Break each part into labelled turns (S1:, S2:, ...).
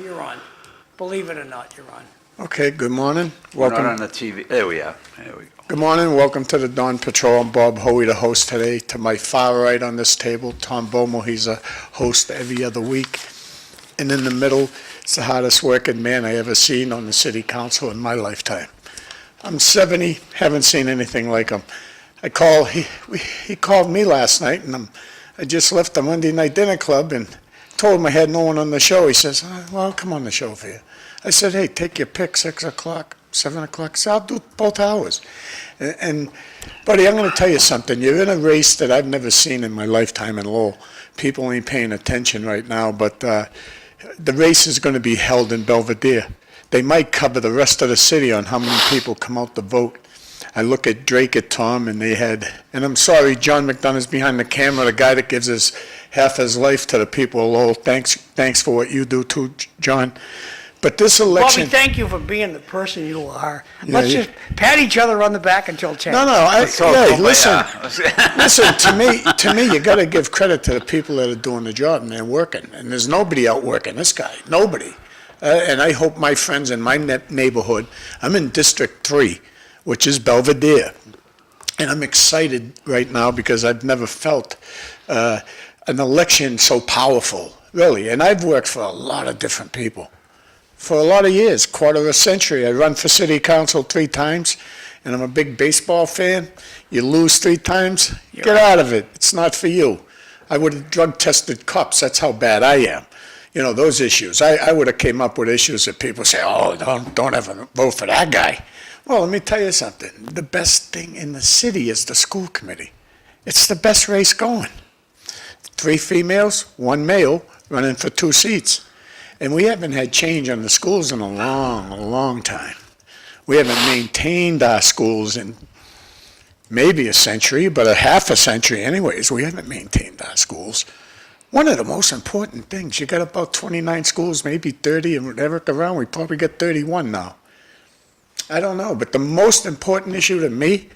S1: You're on. Believe it or not, you're on.
S2: Okay, good morning.
S3: We're
S2: Welcome.
S3: not on the TV. There we are. There we go.
S2: Good morning. Welcome to the Dawn Patrol. I'm Bob Hoey, the host today. To my far right on this table, Tom Bomil. He's a host every other week. And in the middle, it's the hardest working man I ever seen on the city council in my lifetime. I'm 70, haven't seen anything like him. He called me last night, and I just left the Monday night dinner club and told him I had no one on the show. He says, well, I'll come on the show for you. I said, hey, take your pick, 6 o'clock, 7 o'clock. So I'll do both hours. And buddy, I'm going to tell you something. You're in a race that I've never seen in my lifetime in Lowell. People ain't paying attention right now, but the race is going to be held in Belvedere. They might cover the rest of the city on how many people come out to vote. I look at Drake at Tom, and and I'm sorry, John McDonough's behind the camera, the guy that gives half his life to the people of Lowell. Thanks for what you do too, John. But this election...
S1: Bobby, thank you for being the person you are. Let's just pat each other on the back until 10.
S2: Listen, to me, you got to give credit to the people that are doing the job and they're working. And there's nobody out working this guy, nobody. And I hope my friends in my neighborhood, I'm in District 3, which is Belvedere. And I'm excited right now because I've never felt an election so powerful, really. And I've worked for a lot of different people. For a lot of years, quarter of a century. I run for city council 3 times, and I'm a big baseball fan. You lose 3 times, get out of it. It's not for you. I would have drug-tested cops. That's how bad I am. You know, those issues. I would have came up with issues that people say, oh, don't ever vote for that guy. Well, let me tell you something. The best thing in the city is the school committee. It's the best race going. 3 females, 1 male, running for 2 seats. And we haven't had change on the schools in a long time. We haven't maintained our schools in maybe a century, but a half a century anyways. We haven't maintained our schools. One of the most important things, you got about 29 schools, maybe 30, and whatever around, we probably got 31 now. I don't know, but the most important issue to me,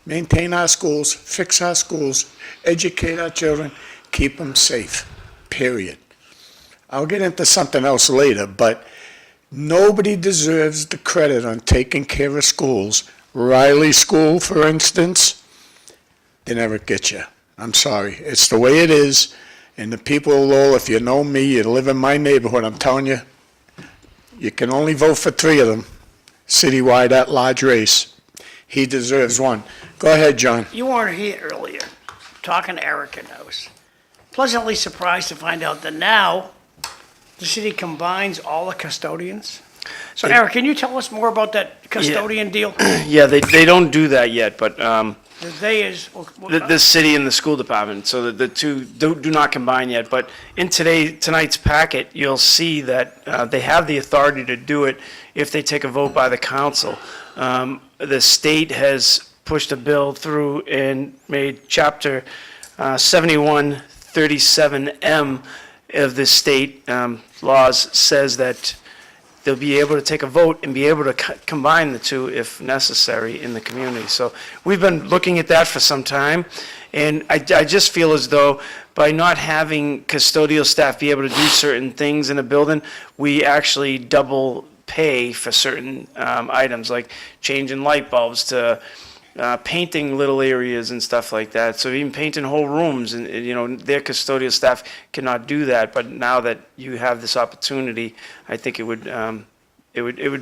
S2: maintain our schools, fix our schools, educate our children, keep them safe, period. I'll get into something else later, but nobody deserves the credit on taking care of schools. Riley School, for instance, they never get you. I'm sorry. It's the way it is. And the people of Lowell, if you know me, you live in my neighborhood, I'm telling you, you can only vote for 3 of them, citywide at large race. He deserves 1. Go ahead, John.
S1: You weren't here earlier, talking to Erik, and I was pleasantly surprised to find out that now the city combines all the custodians. So, Erik, can you tell us more about that custodian deal?
S4: Yeah, they don't do that yet, but
S1: The they is...
S4: the city and the school department, so the two do not combine yet. But in tonight's packet, you'll see that they have the authority to do it if they take a vote by the council. The state has pushed a bill through and made Chapter 7137M of the state laws says that they'll be able to take a vote and be able to combine the 2 if necessary in the community. So we've been looking at that for some time, and I just feel as though by not having custodial staff be able to do certain things in a building, we actually double pay for certain items, like changing light bulbs to painting little areas and stuff like that. So even painting whole rooms, and you know, their custodial staff cannot do that. But now that you have this opportunity, I think it would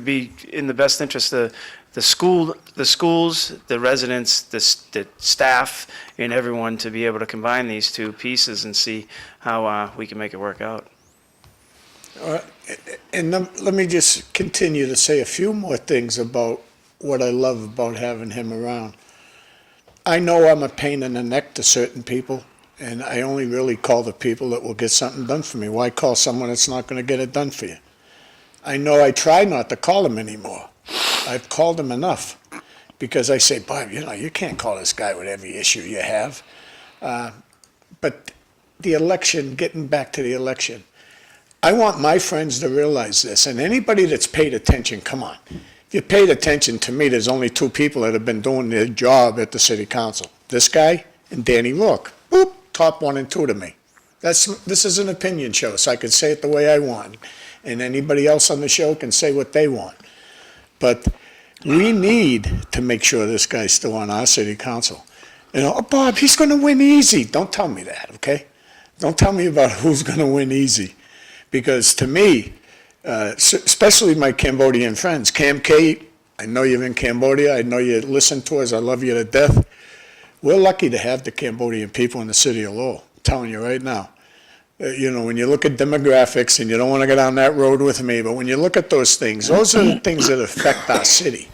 S4: be in the best interest of the schools, the residents, the staff, and everyone to be able to combine these 2 pieces and see how we can make it work out.
S2: And let me just continue to say a few more things about what I love about having him around. I know I'm a pain in the neck to certain people, and I only really call the people that will get something done for me. Why call someone that's not going to get it done for you? I know I try not to call him anymore. I've called him enough because I say, Bob, you know, you can't call this guy with every issue you have. But the election, getting back to the election, I want my friends to realize this, and anybody that's paid attention, come on. If you paid attention to me, there's only 2 people that have been doing their job at the city council. This guy and Danny Rourke. Boop, top 1 and 2 to me. This is an opinion show, so I can say it the way I want. and anybody else on the show can say what they want. But we need to make sure this guy's still on our city council. You know, oh, Bob, he's going to win easy. Don't tell me that, okay? Don't tell me about who's going to win easy. Because to me, especially my Cambodian friends, Cam K, I know you're in Cambodia. I know you listen to us. I love you to death. We're lucky to have the Cambodian people in the city of Lowell. I'm telling you right now. You know, when you look at demographics, and you don't want to go down that road with me, but when you look at those are the things that affect our city,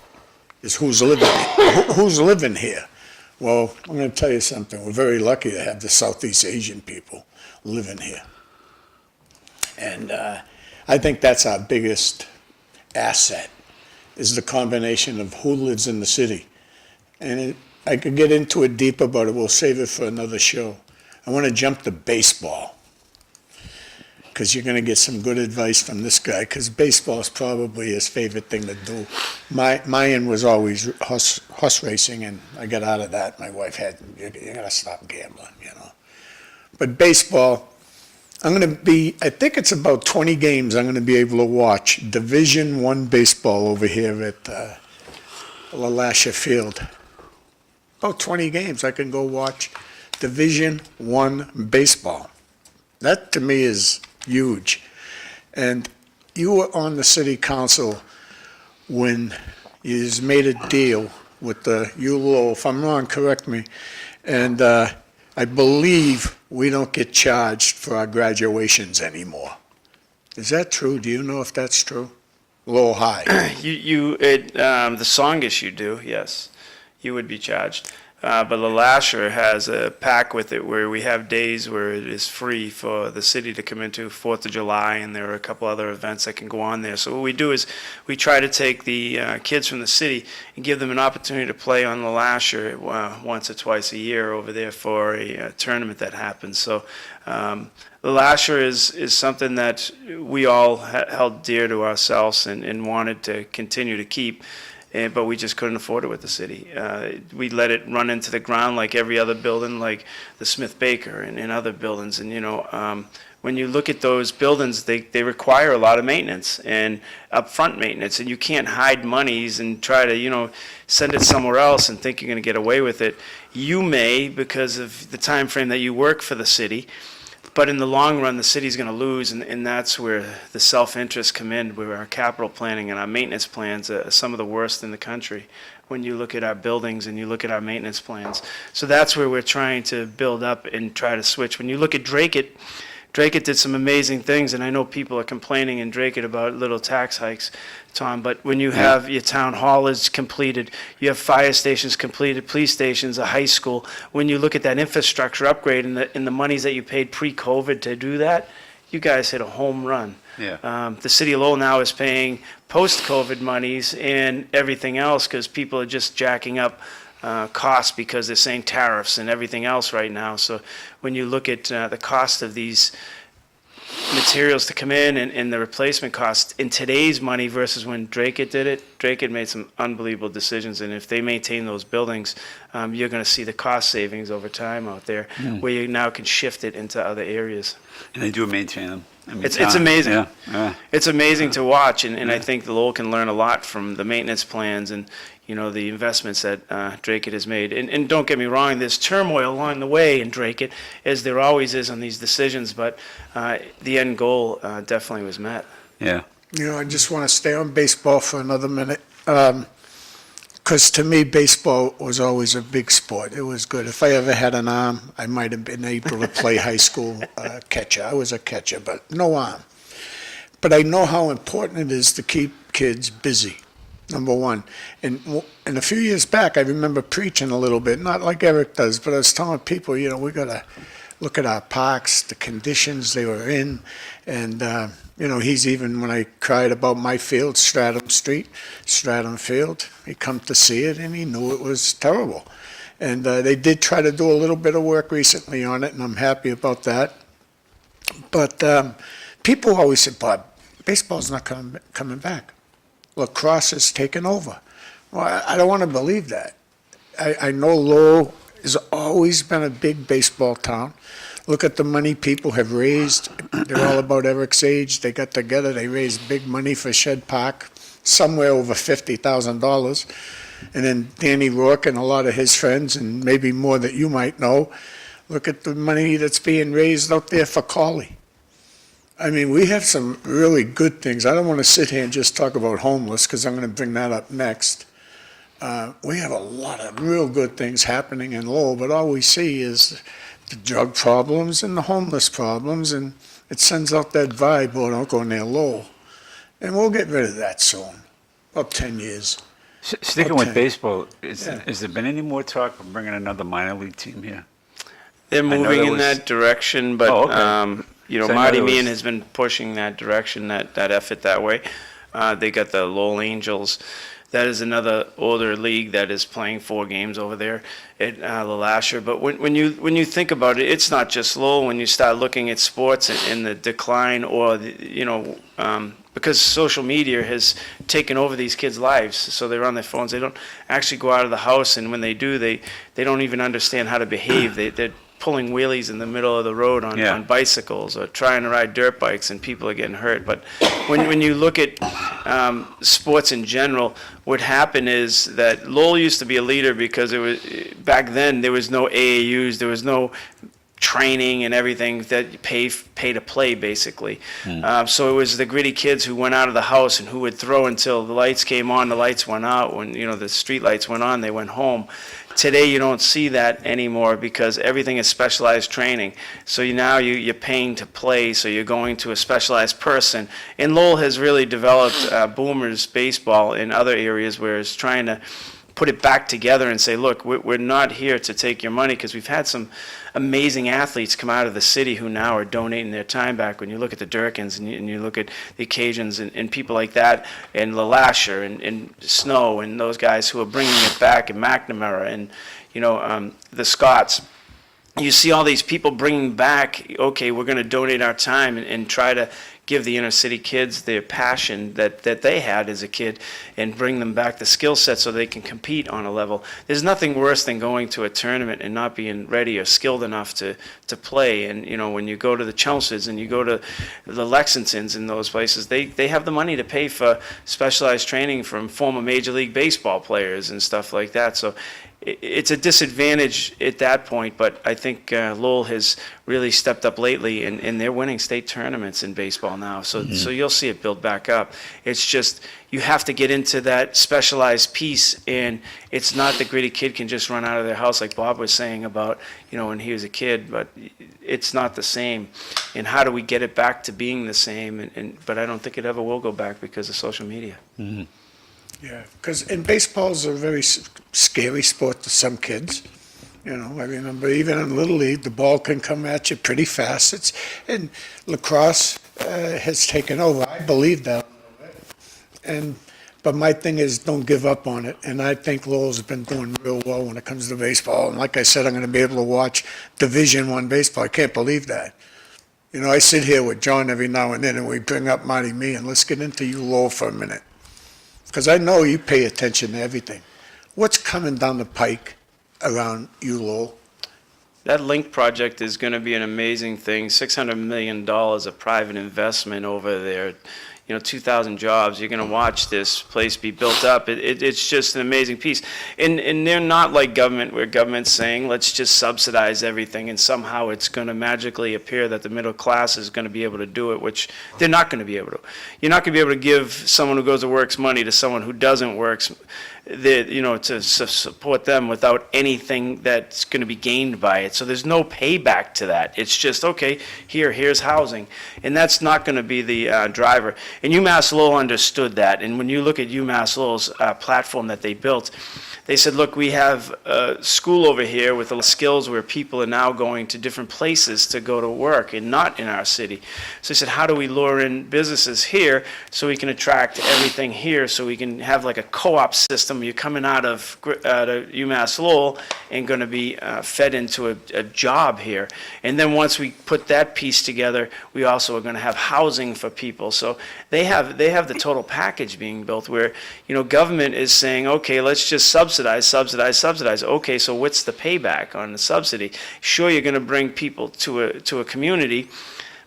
S2: is who's living here. Well, I'm going to tell you something. We're very lucky to have the Southeast Asian people living here. And I think that's our biggest asset, is the combination of who lives in the city. And I could get into it deeper, but we'll save it for another show. I want to jump to baseball, because you're going to get some good advice from this guy, because baseball is probably his favorite thing to do. Mine was always horse racing, and I got out of that. My wife had, you got to stop gambling, you know. But baseball, I think it's about 20 games I'm going to be able to watch Division I baseball over here at LaLashia Field. About 20 games I can go watch Division I baseball. That to me is huge. And you were on the city council when you made a deal with the ULO, if I'm wrong, correct me, and I believe we don't get charged for our graduations anymore. Is that true? Do you know if that's true? Lowell High.
S4: The Songish you do, yes, you would be charged. But LaLashia has a pack with it where we have days where it is free for the city to come into, 4th of July, and there are a couple other events that can go on there. So what we do is we try to take the kids from the city and give them an opportunity to play on LaLashia once or twice a year over there for a tournament that happens. So LaLashia is something that we all held dear to ourselves and wanted to continue to keep. But we just couldn't afford it with the city. We let it run into the ground like every other building, like the Smith Baker and other buildings. And, you know, when you look at those buildings, they require a lot of maintenance and upfront maintenance. And you can't hide monies and try to, you know, send it somewhere else and think you're going to get away with it. You may, because of the time frame that you work for the city. But in the long run, the city's going to lose, and that's where the self-interest come in, where our capital planning and our maintenance plans are some of the worst in the country when you look at our buildings and you look at our maintenance plans. So that's where we're trying to build up and try to switch. When you look at Drake-It did some amazing things, and I know people are complaining in Drake-It about little tax hikes, Tom, but when you have your town hall is completed, you have fire stations completed, police stations, a high school, when you look at that infrastructure upgrade and the monies that you paid pre-COVID to do that, you guys hit a home run.
S3: Yeah.
S4: The city of Lowell now is paying post-COVID monies and everything else because people are just jacking up costs because they're saying tariffs and everything else right now. So when you look at the cost of these materials to come in and the replacement costs in today's money versus when Drake-It did it, Drake-It made some unbelievable decisions. And if they maintain those buildings, you're going to see the cost savings over time out there where you now can shift it into other areas.
S3: And they do maintain them. I mean,
S4: It's amazing.
S3: Yeah.
S4: It's amazing to watch, and I think the Lowell can learn a lot from the maintenance plans and, you know, the investments that Drake-It has made. And don't get me wrong, there's turmoil along the way in Drake-It, as there always is on these decisions, but the end goal definitely was met.
S3: Yeah.
S2: You know, I just want to stay on baseball for another minute. Because to me, baseball was always a big sport. It was good. If I ever had an arm, I might have been able to play high school catcher. I was a catcher, but no arm. But I know how important it is to keep kids busy, number one. And a few years back, I remember preaching a little bit, not like Erik does, but I was telling people, you know, we got to look at our parks, the conditions they were in, and you know, he's even, when I cried about my field, Stratham Street, Stratham Field, he come to see it and he knew it was terrible. And they did try to do a little bit of work recently on it, and I'm happy about that. But people always say, Bob, baseball's not coming back. Lacrosse is taking over. Well, I don't want to believe that. I know Lowell has always been a big baseball town. Look at the money people have raised. They're all about Eric's age. They got together, they raised big money for Shed Park, somewhere over $50,000. And then Danny Rourke and a lot of his friends, and maybe more that you might know, look at the money that's being raised out there for Collie. I mean, we have some really good things. I don't want to sit here and just talk about homeless, because I'm going to bring that up next. We have a lot of real good things happening in Lowell, but all we see is the drug problems and the homeless problems, and it sends out that vibe, oh, don't go near Lowell. And we'll get rid of that soon, about 10 years.
S3: Sticking with
S2: Okay.
S3: baseball,
S2: Yeah.
S3: has there been any more talk of bringing another minor league team here?
S4: They're
S3: know
S4: moving
S3: there
S4: in
S3: was-
S4: that direction, but,
S3: Oh, okay.
S4: you know,
S3: So I know
S4: Marty
S3: there
S4: Meehan
S3: was-
S4: has been pushing that direction, that effort that way. They got the Lowell Angels. That is another older league that is playing 4 games over there at LeLasher. But when you think about it, it's not just Lowell. When you start looking at sports and the decline, or because social media has taken over these kids' lives, so they're on their phones. They don't actually go out of the house, and when they do, they don't even understand how to behave. They're pulling wheelies in the middle of the road on bicycles, or trying to ride dirt bikes, and people are getting hurt. But when you look at sports in general, what happened is that Lowell used to be a leader because it was, back then, there was no AAUs, there was no training and everything that you pay to play, basically. So it was the gritty kids who went out of the house and who would throw until the lights came on, the lights went out. When, the street lights went on, they went home. Today, you don't see that anymore because everything is specialized training. So you're paying to play, so you're going to a specialized person. And Lowell has really developed boomers baseball in other areas, where it's trying to put it back together and say, look, we're not here to take your money, because we've had some amazing athletes come out of the city who now are donating their time back. When you look at the Durkins and you look at the Cajuns and people like that, and LeLasher and Snow and those guys who are bringing it back, and McNamara and, the Scotts. You see all these people bringing back, okay, we're going to donate our time and try to give the inner city kids their passion that they had as a kid, and bring them back the skill set so they can compete on a level. There's nothing worse than going to a tournament and not being ready or skilled enough to play. And, when you go to the Chelmsfords and you go to the Lexingtons and those places, they have the money to pay for specialized training from former Major League Baseball players and stuff like that. So it's a disadvantage at that point, but I think Lowell has really stepped up lately, and they're winning state tournaments in baseball now. So you'll see it build back up. It's just you have to get into that specialized piece, and it's not the gritty kid can just run out of their house like Bob was saying about, when he was a kid, but it's not the same. And how do we get it back to being the same? But I don't think it ever will go back because of social media.
S2: Yeah, because baseball is a very scary sport to some kids. I remember even in Little League, the ball can come at you pretty fast. And lacrosse has taken over. I believe that. But my thing is, don't give up on it. And I think Lowell's been doing real well when it comes to baseball. And like I said, I'm going to be able to watch Division I baseball. I can't believe that. I sit here with John every now and then, and we bring up Marty Meehan. Let's get into you, Lowell, for a minute. Because I know you pay attention to everything. What's coming down the pike around you, Lowell?
S4: That Link project is going to be an amazing thing. $600 million of private investment over there. 2,000 jobs. You're going to watch this place be built up. It's just an amazing piece. And they're not like government, where government's saying, let's just subsidize everything, and somehow it's going to magically appear that the middle class is going to be able to do it, which they're not going to be able to. You're not going to be able to give someone who goes to work's money to someone who doesn't work's, to support them without anything that's going to be gained by it. So there's no payback to that. It's just, okay, here's housing. And that's not going to be the driver. And UMass Lowell understood that. And when you look at UMass Lowell's platform that they built, they said, look, we have a school over here with the skills where people are now going to different places to go to work and not in our city. So they said, how do we lure in businesses here so we can attract everything here, so we can have like a co-op system? You're coming out of UMass Lowell and going to be fed into a job here. And then once we put that piece together, we also are going to have housing for people. So they have the total package being built where, government is saying, okay, let's just subsidize. Okay, so what's the payback on the subsidy? Sure, you're going to bring people to a community,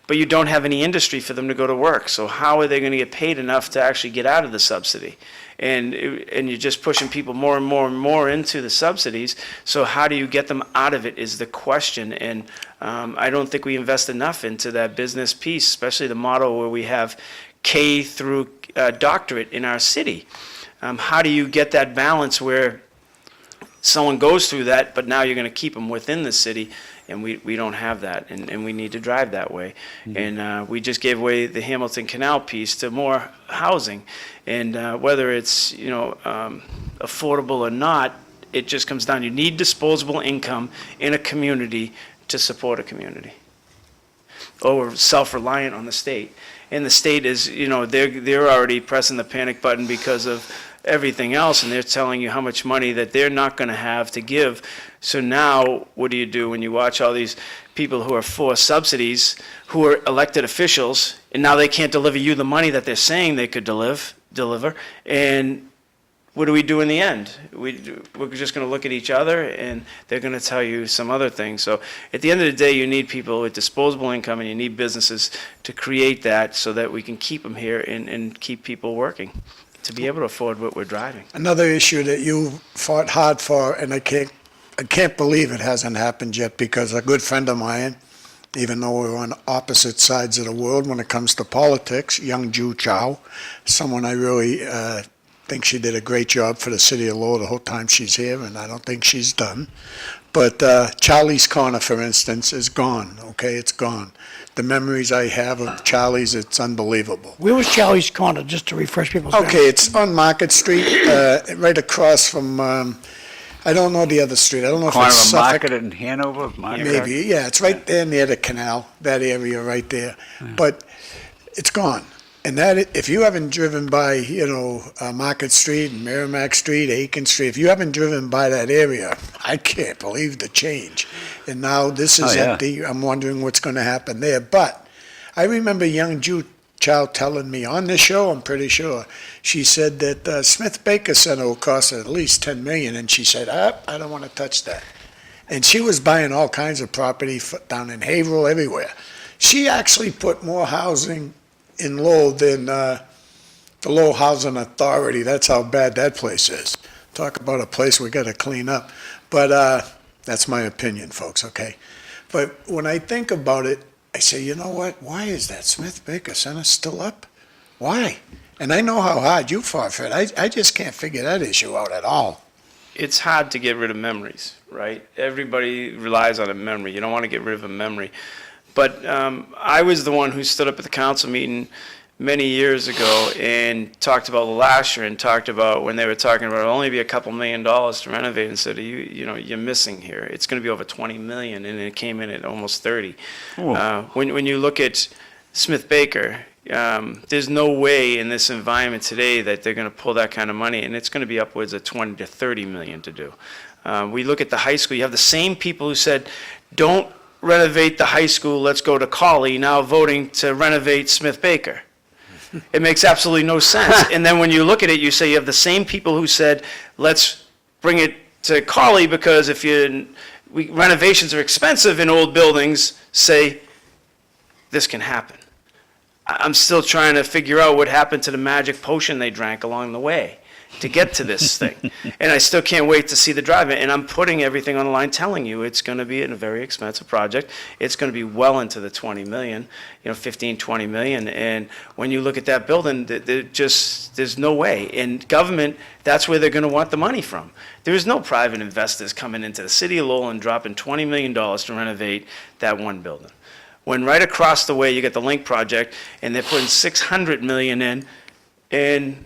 S4: but you don't have any industry for them to go to work. So how are they going to get paid enough to actually get out of the subsidy? And you're just pushing people more and more and more into the subsidies. So how do you get them out of it is the question. And I don't think we invest enough into that business piece, especially the model where we have K through doctorate in our city. How do you get that balance where someone goes through that, but now you're going to keep them within the city? And we don't have that, and we need to drive that way. Mm-hmm. And we just gave away the Hamilton Canal piece to more housing. And whether it's, affordable or not, it just comes down. You need disposable income in a community to support a community. Or we're self-reliant on the state. And the state is, they're already pressing the panic button because of everything else, and they're telling you how much money that they're not going to have to give. So now, what do you do when you watch all these people who are for subsidies, who are elected officials, and now they can't deliver you the money that they're saying they could deliver, and what do we do in the end? We're just going to look at each other, and they're going to tell you some other things. So at the end of the day, you need people with disposable income, and you need businesses to create that so that we can keep them here and keep people working to be able to afford what we're driving.
S2: Another issue that you fought hard for, and I can't believe it hasn't happened yet, because a good friend of mine, even though we're on opposite sides of the world when it comes to politics, young Ju Chow, someone I really think she did a great job for the city of Lowell the whole time she's here, and I don't think she's done. But Charlie's Corner, for instance, is gone, okay? It's gone. The memories I have of Charlie's, it's unbelievable.
S1: Where was Charlie's Corner, just to refresh people's memory?
S2: Okay, it's on Market Street, right across from, I don't know the other street. I don't know if
S3: Corner
S2: it's
S3: of
S2: Suffolk.
S3: Market in Hanover?
S2: Maybe, yeah, it's right there near the canal, that area right there. But it's gone. And that, if you haven't driven by, Market Street, Merrimack Street, Aiken Street, if you haven't driven by that area, I can't believe the change. And now this is empty. I'm wondering what's going to happen there. But I remember young Ju Chow telling me on the show, I'm pretty sure, she said that Smith Baker Center will cost at least $10 million. And she said, I don't want to touch that. And she was buying all kinds of property down in Haverhill, everywhere. She actually put more housing in Lowell than the Lowell Housing Authority. That's how bad that place is. Talk about a place we got to clean up. But that's my opinion, folks, okay? But when I think about it, I say, you know what? Why is that Smith Baker Center still up? Why? And I know how hard you fought for it. I just can't figure that issue out at all.
S4: It's hard to get rid of memories, right? Everybody relies on a memory. You don't want to get rid of a memory. But I was the one who stood up at the council meeting many years ago and talked about last year and talked about when they were talking about it'll only be a couple $1 million to renovate, and said, you're missing here. It's going to be over 20 million, and it came in at almost 30. When you look at Smith Baker, there's no way in this environment today that they're going to pull that kind of money, and it's going to be upwards of 20 to 30 million to do. We look at the high school. You have the same people who said, don't renovate the high school, let's go to Colley, now voting to renovate Smith Baker. It makes absolutely no sense. And then when you look at it, you say you have the same people who said, let's bring it to Colley because renovations are expensive in old buildings, say this can happen. I'm still trying to figure out what happened to the magic potion they drank along the way to get to this thing. And I still can't wait to see the drive. And I'm putting everything on the line, telling you it's going to be a very expensive project. It's going to be well into the 20 million, 15, 20 million. And when you look at that building, there's no way. And government, that's where they're going to want the money from. There is no private investors coming into the city of Lowell and dropping $20 million to renovate that one building. When right across the way you get the Link project and they're putting $600 million in, and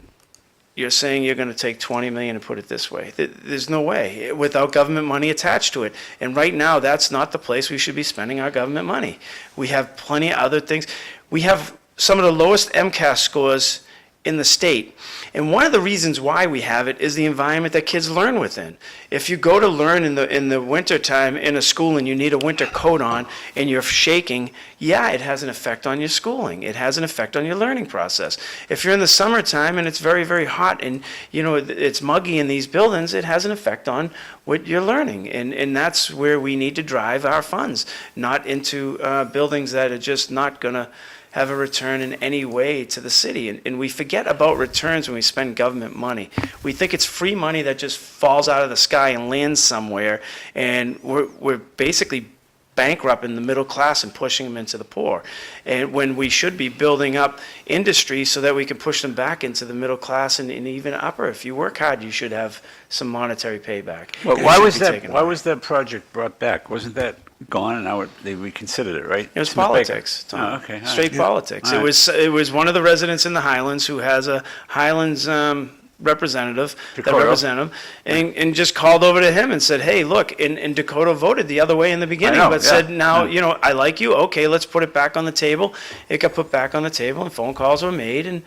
S4: you're saying you're going to take 20 million and put it this way. There's no way without government money attached to it. And right now, that's not the place we should be spending our government money. We have plenty of other things. We have some of the lowest MCAS scores in the state. And one of the reasons why we have it is the environment that kids learn within. If you go to learn in the wintertime in a school and you need a winter coat on and you're shaking, yeah, it has an effect on your schooling. It has an effect on your learning process. If you're in the summertime and it's very, very hot and, you know, it's muggy in these buildings, it has an effect on what you're learning. And that's where we need to drive our funds, not into buildings that are just not going to have a return in any way to the city. And we forget about returns when we spend government money. We think it's free money that just falls out of the sky and lands somewhere, and we're basically bankrupting the middle class and pushing them into the poor. And when we should be building up industry so that we can push them back into the middle class and even upper. If you work hard, you should have some monetary payback.
S3: Well,
S4: It
S3: why
S4: should
S3: was
S4: be
S3: that,
S4: taken
S3: why
S4: away.
S3: was that project brought back? Wasn't that gone and now they reconsidered it, right?
S4: It was
S3: Smith Baker?
S4: politics, Tom.
S3: Oh, okay. All right.
S4: Straight politics.
S3: All right.
S4: It was one of the residents in the Highlands who has a Highlands representative that
S3: Dakota.
S4: represent him, and just called over to him and said, hey, look, and Dakota voted the other way in the beginning,
S3: know,
S4: but
S3: yeah,
S4: said, now,
S3: yeah.
S4: you know, I like you, okay, let's put it back on the table. It got put back on the table, and phone calls were made, and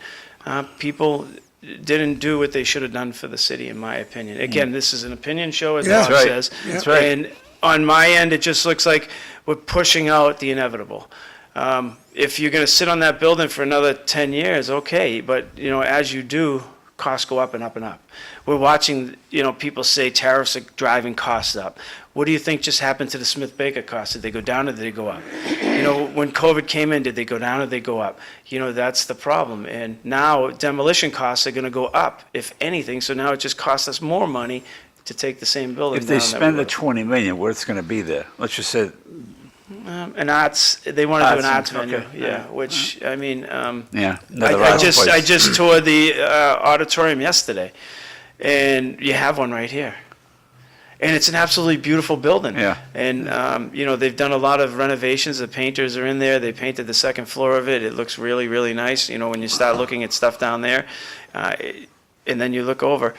S4: people didn't do what they should have done for the city, in my opinion. Again, this is an opinion show, as
S2: Yeah.
S4: Bob
S3: That's right.
S4: says.
S3: That's right.
S4: And on my end, it just looks like we're pushing out the inevitable. If you're gonna sit on that building for another 10 years, okay, but, you know, as you do, costs go up and up and up. We're watching, you know, people say tariffs are driving costs up. What do you think just happened to the Smith Baker costs? Did they go down or did they go up? You know, when COVID came in, did they go down or did they go up? You know, that's the problem. And now demolition costs are gonna go up, if anything, so now it just costs us more money to take the same building
S3: If
S4: down.
S3: they
S4: that we
S3: spend the
S4: would've.
S3: 20 million, what's going to be there? Let's just say,
S4: An arts, they want to do an arts
S3: Arts,
S4: venue,
S3: okay,
S4: yeah, which, I mean,
S3: yeah,
S4: I
S3: another
S4: I
S3: art
S4: just, I
S3: place.
S4: just toured the auditorium yesterday, and you have one right here. And it's an absolutely beautiful building.
S3: Yeah.
S4: And, you know, they've done a lot of renovations, the painters are in there, they painted the second floor of it, it looks really, really nice, you know, when you start looking at stuff down there, and then you look over,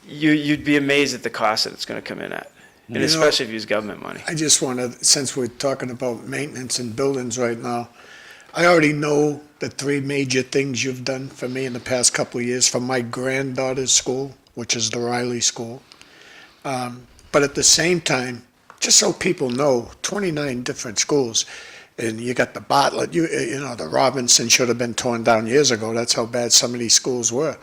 S4: you'd be amazed at the cost that it's gonna come in at, and
S2: know,
S4: especially if you use government money.
S2: I just want to, since we're talking about maintenance and buildings right now, I already know the three major things you've done for me in the past couple of years for my granddaughter's school, which is the Riley School. But at the same time, just so people know, 29 different schools, and you got the Bartlett, you know, the Robinson should have been torn down years ago. That's how bad some of these schools were.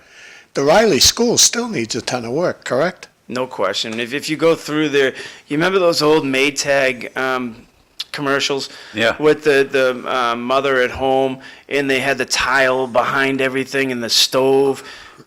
S2: The Riley School still needs a ton of work, correct?
S4: No question. If you go through there, you remember those old Maytag commercials?
S3: Yeah.
S4: With the mother at home, and they had the tile behind everything and the stove.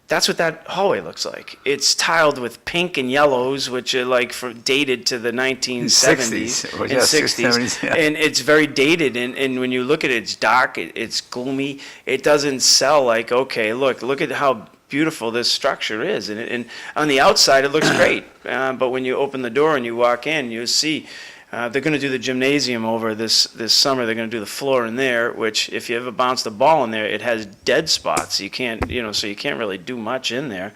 S4: That's what that hallway looks like. It's tiled with pink and yellows, which are like dated to the 1970s
S3: 60s, or,
S4: and
S3: yeah,
S4: 60s.
S3: 70s, yeah.
S4: And it's very dated, and when you look at it, it's dark, it's gloomy. It doesn't sell like, okay, look at how beautiful this structure is, and on the outside it looks great, but when you open the door and you walk in, you see they're going to do the gymnasium over this summer. They're going to do the floor in there, which if you ever bounce the ball in there, it has dead spots. You can't, you know, so you can't really do much in there.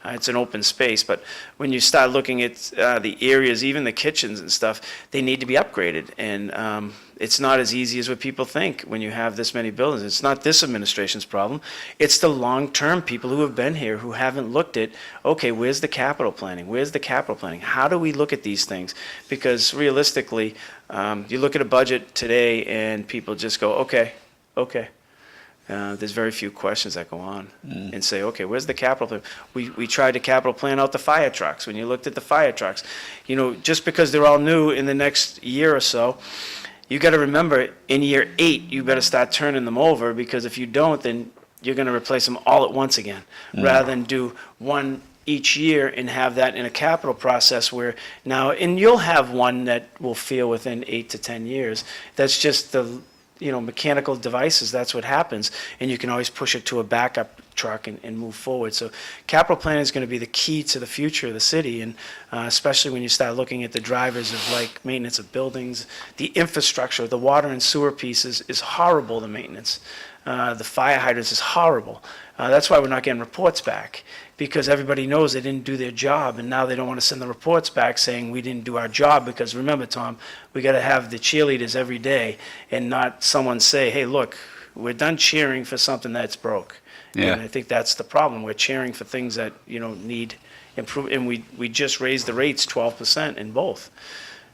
S4: It's an open space, but when you start looking at the areas, even the kitchens and stuff, they need to be upgraded, and it's not as easy as what people think when you have this many buildings. It's not this administration's problem. It's the long-term people who have been here who haven't looked at, okay, where's the capital planning? Where's the capital planning? How do we look at these things? Because realistically, you look at a budget today and people just go, okay. There's very few questions that go on and say, okay, where's the capital plan? We tried to capital plan out the fire trucks. When you looked at the fire trucks, you know, just because they're all new in the next year or so, you got to remember, in year 8, you better start turning them over, because if you don't, then you're going to replace them all at once again, rather than do one each year and have that in a capital process where now, and you'll have one that will fail within 8 to 10 years. That's just the, you know, mechanical devices, that's what happens, and you can always push it to a backup truck and move forward. So capital planning is going to be the key to the future of the city, and especially when you start looking at the drivers of like maintenance of buildings, the infrastructure, the water and sewer pieces is horrible, the maintenance. The fire hydrants is horrible. That's why we're not getting reports back, because everybody knows they didn't do their job, and now they don't want to send the reports back saying we didn't do our job, because remember, Tom, we got to have the cheerleaders every day and not someone say, hey, look, we're done cheering for something that's broke.
S3: Yeah.
S4: And I think that's the problem. We're cheering for things that, need improve, and we just raised the rates 12% in both.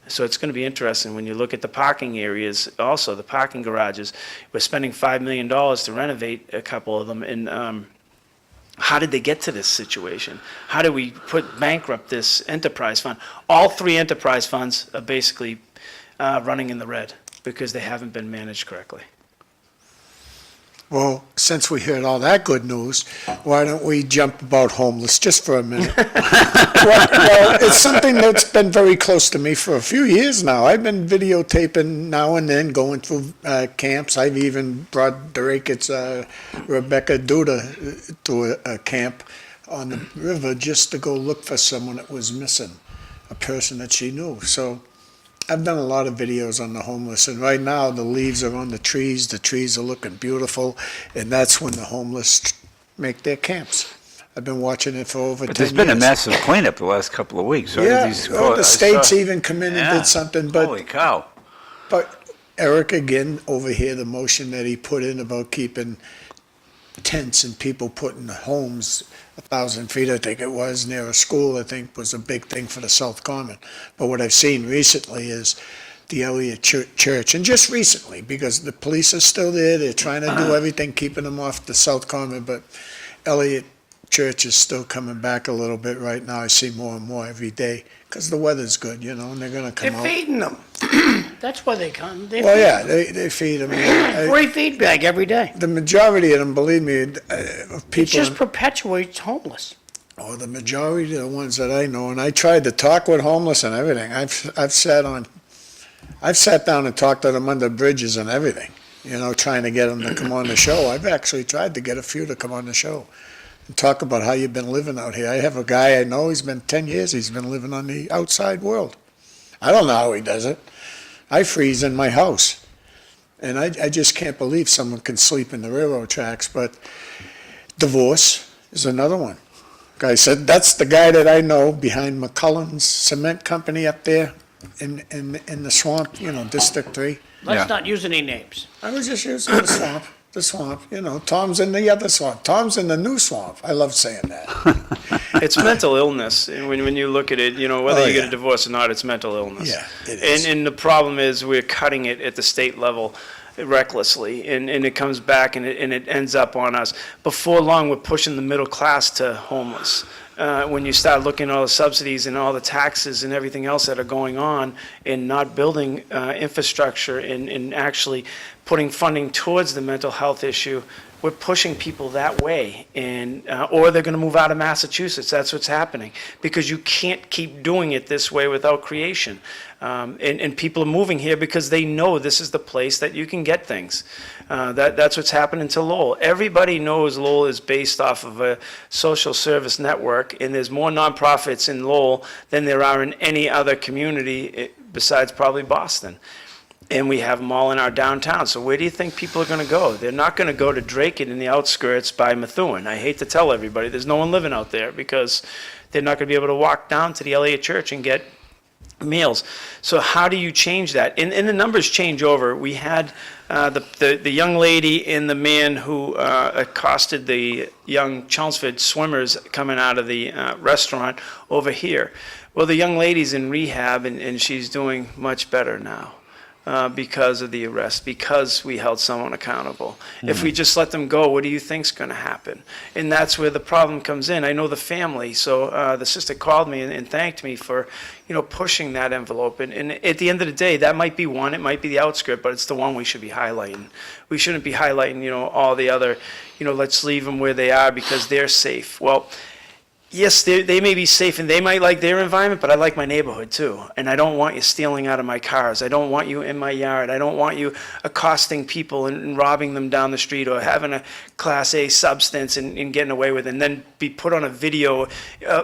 S4: So it's going to be interesting when you look at the parking areas, also the parking garages. We're spending $5 million to renovate a couple of them, and how did they get to this situation? How do we bankrupt this enterprise fund? All three enterprise funds are basically running in the red because they haven't been managed correctly.
S2: Well, since we heard all that good news, why don't we jump about homeless just for a minute? Well, it's something that's been very close to me for a few years now. I've been videotaping now and then, going through camps. I've even brought Derekit's Rebecca Duda to a camp on the river just to go look for someone that was missing, a person that she knew. So I've done a lot of videos on the homeless, and right now the leaves are on the trees are looking beautiful, and that's when the homeless make their camps. I've been watching it for over 10 years.
S3: But there's been a massive cleanup the last couple of weeks. Right?
S2: Yeah,
S3: These-
S2: well, the
S3: I
S2: states
S3: saw-
S2: even come in and
S3: Yeah.
S2: did something,
S3: Holy cow.
S2: but Eric, again, over here, the motion that he put in about keeping tents and people putting homes 1,000 feet, I think it was, near a school, I think was a big thing for the South Common. But what I've seen recently is the Elliott Church, and just recently, because the police are still there, they're trying to do everything, keeping them off the South Common, but Elliott Church is still coming back a little bit right now. I see more and more every day, because the weather's good, and they're gonna
S1: They're
S2: come out.
S1: feeding them. That's why they come. They
S2: Well,
S1: feed
S2: yeah,
S1: them.
S2: they feed them.
S1: Free feed bag every day.
S2: The majority of them, believe me, of
S1: It
S2: people,
S1: just perpetuates homeless.
S2: the majority of the ones that I know, and I tried to talk with homeless and everything. I've sat down and talked to them under bridges and everything, trying to get them to come on the show. I've actually tried to get a few to come on the show and talk about how you've been living out here. I have a guy I know, he's been 10 years, he's been living on the outside world. I don't know how he does it. I freeze in my house. And I just can't believe someone can sleep in the railroad tracks, but divorce is another one. Guy said, that's the guy that I know behind McCullen's Cement Company up there in the swamp, District 3.
S1: Let's
S3: Yeah.
S1: not use any names.
S2: I was just using the swamp, Tom's in the other swamp. Tom's in the new swamp. I love saying that.
S4: It's mental illness, and when you look at it, whether
S2: Oh,
S4: you get
S2: yeah.
S4: a divorce or not, it's mental illness.
S2: Yeah, it is.
S4: And the problem is we're cutting it at the state level recklessly, and it comes back and it ends up on us. Before long, we're pushing the middle class to homeless. When you start looking at all the subsidies and all the taxes and everything else that are going on and not building infrastructure and actually putting funding towards the mental health issue, we're pushing people that way, and or they're going to move out of Massachusetts. That's what's happening, because you can't keep doing it this way without creation. And people are moving here because they know this is the place that you can get things. That's what's happening to Lowell. Everybody knows Lowell is based off of a social service network, and there's more nonprofits in Lowell than there are in any other community besides probably Boston. And we have them all in our downtown. So where do you think people are going to go? They're not going to go to Drake in the outskirts by Methuen. I hate to tell everybody, there's no one living out there because they're not going to be able to walk down to the Elliott Church and get meals. So how do you change that? And the numbers change over. We had the young lady and the man who accosted the young Chelmsford swimmers coming out of the restaurant over here. Well, the young lady's in rehab, and she's doing much better now. Because of the arrest, because we held someone accountable. If we just let them go, what do you think's going to happen? And that's where the problem comes in. I know the family, so the sister called me and thanked me for, pushing that envelope. And at the end of the day, that might be one, it might be the outskirt, but it's the one we should be highlighting. We shouldn't be highlighting, all the other, let's leave them where they are because they're safe. Well, yes, they may be safe and they might like their environment, but I like my neighborhood too. And I don't want you stealing out of my cars. I don't want you in my yard. I don't want you accosting people and robbing them down the street or having a Class A substance and getting away with it. And then be put on a video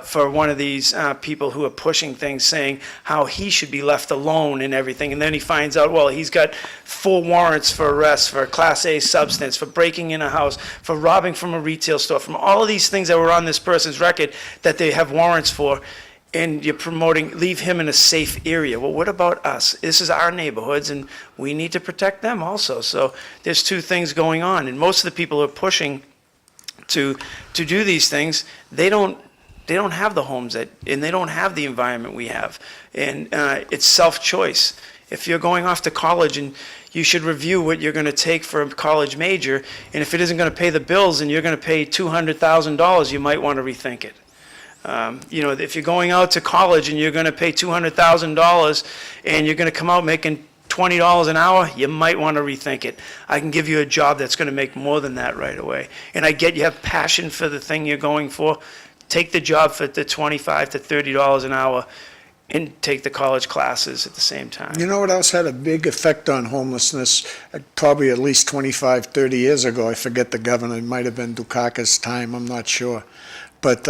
S4: for one of these people who are pushing things saying how he should be left alone and everything. And then he finds out, well, he's got 4 warrants for arrest for a Class A substance, for breaking in a house, for robbing from a retail store, from all of these things that were on this person's record that they have warrants for, and you're promoting, leave him in a safe area. Well, what about us? This is our neighborhoods, and we need to protect them also. So there's two things going on, and most of the people who are pushing to do these things, they don't have the homes and they don't have the environment we have. And it's self-choice. If you're going off to college, and you should review what you're going to take for a college major, and if it isn't going to pay the bills and you're going to pay $200,000, you might want to rethink it. If you're going out to college and you're going to pay $200,000 and you're going to come out making $20 an hour, you might want to rethink it. I can give you a job that's going to make more than that right away. And I get you have passion for the thing you're going for. Take the job for the $25 to $30 an hour and take the college classes at the same time.
S2: You know what else had a big effect on homelessness? Probably at least 25, 30 years ago. I forget the governor. It might have been Dukakis' time. I'm not sure. But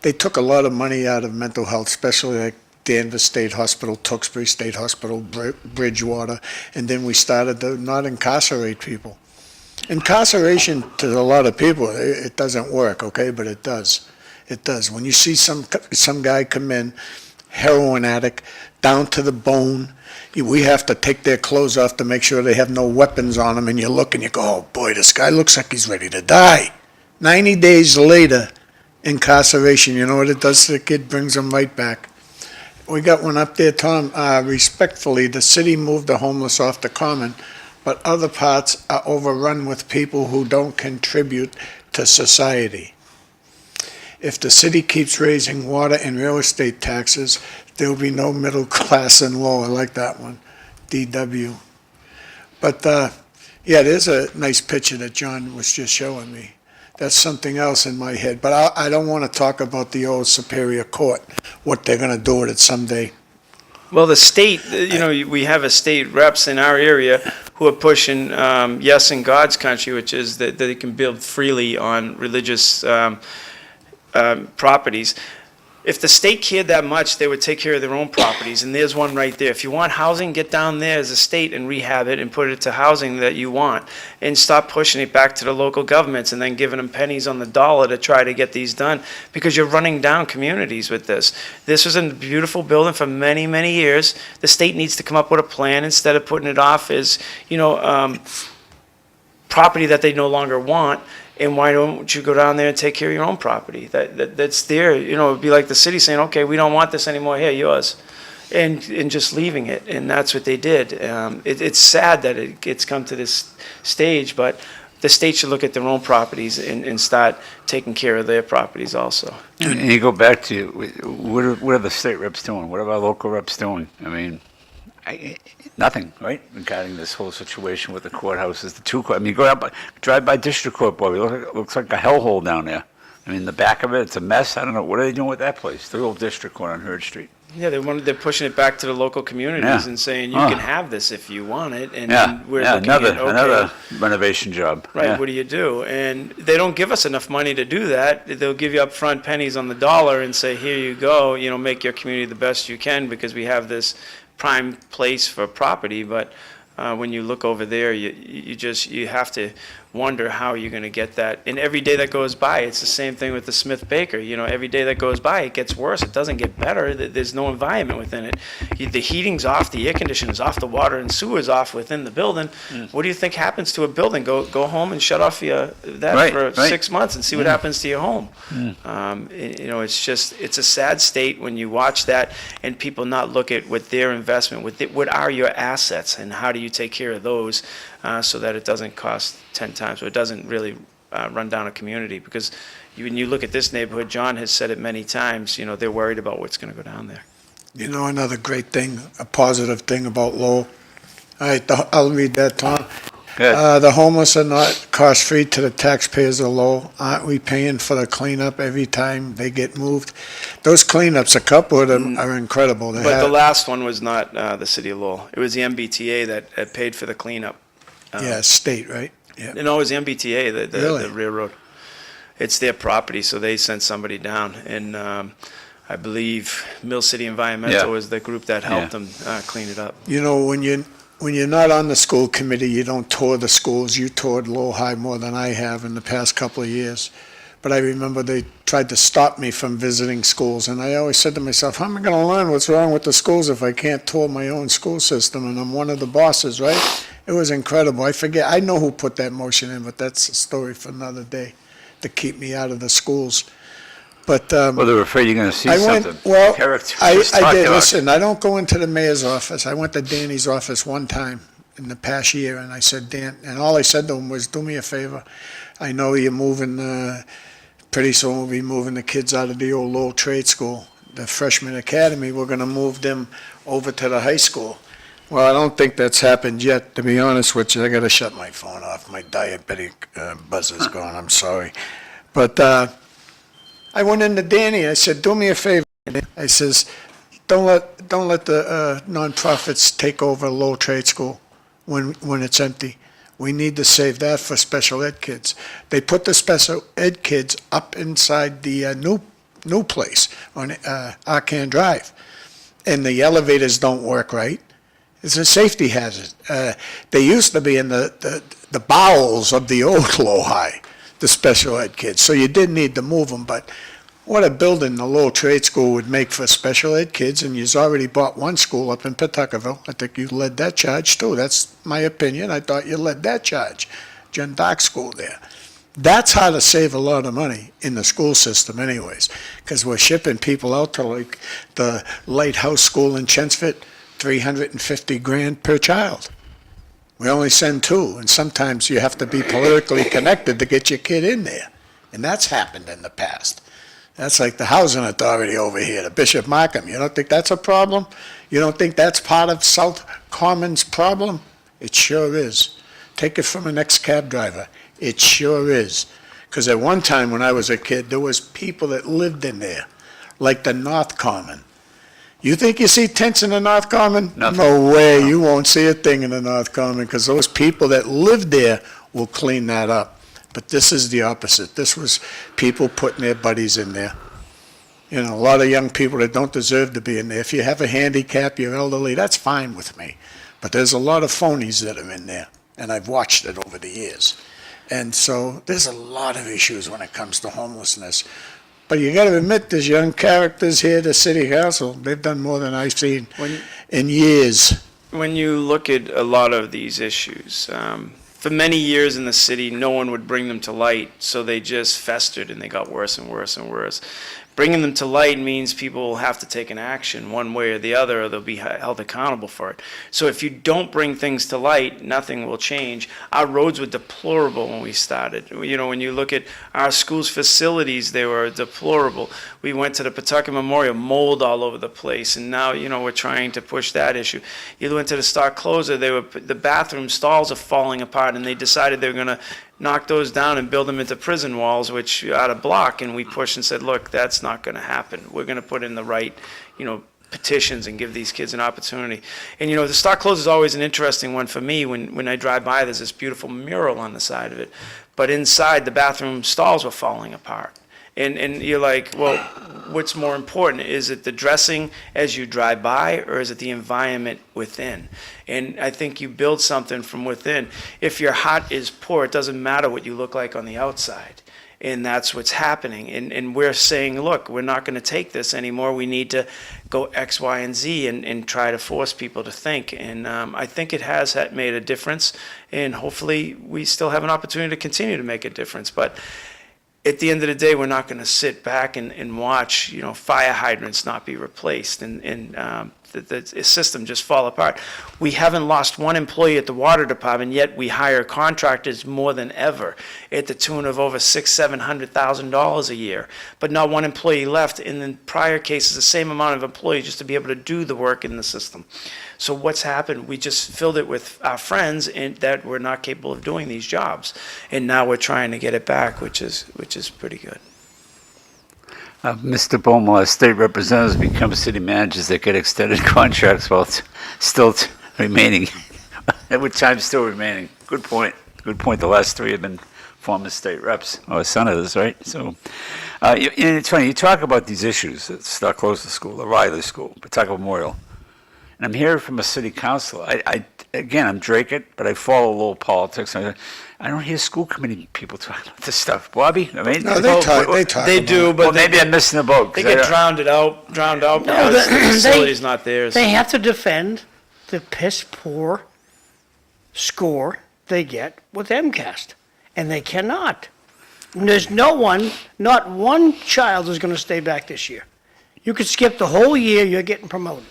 S2: they took a lot of money out of mental health, especially like Danvers State Hospital, Tewksbury State Hospital, Bridgewater. And then we started to not incarcerate people. Incarceration, to a lot of people, it doesn't work, okay? But it does. It does. When you see some guy come in, heroin addict, down to the bone. We have to take their clothes off to make sure they have no weapons on them, and you look and you go, oh boy, this guy looks like he's ready to die. 90 days later, incarceration, you know what it does to the kid? Brings him right back. We got one up there, Tom. Respectfully, the city moved the homeless off the common, but other parts are overrun with people who don't contribute to society. If the city keeps raising water and real estate taxes, there'll be no middle class in Lowell. I like that one, DW. But yeah, there's a nice picture that John was just showing me. That's something else in my head. But I don't want to talk about the old Superior Court, what they're going to do with it someday.
S4: Well, the state, we have a state reps in our area who are pushing yes in God's country, which is that they can build freely on religious properties. If the state cared that much, they would take care of their own properties, and there's one right there. If you want housing, get down there as a state and rehab it and put it to housing that you want, and stop pushing it back to the local governments and then giving them pennies on the dollar to try to get these done, because you're running down communities with this. This was a beautiful building for many, many years. The state needs to come up with a plan instead of putting it off as, property that they no longer want. And why don't you go down there and take care of your own property? That's there. It would be like the city saying, okay, we don't want this anymore, here, yours. And just leaving it. And that's what they did. It's sad that it's come to this stage, but the state should look at their own properties and start taking care of their properties also.
S3: And you go back to, what are the state reps doing? What are our local reps doing? I mean, nothing, right? Regarding this whole situation with the courthouses, drive by District Court, boy, it looks like a hellhole down there. I mean, the back of it, it's a mess. I don't know, what are they doing with that place? The old District Court on Hurd Street.
S4: Yeah, they're pushing it back to the local communities and saying, you can have this if you want it. And we're looking
S3: another renovation job.
S4: Right,
S3: yeah.
S4: What do you do? And they don't give us enough money to do that. They'll give you upfront pennies on the dollar and say, here you go, make your community the best you can because we have this prime place for property. But when you look over there, you have to wonder how you're going to get that. And every day that goes by, it's the same thing with the Smith Baker. Every day that goes by, it gets worse. It doesn't get better. There's no environment within it. The heating's off, the air conditioning's off, the water and sewer's off within the building. What do you think happens to a building? Go home and shut off for 6 months and see what happens to your home. It's a sad state when you watch that and people not look at what their investment, what are your assets and how do you take care of those so that it doesn't cost 10 times, or it doesn't really run down a community. Because when you look at this neighborhood, John has said it many times, they're worried about what's going to go down there.
S2: Another great thing, a positive thing about Lowell. All right, I'll read that, Tom. The homeless are not cost-free to the taxpayers of Lowell. Aren't we paying for the cleanup every time they get moved? Those cleanups, a couple of them are incredible.
S4: But the last one was not the city of Lowell. It was the MBTA that paid for the cleanup.
S2: State, right? Yeah.
S4: No, it was the MBTA,
S2: Really?
S4: the railroad. It's their property, so they sent somebody down. And I believe Mill City Environmental was the group that helped them clean it up.
S2: When you're not on the school committee, you don't tour the schools. You toured Lowell High more than I have in the past couple of years. But I remember they tried to stop me from visiting schools. And I always said to myself, how am I going to learn what's wrong with the schools if I can't tour my own school system? And I'm one of the bosses, right? It was incredible. I know who put that motion in, but that's a story for another day. to keep me out of the schools. But,
S3: Well, they're afraid you're gonna see
S2: I went,
S3: something.
S2: well,
S3: Character.
S2: I
S3: Just talk
S2: did,
S3: about it.
S2: listen, I don't go into the mayor's office. I went to Danny's office one time in the past year, and I said, Dan, and all I said to him was, do me a favor. I know you're moving, pretty soon we'll be moving the kids out of the old Lowell Trade School, the freshman academy. We're gonna move them over to the high school. Well, I don't think that's happened yet, to be honest with you. I gotta shut my phone off. My diabetic buzzer's gone, I'm sorry. But, I went into Danny, I said, do me a favor. I says, don't let the nonprofits take over Lowell Trade School when it's empty. We need to save that for special ed kids. They put the special ed kids up inside the new place on Arcan Drive, and the elevators don't work right. It's a safety hazard. They used to be in the bowels of the old Lowell High, the special ed kids, so you did need to move them, but what a building the Lowell Trade School would make for special ed kids, and you've already bought one school up in Pawtuckaville. I think you led that charge too. That's my opinion. I thought you led that charge. John Dark School there. That's how to save a lot of money in the school system anyways, because we're shipping people out to like the Lighthouse School in Chelmsford, $350,000 per child. We only send 2, and sometimes you have to be politically connected to get your kid in there. And that's happened in the past. That's like the housing authority over here, the Bishop Markham. You don't think that's a problem? You don't think that's part of South Commons' problem? It sure is. Take it from an ex-cab driver. It sure is. Because at one time when I was a kid, there was people that lived in there, like the North Common. You think you see tents in the North Common?
S3: Nothing.
S2: No way, you won't see a thing in the North Common, because those people that live there will clean that up. But this is the opposite. This was people putting their buddies in there. You know, a lot of young people that don't deserve to be in there. If you have a handicap, you're elderly, that's fine with me. But there's a lot of phonies that are in there, and I've watched it over the years. And so there's a lot of issues when it comes to homelessness. But you got to admit, there's young characters here, the city council. They've done more than I've seen in years.
S4: When you look at a lot of these issues, for many years in the city, no one would bring them to light, so they just festered and they got worse and worse and worse. Bringing them to light means people will have to take an action one way or the other, or they'll be held accountable for it. So if you don't bring things to light, nothing will change. Our roads were deplorable when we started. You know, when you look at our school's facilities, they were deplorable. We went to the Pawtucket Memorial, mold all over the place, and now, you know, we're trying to push that issue. You went to the Star Closer, the bathroom stalls are falling apart, and they decided they were going to knock those down and build them into prison walls, which out of block, and we pushed and said, look, that's not going to happen. We're going to put in the right, you know, petitions and give these kids an opportunity. And, you know, the Star Closer is always an interesting one for me. When I drive by, there's this beautiful mural on the side of it. But inside, the bathroom stalls were falling apart. And you're like, well, what's more important? Is it the dressing as you drive by, or is it the environment within? And I think you build something from within. If your heart is poor, it doesn't matter what you look like on the outside. And that's what's happening. And we're saying, look, we're not going to take this anymore. We need to go X, Y, and Z and try to force people to think. And I think it has made a difference. And hopefully we still have an opportunity to continue to make a difference. But at the end of the day, we're not going to sit back and watch, you know, fire hydrants not be replaced and the system just fall apart. We haven't lost one employee at the water department, yet we hire contractors more than ever at the tune of over $600,000-$700,000 a year. But not one employee left. In the prior cases, the same amount of employees just to be able to do the work in the system. So what's happened? We just filled it with our friends that were not capable of doing these jobs, and now we're trying to get it back, which is pretty good.
S3: Mr. Bomil, as state representatives become city managers that get extended contracts while still remaining, with time still remaining. Good point. Good point. The last 3 have been former state reps or senators, right? So, and it's funny, you talk about these issues at Star Closer School, the Riley School, Pawtucket Memorial. And I'm hearing from a city councilor. Again, I'm Drake, but I follow Lowell politics. I don't hear school committee people talking about this stuff. Bobby, I mean,
S2: No, they talk.
S4: They do, but
S3: well, maybe I'm missing the boat.
S4: they get drowned out because the facility's not theirs.
S1: They have to defend the piss poor score they get with MCAST, and they cannot. And there's no one, not one child is going to stay back this year. You could skip the whole year, you're getting promoted.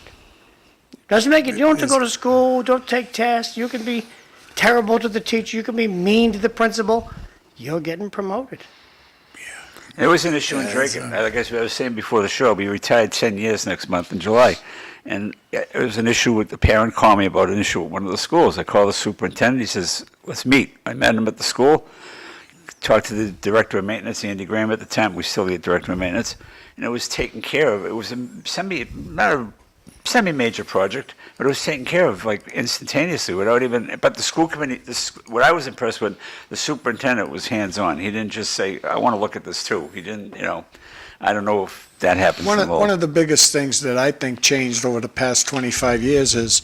S1: Doesn't make it, you don't have to go to school, don't take tests, you can be terrible to the teacher, you can be mean to the principal, you're getting promoted.
S3: There was an issue in Drake, like I was saying before the show, we retired 10 years next month in July. And there was an issue with the parent called me about an issue at one of the schools. I called the superintendent, he says, let's meet. I met him at the school, talked to the director of maintenance, Andy Graham at the time, we still the director of maintenance, and it was taken care of. It was not a semi-major project, but it was taken care of like instantaneously without even, but the school committee, what I was impressed with, the superintendent was hands-on. He didn't just say, I want to look at this too. He didn't, I don't know if that happens in Lowell.
S2: One of the biggest things that I think changed over the past 25 years is,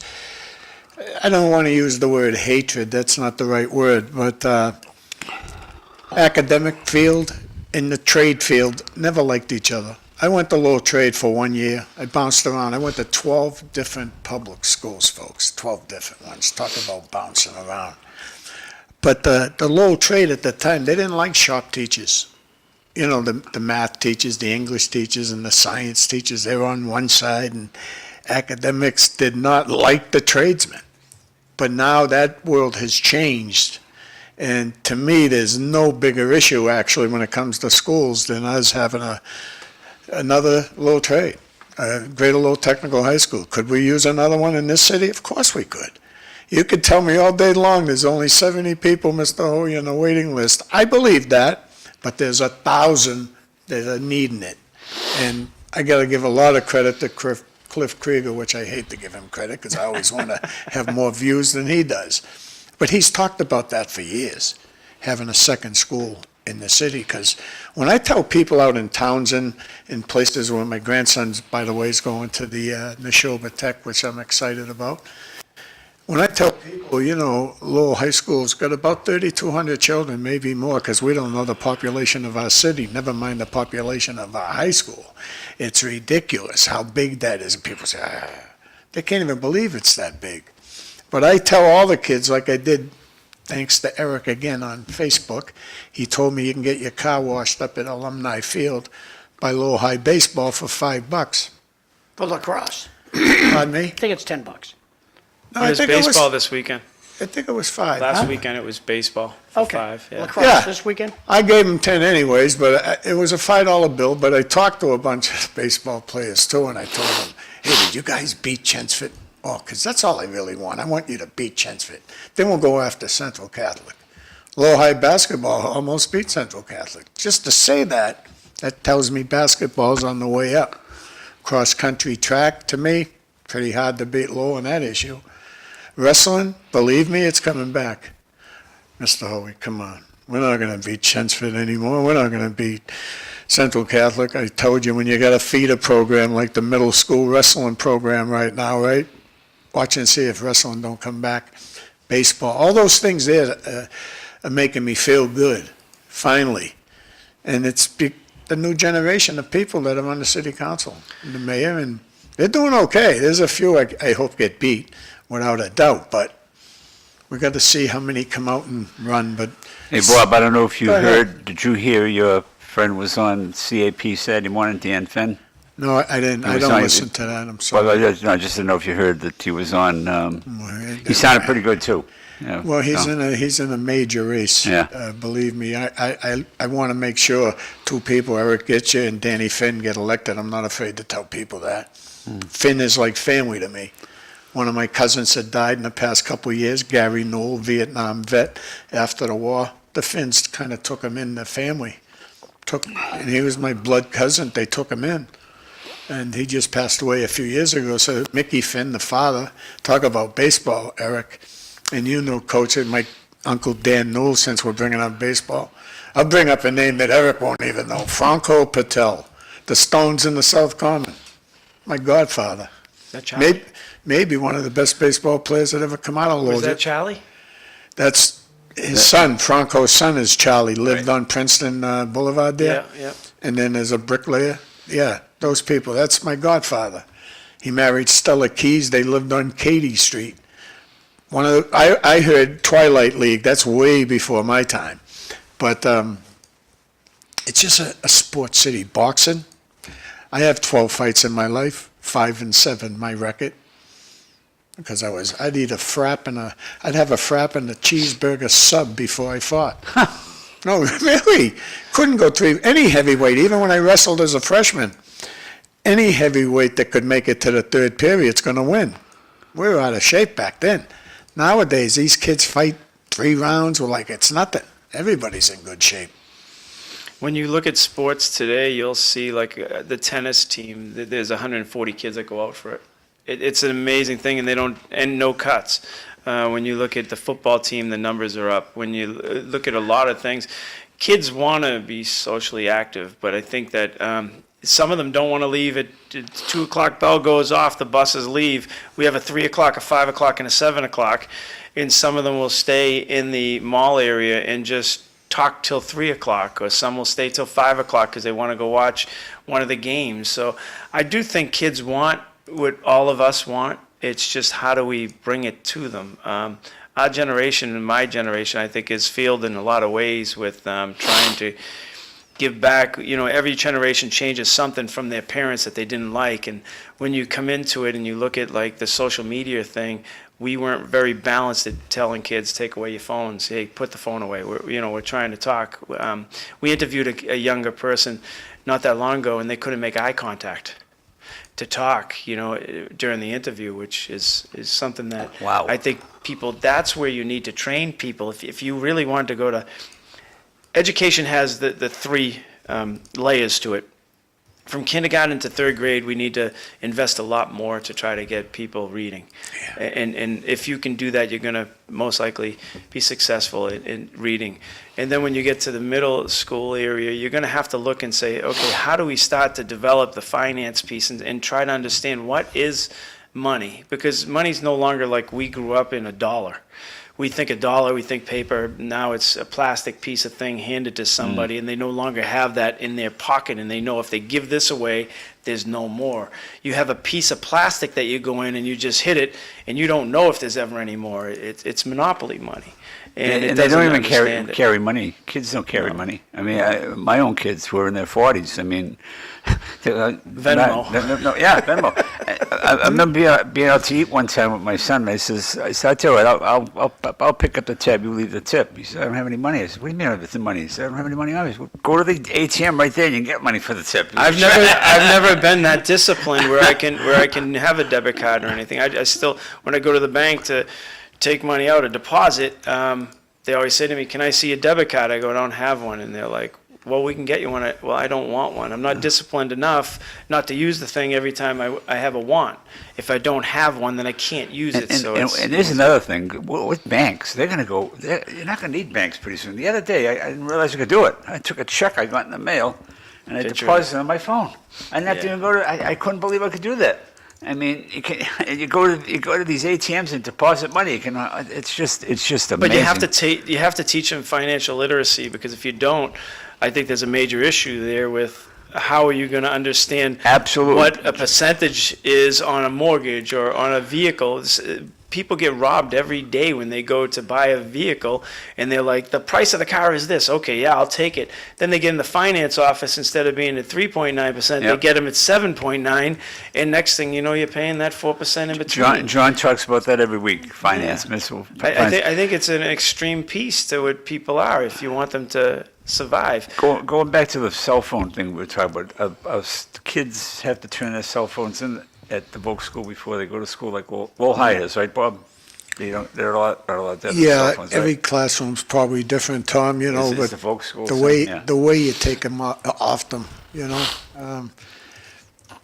S2: I don't want to use the word hatred, that's not the right word, but academic field and the trade field never liked each other. I went to Lowell Trade for 1 year. I bounced around. I went to 12 different public schools, folks, 12 different ones. Talk about bouncing around. But the Lowell Trade at the time, they didn't like sharp teachers. The math teachers, the English teachers, and the science teachers, they were on one side, and academics did not like the tradesmen. But now that world has changed. And to me, there's no bigger issue, actually, when it comes to schools than us having another Lowell Trade, Greater Lowell Technical High School. Could we use another one in this city? Of course we could. You could tell me all day long there's only 70 people, Mr. Hoey, on the waiting list. I believe that, but there's 1,000 that are needing it. And I got to give a lot of credit to Cliff Krieger, which I hate to give him credit because I always want to have more views than he does. But he's talked about that for years, having a second school in the city, because when I tell people out in Townsend, in places where my grandson's, by the way, is going to the Neshoba Tech, which I'm excited about, when I tell people, Lowell High School's got about 3,200 children, maybe more, because we don't know the population of our city, never mind the population of our high school. It's ridiculous how big that is. And people say, they can't even believe it's that big. But I tell all the kids, like I did, thanks to Eric again on Facebook, he told me you can get your car washed up at Alumni Field by Lowell High Baseball for $5.
S1: For lacrosse,
S2: Pardon me?
S1: I think it's $10.
S2: No,
S4: It was baseball this weekend.
S2: I think it was $5.
S4: Last weekend it was baseball for
S1: Okay.
S4: $5. Yeah.
S1: Lacrosse
S2: Yeah.
S1: this weekend?
S2: I gave him 10 anyways, but it was a $5 bill, but I talked to a bunch of baseball players too, and I told them, hey, did you guys beat Chensford? Oh, because that's all I really want. I want you to beat Chensford. Then we'll go after Central Catholic. Lowell High basketball almost beat Central Catholic. Just to say that tells me basketball's on the way up. Cross-country track, to me, pretty hard to beat Lowell in that issue. Wrestling, believe me, it's coming back. Mr. Hoey, come on. We're not going to beat Chensford anymore. We're not going to beat Central Catholic. I told you, when you got a feeder program like the middle school wrestling program right now, right? Watch and see if wrestling don't come back. Baseball, all those things there are making me feel good, finally. And it's the new generation of people that are on the city council, and the mayor, and they're doing okay. There's a few I hope get beat, without a doubt, but we got to see how many come out and run. But
S3: Hey, Bob, I don't know if you
S2: Go ahead.
S3: heard, did you hear your friend was on CAP Saturday morning, Dan Finn?
S2: no, I didn't.
S3: He
S2: I
S3: was
S2: don't
S3: on-
S2: listen to that. I'm
S3: Well,
S2: sorry.
S3: I just didn't know if you heard that he was on, he sounded pretty good too. Yeah,
S2: Well, he's
S3: so.
S2: in a major race.
S3: Yeah.
S2: Believe me, I want to make sure two people, Erik Gitschier and Danny Finn, get elected. I'm not afraid to tell people that. Finn is like family to me. One of my cousins had died in the past couple of years, Gary Newell, Vietnam vet, after the war. The Finns kind of took him in the family. And he was my blood cousin. They took him in. And he just passed away a few years ago. So Mickey Finn, the father, talk about baseball, Eric. And you know, Coach, my Uncle Dan Newell, since we're bringing up baseball. I'll bring up a name that Eric won't even know. Franco Patel, the Stones in the South Common. My godfather.
S4: Is that Charlie?
S2: Maybe one of the best baseball players that ever come out of Lowell.
S4: Was that Charlie?
S2: That's his son. Franco's son is Charlie. Lived on Princeton Boulevard there.
S4: Yeah.
S2: And then there's a bricklayer. Yeah, those people. That's my godfather. He married Stella Keys. They lived on Katy Street. I heard Twilight League. That's way before my time. But it's just a sports city. Boxing, I have 12 fights in my life, 5-7 my record. Because I'd eat a frap I'd have a frap and a cheeseburger sub before I fought. No, really. Couldn't go any heavyweight, even when I wrestled as a freshman. Any heavyweight that could make it to the third period's going to win. We were out of shape back then. Nowadays, these kids fight 3 rounds. We're like, it's nothing. Everybody's in good shape.
S4: When you look at sports today, you'll see like the tennis team, there's 140 kids that go out for it. It's an amazing thing, and no cuts. When you look at the football team, the numbers are up. When you look at a lot of things, kids want to be socially active, but I think that some of them don't want to leave at 2 o'clock bell goes off, the buses leave. We have a 3 o'clock, a 5 o'clock, and a 7 o'clock, and some of them will stay in the mall area and just talk till 3 o'clock, or some will stay till 5 o'clock because they want to go watch one of the games. So I do think kids want what all of us want. It's just how do we bring it to them? Our generation and my generation, I think, is failed in a lot of ways with trying to give back. Every generation changes something from their parents that they didn't like. And when you come into it and you look at like the social media thing, we weren't very balanced at telling kids, take away your phones. Hey, put the phone away. We're trying to talk. We interviewed a younger person not that long ago, and they couldn't make eye contact to talk, during the interview, which is something that
S3: Wow.
S4: I think that's where you need to train people. If you really want to go to, education has the 3 layers to it. From kindergarten to 3rd grade, we need to invest a lot more to try to get people reading. Yeah. And if you can do that, you're going to most likely be successful in reading. And then when you get to the middle school area, you're going to have to look and say, okay, how do we start to develop the finance piece and try to understand what is money? Because money's no longer like we grew up in a dollar. We think a dollar, we think paper. Now it's a plastic piece of thing handed to somebody, and they no longer have that in their pocket, and they know if they give this away, there's no more. You have a piece of plastic that you go in and you just hit it, and you don't know if there's ever any more. It's monopoly money.
S3: And they don't even carry money. Kids don't carry money. I mean, my own kids who are in their 40s, I mean,
S4: Venmo.
S3: Venmo. I remember being out to eat one time with my son. I said, tell you what, I'll pick up the tab. You leave the tip. He said, I don't have any money. I said, what do you mean I don't have the money? He said, I don't have any money on me. Well, go to the ATM right there and you can get money for the tip.
S4: I've never been that disciplined where I can have a debit card or anything. I still, when I go to the bank to take money out, a deposit, they always say to me, can I see a debit card? I go, I don't have one. And they're like, well, we can get you one. Well, I don't want one. I'm not disciplined enough not to use the thing every time I have a want. If I don't have one, then I can't use it.
S3: And there's another thing. With banks, they're going to go, you're not going to need banks pretty soon. The other day, I didn't realize you could do it. I took a check I got in the mail, and I deposited it on my phone. I didn't have to even go to, I couldn't believe I could do that. I mean, you go to these ATMs and deposit money. You can. It's just amazing.
S4: But you have to teach them financial literacy, because if you don't, I think there's a major issue there with how are you going to understand what a percentage is on a mortgage or on a vehicle. People get robbed every day when they go to buy a vehicle, and they're like, the price of the car is this. Okay, yeah, I'll take it. Then they get in the finance office, instead of being at 3.9%, they get them at 7.9, and next thing you know, you're paying that 4% in between.
S3: John talks about that every week, finance.
S4: I think it's an extreme piece to what people are if you want them to survive.
S3: Going back to the cell phone thing we were talking about, the kids have to turn their cell phones in at the Volk school before they go to school, like Lowell High is, right, Bob? They're not allowed to have cell phones,
S2: every
S3: right?
S2: classroom's probably different, Tom,
S3: It's
S2: but
S3: the Volk school
S2: the way you take them off them,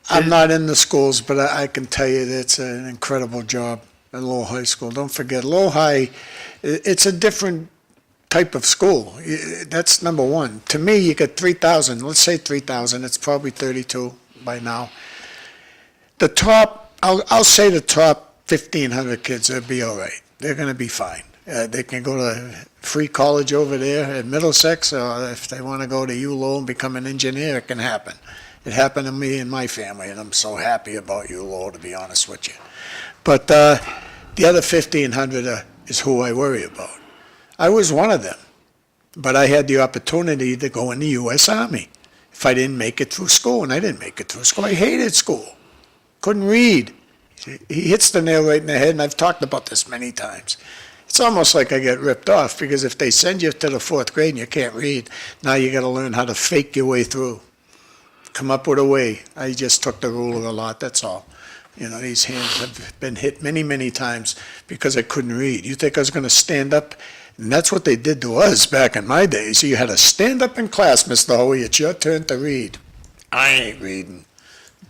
S2: I'm not in the schools, but I can tell you that it's an incredible job at Lowell High School. Don't forget, Lowell High, it's a different type of school. That's number one. To me, you get 3,000, let's say 3,000, it's probably 32 by now. The top, I'll say the top 1,500 kids, they'll be all right. They're going to be fine. They can go to free college over there at Middlesex, or if they want to go to ULO and become an engineer, it can happen. It happened to me and my family, and I'm so happy about ULO, to be honest with you. But the other 1,500 is who I worry about. I was one of them. But I had the opportunity to go in the U.S. Army if I didn't make it through school, and I didn't make it through school. I hated school. Couldn't read. He hits the nail right in the head, and I've talked about this many times. It's almost like I get ripped off, because if they send you to the 4th grade and you can't read, now you got to learn how to fake your way through. Come up with a way. I just took the ruler a lot, that's all. You know, these hands have been hit many, many times because I couldn't read. You think I was going to stand up? And that's what they did to us back in my days. You had to stand up in class, Mr. Hoey, it's your turn to read. I ain't reading.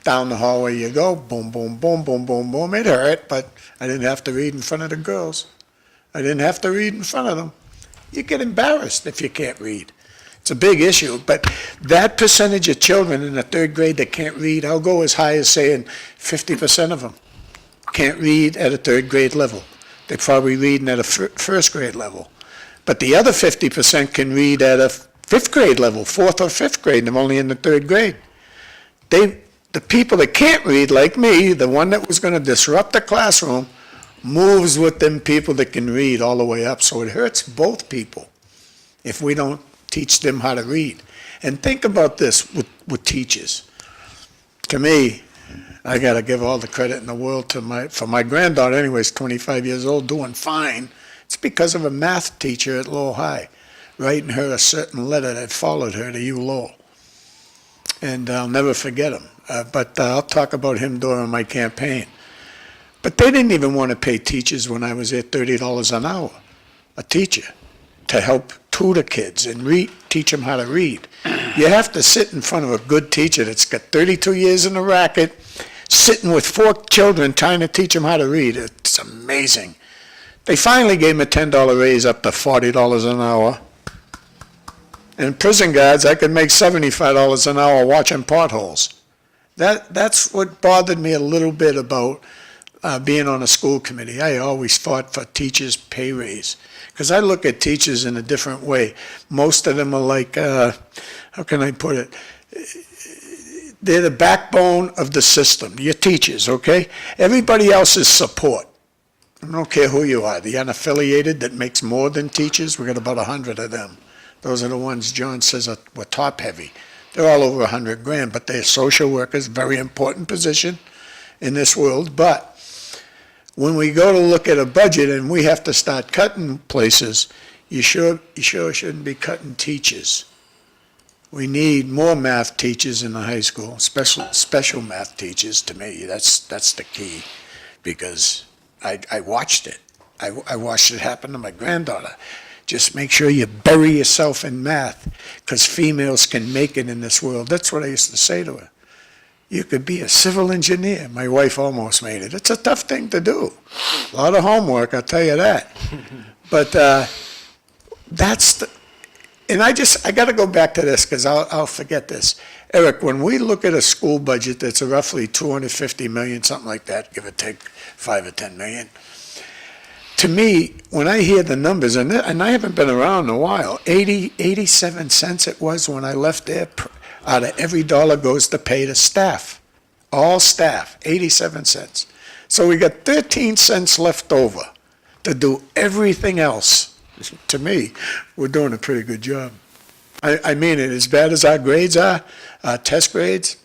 S2: Down the hallway you go, boom, boom, boom, boom, boom, boom. It hurt, but I didn't have to read in front of the girls. I didn't have to read in front of them. You get embarrassed if you can't read. It's a big issue, but that percentage of children in the 3rd grade that can't read, I'll go as high as saying 50% of them can't read at a 3rd grade level. They're probably reading at a 1st grade level. But the other 50% can read at a 5th grade level, 4th or 5th grade, and I'm only in the 3rd grade. The people that can't read, like me, the one that was going to disrupt the classroom, moves with them people that can read all the way up. So it hurts both people if we don't teach them how to read. And think about this with teachers. To me, I got to give all the credit in the world for my granddaughter, anyways, 25 years old, doing fine. It's because of a math teacher at Lowell High, writing her a certain letter that followed her to you, Lowell. And I'll never forget him. But I'll talk about him during my campaign. But they didn't even want to pay teachers when I was there $30 an hour, a teacher, to help tutor kids and teach them how to read. You have to sit in front of a good teacher that's got 32 years in the racket, sitting with 4 children trying to teach them how to read. It's amazing. They finally gave him a $10 raise up to $40 an hour. And prison guards, I could make $75 an hour watching potholes. That's what bothered me a little bit about being on a school committee. I always fought for teachers' pay raise, because I look at teachers in a different way. Most of them are like, how can I put it? They're the backbone of the system. You're teachers, okay? Everybody else is support. I don't care who you are. The unaffiliated that makes more than teachers, we got about 100 of them. Those are the ones John says were top heavy. They're all over 100 grand, but they're social workers, very important position in this world. But when we go to look at a budget and we have to start cutting places, you sure shouldn't be cutting teachers. We need more math teachers in the high school, special math teachers. To me, that's the key, because I watched it. I watched it happen to my granddaughter. Just make sure you bury yourself in math, because females can make it in this world. That's what I used to say to her. You could be a civil engineer. My wife almost made it. It's a tough thing to do. A lot of homework, I'll tell you that. But and I got to go back to this, because I'll forget this. Eric, when we look at a school budget that's roughly $250 million, something like that, give or take 5 or 10 million, to me, when I hear the numbers, and I haven't been around in a while, 87 cents it was when I left there, out of every dollar goes to pay the staff. All staff, 87 cents. So we got 13 cents left over to do everything else. To me, we're doing a pretty good job. I mean it, as bad as our grades are, our test grades,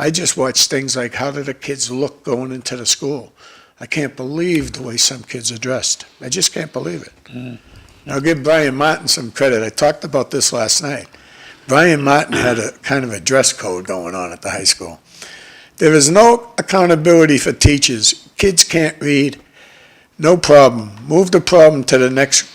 S2: I just watch things like, how do the kids look going into the school? I can't believe the way some kids are dressed. I just can't believe it. I'll give Brian Martin some credit. I talked about this last night. Brian Martin had a kind of a dress code going on at the high school. There is no accountability for teachers. Kids can't read, no problem. Move the problem to the next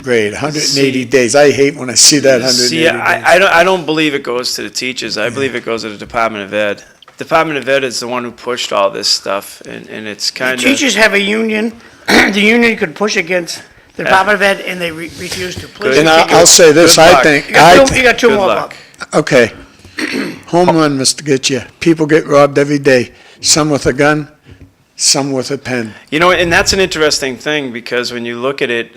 S2: grade, 180 days. I hate when I see that 180
S4: See,
S2: days.
S4: I don't believe it goes to the teachers. I believe it goes to the Department of Ed. Department of Ed is the one who pushed all this stuff, and it's kind of...
S1: Teachers have a union. The union could push against the Department of Ed, and they refuse to. Please
S2: And
S1: continue.
S2: I'll say this,
S4: Good
S2: I
S4: luck.
S2: think,
S1: You got two
S4: Good
S1: more,
S4: luck.
S1: Bob.
S2: okay, home run, Mr. Gitschier. People get robbed every day, some with a gun, some with a pen.
S4: You know, and that's an interesting thing, because when you look at it,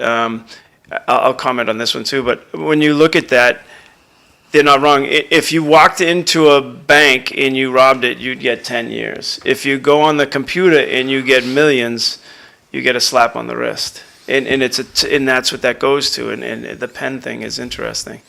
S4: I'll comment on this one too, but when you look at that, they're not wrong. If you walked into a bank and you robbed it, you'd get 10 years. If you go on the computer and you get millions, you get a slap on the wrist. and and that's what that goes to, and the pen thing is interesting.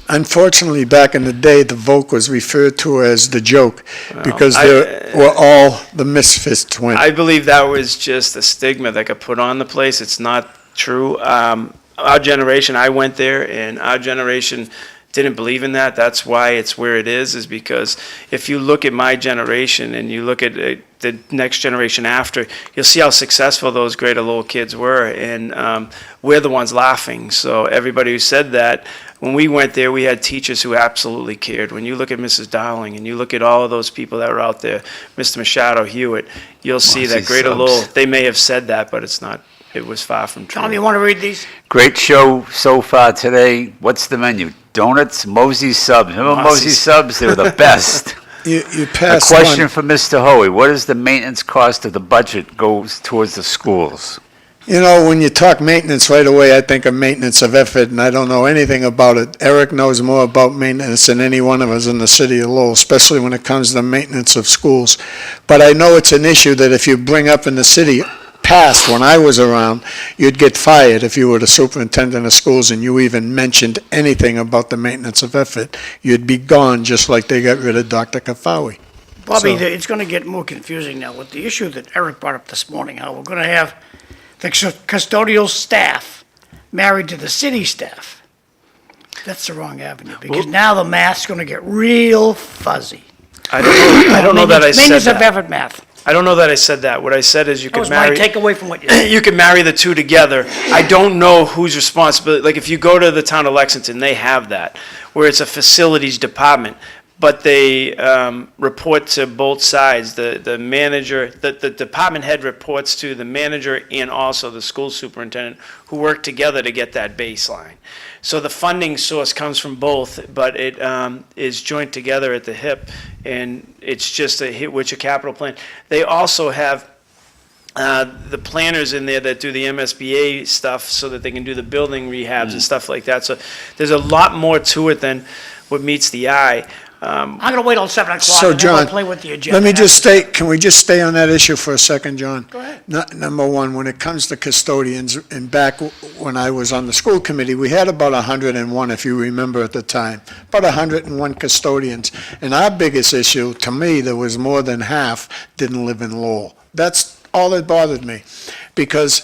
S2: Unfortunately, back in the day, the vote was referred to as the joke because
S4: I-
S2: they were all the misfits went.
S4: I believe that was just a stigma that got put on the place. It's not true. Our generation, I went there, and our generation didn't believe in that. That's why it's where it is because if you look at my generation and you look at the next generation after, you'll see how successful those greater Lowell kids were, and we're the ones laughing. So everybody who said that, when we went there, we had teachers who absolutely cared. When you look at Mrs. Darling and you look at all of those people that were out there, Mr. Machado, Hewitt, you'll see that greater
S3: subs.
S4: Lowell, they may have said that, but it's not. It was far from true.
S1: Tom, you want to read these?
S3: Great show so far today. What's the menu? Donuts, Mosey subs. Remember Mosey
S4: Mosey's.
S3: subs? They were the best.
S2: You
S3: A
S2: passed
S3: question
S2: one.
S3: for Mr. Hoey. What is the maintenance cost of the budget goes towards the schools?
S2: You know, when you talk maintenance right away, I think of maintenance of effort, and I don't know anything about it. Eric knows more about maintenance than any one of us in the city of Lowell, especially when it comes to maintenance of schools. But I know it's an issue that if you bring up in the city past, when I was around, you'd get fired if you were the superintendent of schools and you even mentioned anything about the maintenance of effort. You'd be gone, just like they got rid of Dr. Kafawi.
S1: Bobby,
S2: So-
S1: it's going to get more confusing now with the issue that Eric brought up this morning, how we're going to have the custodial staff married to the city staff. That's the wrong avenue, because now the math's going to get real fuzzy.
S4: I don't know that I said
S1: Maintenance of
S4: that.
S1: effort math.
S4: I don't know that I said that. What I said is you
S1: That
S4: could
S1: was my
S4: marry.
S1: takeaway from what you said.
S4: You can marry the two together. I don't know who's responsible. Like if you go to the town of Lexington, they have that, where it's a facilities department, but they report to both sides. The manager, the department head reports to the manager and also the school superintendent, who work together to get that baseline. So the funding source comes from both, but it is joined together at the hip, and it's just a hit which a capital plan. They also have the planners in there that do the MSBA stuff so that they can do the building rehabs and stuff like that. So there's a lot more to it than what meets the eye.
S1: I'm going to wait till 7 o'clock
S2: So,
S1: and then
S2: John,
S1: we'll play with the agenda.
S2: let me just can we just stay on that issue for a second, John?
S1: Go ahead.
S2: Number one, when it comes to custodians, and back when I was on the school committee, we had about 101, if you remember at the time, about 101 custodians. And our biggest issue, to me, there was more than half didn't live in Lowell. That's all that bothered me, because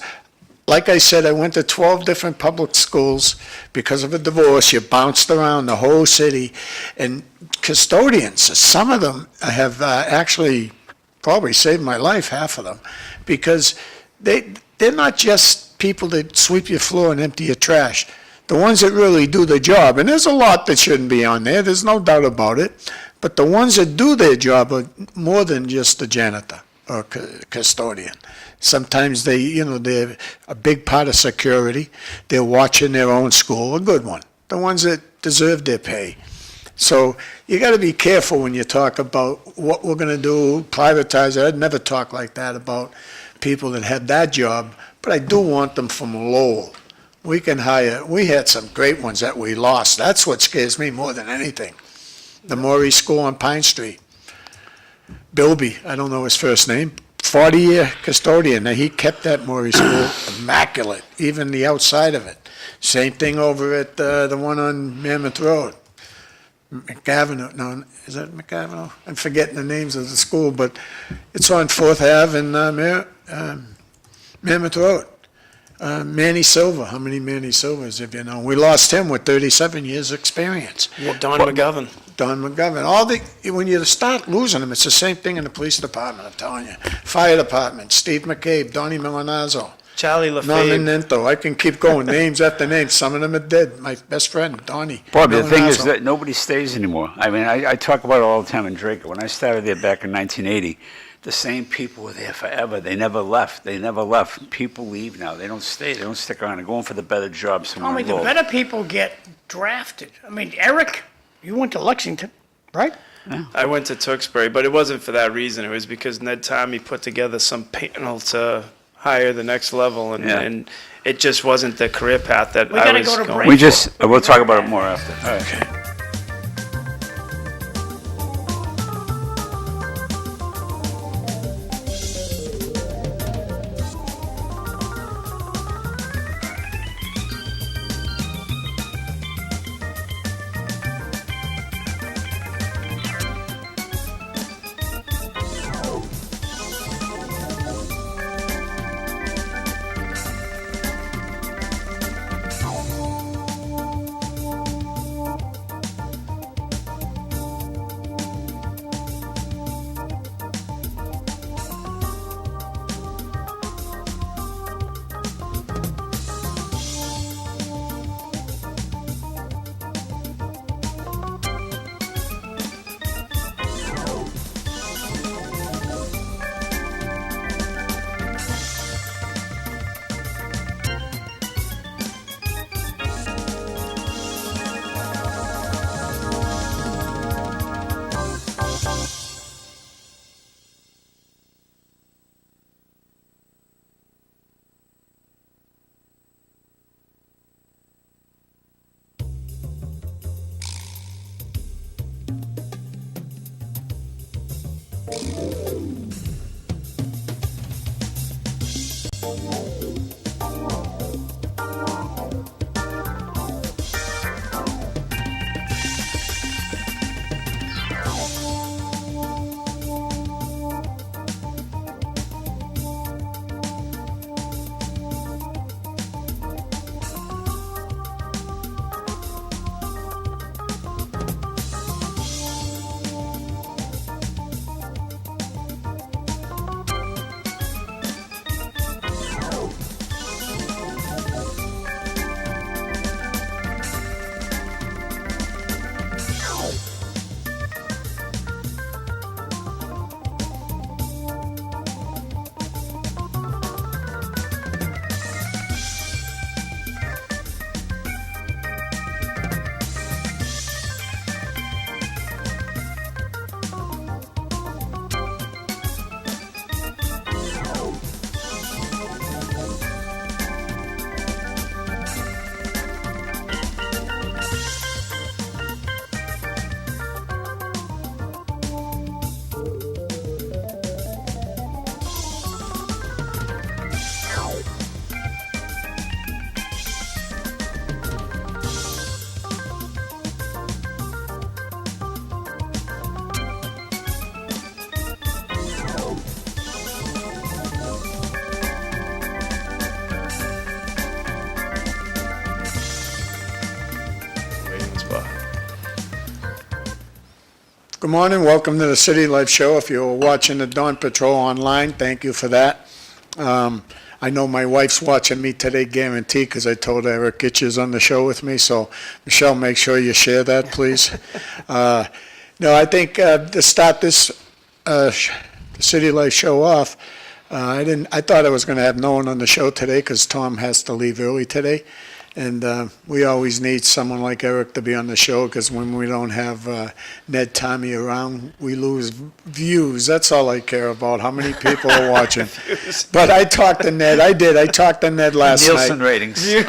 S2: like I said, I went to 12 different public schools. Because of a divorce, you bounced around the whole city. And custodians, some of them have actually probably saved my life, half of them, because they're not just people that sweep your floor and empty your trash. The ones that really do the job, and there's a lot that shouldn't be on there's no doubt about it, but the ones that do their job are more than just the janitor or custodian. Sometimes they're a big part of security. They're watching their own school, a good one, the ones that deserve their pay. So you got to be careful when you talk about what we're going to do, privatize it. I'd never talk like that about people that have that job, but I do want them from Lowell. We had some great ones that we lost. That's what scares me more than anything. The Maury School on Pine Street. Bilby, I don't know his first name, 40-year custodian. Now, he kept that Maury School immaculate, even the outside of it. Same thing over at the one on Mammoth Road. McAvenue, no, is that McAvenue? I'm forgetting the names of the school, but it's on 4th Ave and Mammoth Road. Manny Silva, how many Manny Silvas have you known? We lost him with 37 years' experience.
S4: Don McGovern.
S2: Don McGovern. When you start losing them, it's the same thing in the police department, I'm telling you. Fire department, Steve McCabe, Donnie Milanazzo,
S4: Charlie
S2: Norman
S4: LaFave.
S2: Ninto. I can keep going, names after names. Some of them are dead. My best friend, Donnie.
S3: Bobby, the thing is
S2: Milanazzo.
S3: that nobody stays anymore. I mean, I talk about it all the time in Draco. When I started there back in 1980, the same people were there forever. They never left. People leave now. They don't stay. They don't stick around. They're going for the better job somewhere
S1: Tommy,
S3: in
S1: the
S3: Lowell.
S1: better people get drafted. I mean, Eric, you went to Lexington, right?
S4: I went to Tewksbury, but it wasn't for that reason. It was because Ned Tarmey put together some panel to hire the next level, and it just wasn't the career path that
S1: We
S4: I
S1: gotta
S4: was
S1: go to
S4: going.
S1: break.
S3: We'll talk about it more after. All right.
S2: Okay. Good morning, welcome to the City Life Show. If you're watching the Dawn Patrol online, thank you for that. I know my wife's watching me today, guaranteed, because I told her Erik Gitschier's on the show with me, so Michelle, make sure you share that, please. No, I think to start this the City Life Show off, I thought I was going to have no one on the show today because Tom has to leave early today. And we always need someone like Erik to be on the show because when we don't have Ned Tarmey around, we lose views. That's all I care about, how many people are watching. But I talked to Ned. I talked to Ned last
S3: Nielsen
S2: night.
S3: ratings.
S2: Hey,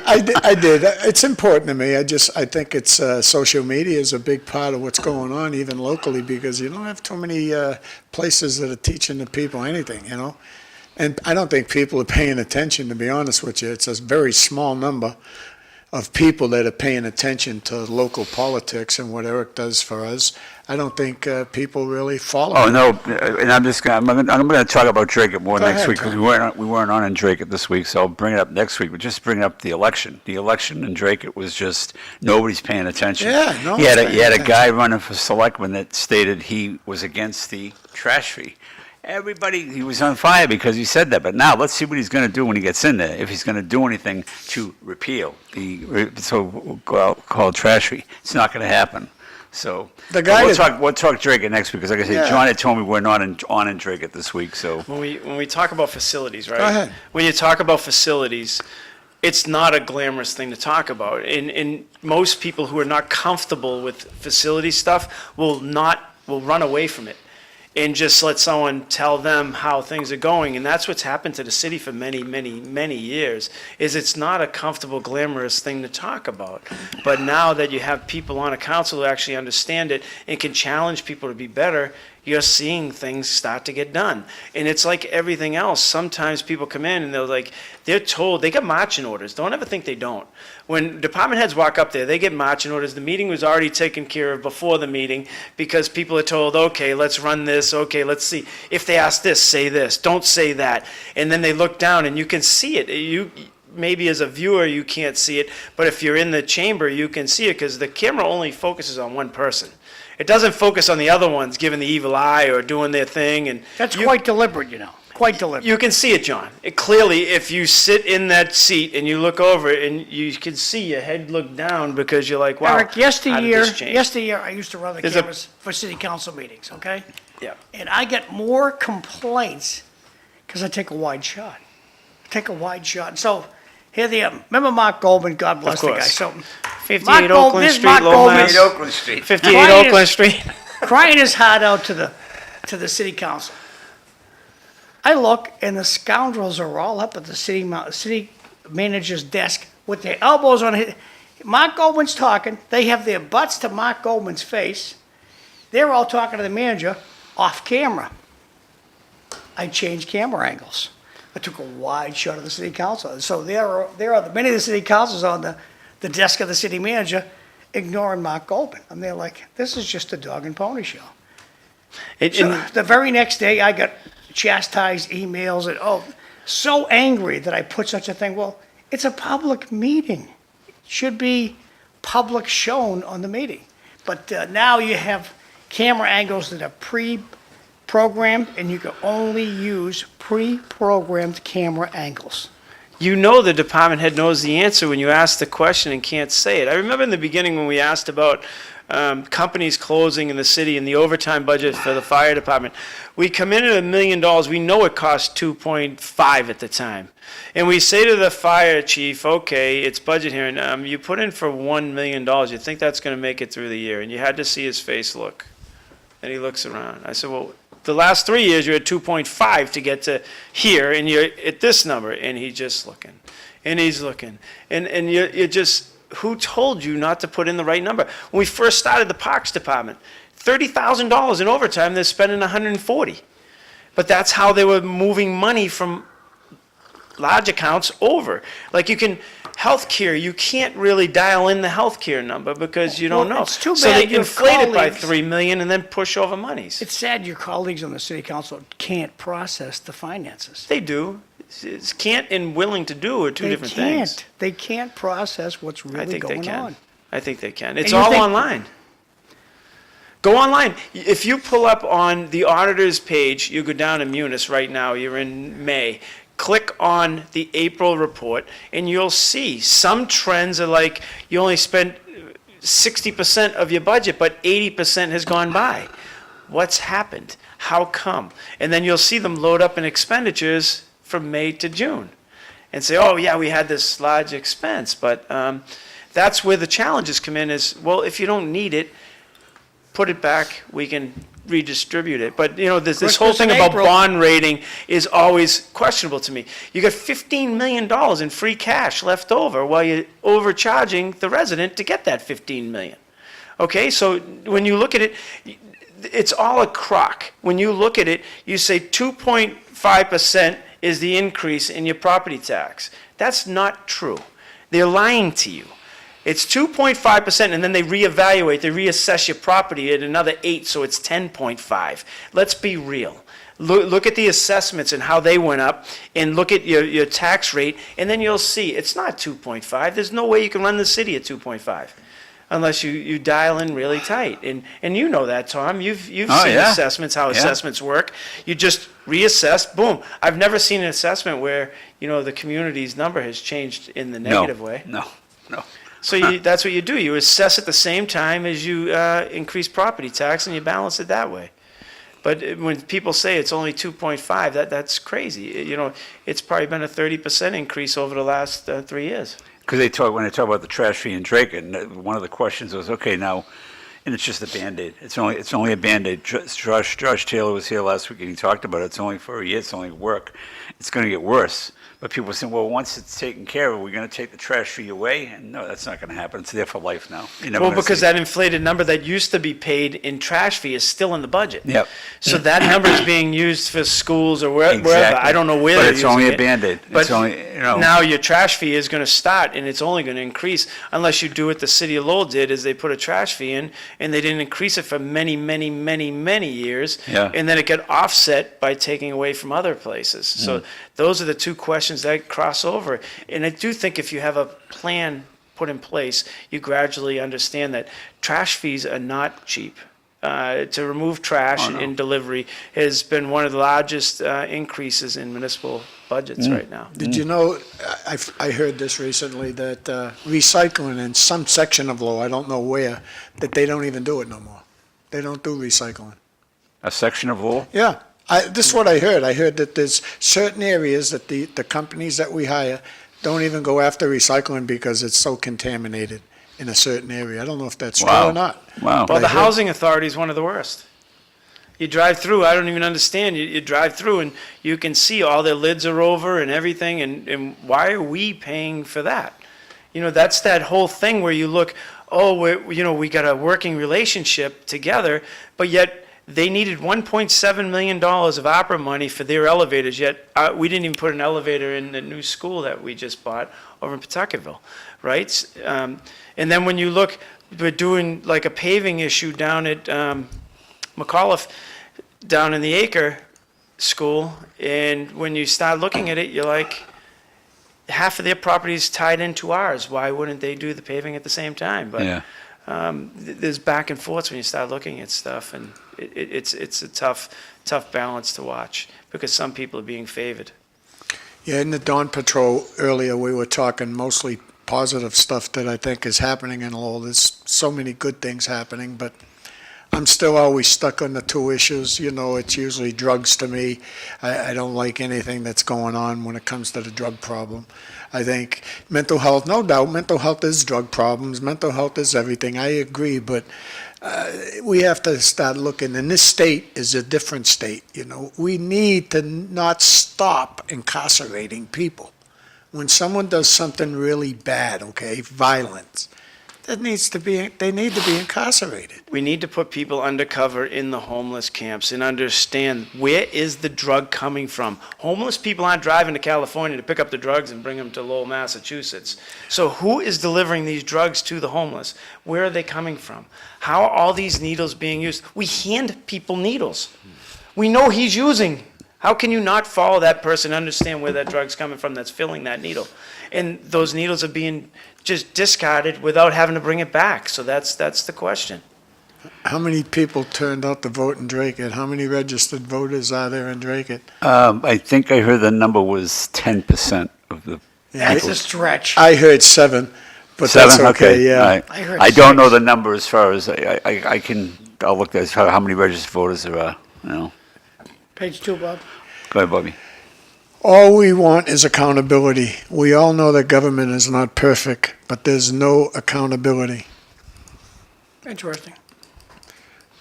S2: I did. It's important to me. I think it's social media is a big part of what's going on, even locally, because you don't have too many places that are teaching the people anything, you know. And I don't think people are paying attention, to be honest with you. It's a very small number of people that are paying attention to local politics and what Erik does for us. I don't think people really follow.
S3: Oh, no, and I'm going to talk about Drake more
S2: Go
S3: next
S2: ahead,
S3: week because
S2: Tom.
S3: we weren't on in Drake this week, so I'll bring it up next week. But just bring up the election. The election in Drake, it was just nobody's paying attention.
S2: Yeah, no
S3: You
S2: one's
S3: had
S2: paying
S3: a guy running for selectman that stated he was against the trash fee. He was on fire because he said that. But now let's see what he's going to do when he gets in there. If he's going to do anything to repeal the so-called trash fee, it's not going to happen. So
S2: The guy
S3: we'll talk Drake next week because, like I said,
S2: Yeah.
S3: John had told me we're not on in Drake this week. So
S4: When we talk about facilities, right?
S2: Go ahead.
S4: When you talk about facilities, it's not a glamorous thing to talk about. And most people who are not comfortable with facility stuff will run away from it and just let someone tell them how things are going. And that's what's happened to the city for many, many, many years, is it's not a comfortable, glamorous thing to talk about. But now that you have people on a council who actually understand it and can challenge people to be better, you're seeing things start to get done. And it's like everything else. Sometimes people come in and they're told, they get marching orders. Don't ever think they don't. When department heads walk up there, they get marching orders. The meeting was already taken care of before the meeting because people are told, okay, let's run this. Okay, let's see. If they ask this, say this. Don't say that. And then they look down and you can see it. Maybe as a viewer, you can't see it. But if you're in the chamber, you can see it because the camera only focuses on one person. It doesn't focus on the other ones giving the evil eye or doing their thing. And
S1: That's quite deliberate, you know, quite deliberate.
S4: you can see it, John. Clearly, if you sit in that seat and you look over it and you can see your head look down because you're like, wow,
S1: Erik,
S4: how did this change?
S1: yesteryear, I used to run the
S4: There's a-
S1: cameras for city council meetings, okay?
S4: Yeah.
S1: And I get more complaints because I take a wide shot. So here they are. Remember Mark Goldman, God bless the guy.
S4: course.
S1: So
S4: 58
S1: Mark
S4: Oakland
S1: Goldman-
S4: Street,
S1: Mark
S4: Low
S1: Goldman-
S4: Mass.
S3: Oakland Street.
S4: 58
S1: Quiet
S4: Oakland
S1: as-
S4: Street.
S1: crying his heart out to the city council. I look and the scoundrels are all up at the city manager's desk with their elbows on his. Mark Goldman's talking. They have their butts to Mark Goldman's face. They're all talking to the manager. off camera. I changed camera angles. I took a wide shot of the city council. So there are many of the city councils on the desk of the city manager ignoring Mark Goldman. And they're like, this is just a dog and pony show. So the very next day, I got chastised emails and, so angry that I put such a thing. Well, it's a public meeting. It should be public shown on the meeting. But now you have camera angles that are pre-programmed, and you can only use pre-programmed camera angles.
S4: You know the department head knows the answer when you ask the question and can't say it. I remember in the beginning when we asked about companies closing in the city and the overtime budget for the fire department. We come in at $1 million. We know it cost 2.5 at the time. And we say to the fire chief, okay, it's budget here, and you put in for $1 million. You think that's going to make it through the year? And you had to see his face look. And he looks around. I said, well, the last 3 years you're at 2.5 to get to here, and you're at this number. And he's just looking. And he's looking. And you're just, who told you not to put in the right number? When we first started the Parks Department, $30,000 in overtime, they're spending $140. But that's how they were moving money from large accounts over. Like healthcare, you can't really dial in the healthcare number because you don't know.
S1: It's too
S4: So
S1: bad
S4: they
S1: your
S4: inflate it by
S1: colleagues-
S4: $3 million and then push over monies.
S1: It's sad your colleagues on the city council can't process the finances.
S4: They do. It's can't and willing to do are two different things.
S1: They can't process what's
S4: I
S1: really
S4: think they
S1: going
S4: can.
S1: on.
S4: I think they can. It's
S1: you
S4: all
S1: think-
S4: online. Go online. If you pull up on the auditor's page, you go down to Munis right now, you're in May. Click on the April report, and you'll see some trends are like you only spent 60% of your budget, but 80% has gone by. What's happened? How come? And then you'll see them load up in expenditures from May to June and say, oh, yeah, we had this large expense. But that's where the challenges come in is, well, if you don't need it, put it back, we can redistribute it. But, this whole
S1: Christmas
S4: thing
S1: in
S4: about
S1: April.
S4: bond rating is always questionable to me. You got $15 million in free cash left over while you're overcharging the resident to get that $15 million. Okay, so when you look at it, it's all a crock. When you look at it, you say 2.5% is the increase in your property tax. That's not true. They're lying to you. It's 2.5%, and then they reevaluate, they reassess your property at another 8, so it's 10.5. Let's be real. Look at the assessments and how they went up, and look at your tax rate, and then you'll see it's not 2.5. There's no way you can run the city at 2.5 unless you dial in really tight. And you know that, Tom. You've seen
S3: yeah.
S4: assessments, how
S3: Yeah.
S4: assessments work. You just reassess, boom. I've never seen an assessment where, the community's number has changed in the negative way.
S3: No.
S4: So that's what you do. You assess at the same time as you increase property tax, and you balance it that way. But when people say it's only 2.5, that's crazy. It's probably been a 30% increase over the last 3 years.
S3: Because when they talk about the trash fee in Drake, and one of the questions was, okay, now, and it's just a Band-Aid. It's only a Band-Aid. Josh Taylor was here last week, and he talked about it. It's only for a year. It's only work. It's going to get worse. But people are saying, well, once it's taken care of, we're going to take the trash fee away? And no, that's not going to happen. It's there for life now. You're never
S4: Well,
S3: gonna
S4: because
S3: see it.
S4: that inflated number that used to be paid in trash fee is still in the budget.
S3: Yep.
S4: So that number is being used for schools or wherever.
S3: Exactly.
S4: I don't know where
S3: But
S4: they're
S3: it's only
S4: using
S3: a
S4: it.
S3: Band-Aid.
S4: But
S3: It's only,
S4: now your trash fee is going to start, and it's only going to increase unless you do what the city of Lowell did, is they put a trash fee in, and they didn't increase it for many, many, many, many years.
S3: Yeah.
S4: And then it got offset by taking away from other places. So those are the two questions that cross over. And I do think if you have a plan put in place, you gradually understand that trash fees are not cheap. To remove trash in delivery has been one of the largest increases in municipal budgets right now.
S2: Did you know, I heard this recently, that recycling in some section of Lowell, I don't know where, that they don't even do it no more. They don't do recycling.
S3: A section of Lowell?
S2: Yeah, this is what I heard. I heard that there's certain areas that the companies that we hire don't even go after recycling because it's so contaminated in a certain area. I don't know if that's true
S3: Wow.
S2: or not.
S3: Wow.
S4: Well,
S2: I
S4: the
S2: heard-
S4: housing authority is one of the worst. You drive through, I don't even understand, you drive through and you can see all their lids are over and everything, and why are we paying for that? That's that whole thing where you look, we got a working relationship together, but yet They needed $1.7 million of opera money for their elevators, yet we didn't even put an elevator in the new school that we just bought over in Pawtuckettville, right? And then when you look, we're doing like a paving issue down at McAuliffe, down in the Acre School, and when you start looking at it, you're like, half of their property is tied into ours. Why wouldn't they do the paving at the same time? But
S3: Yeah.
S4: there's back and forth when you start looking at stuff, and it's a tough balance to watch because some people are being favored.
S2: Yeah, in the Dawn Patrol earlier, we were talking mostly positive stuff that I think is happening in Lowell. There's so many good things happening, but I'm still always stuck on the two issues. You know, it's usually drugs to me. I don't like anything that's going on when it comes to the drug problem. I think mental health, no doubt, mental health is drug problems. Mental health is everything. I agree, but we have to start looking. And this state is a different state, you know. We need to not stop incarcerating people. When someone does something really bad, okay, violence, they need to be incarcerated.
S4: We need to put people undercover in the homeless camps and understand where is the drug coming from. Homeless people aren't driving to California to pick up the drugs and bring them to Lowell, Massachusetts. So who is delivering these drugs to the homeless? Where are they coming from? How are all these needles being used? We hand people needles. We know he's using. How can you not follow that person, understand where that drug's coming from that's filling that needle? And those needles are being just discarded without having to bring it back. So that's the question.
S2: How many people turned out to vote in Drake? How many registered voters are there in Drake?
S3: I think I heard the number was 10% of the.
S1: That's a stretch.
S2: I heard 7, but
S3: Seven?
S2: that's okay, yeah.
S3: All right.
S1: I heard
S3: I don't know
S1: 6.
S3: the number as far as, I'll look at how many registered voters there are, you know.
S1: Page 2, Bob.
S3: Go ahead, Bobby.
S2: All we want is accountability. We all know that government is not perfect, but there's no accountability.
S1: Interesting.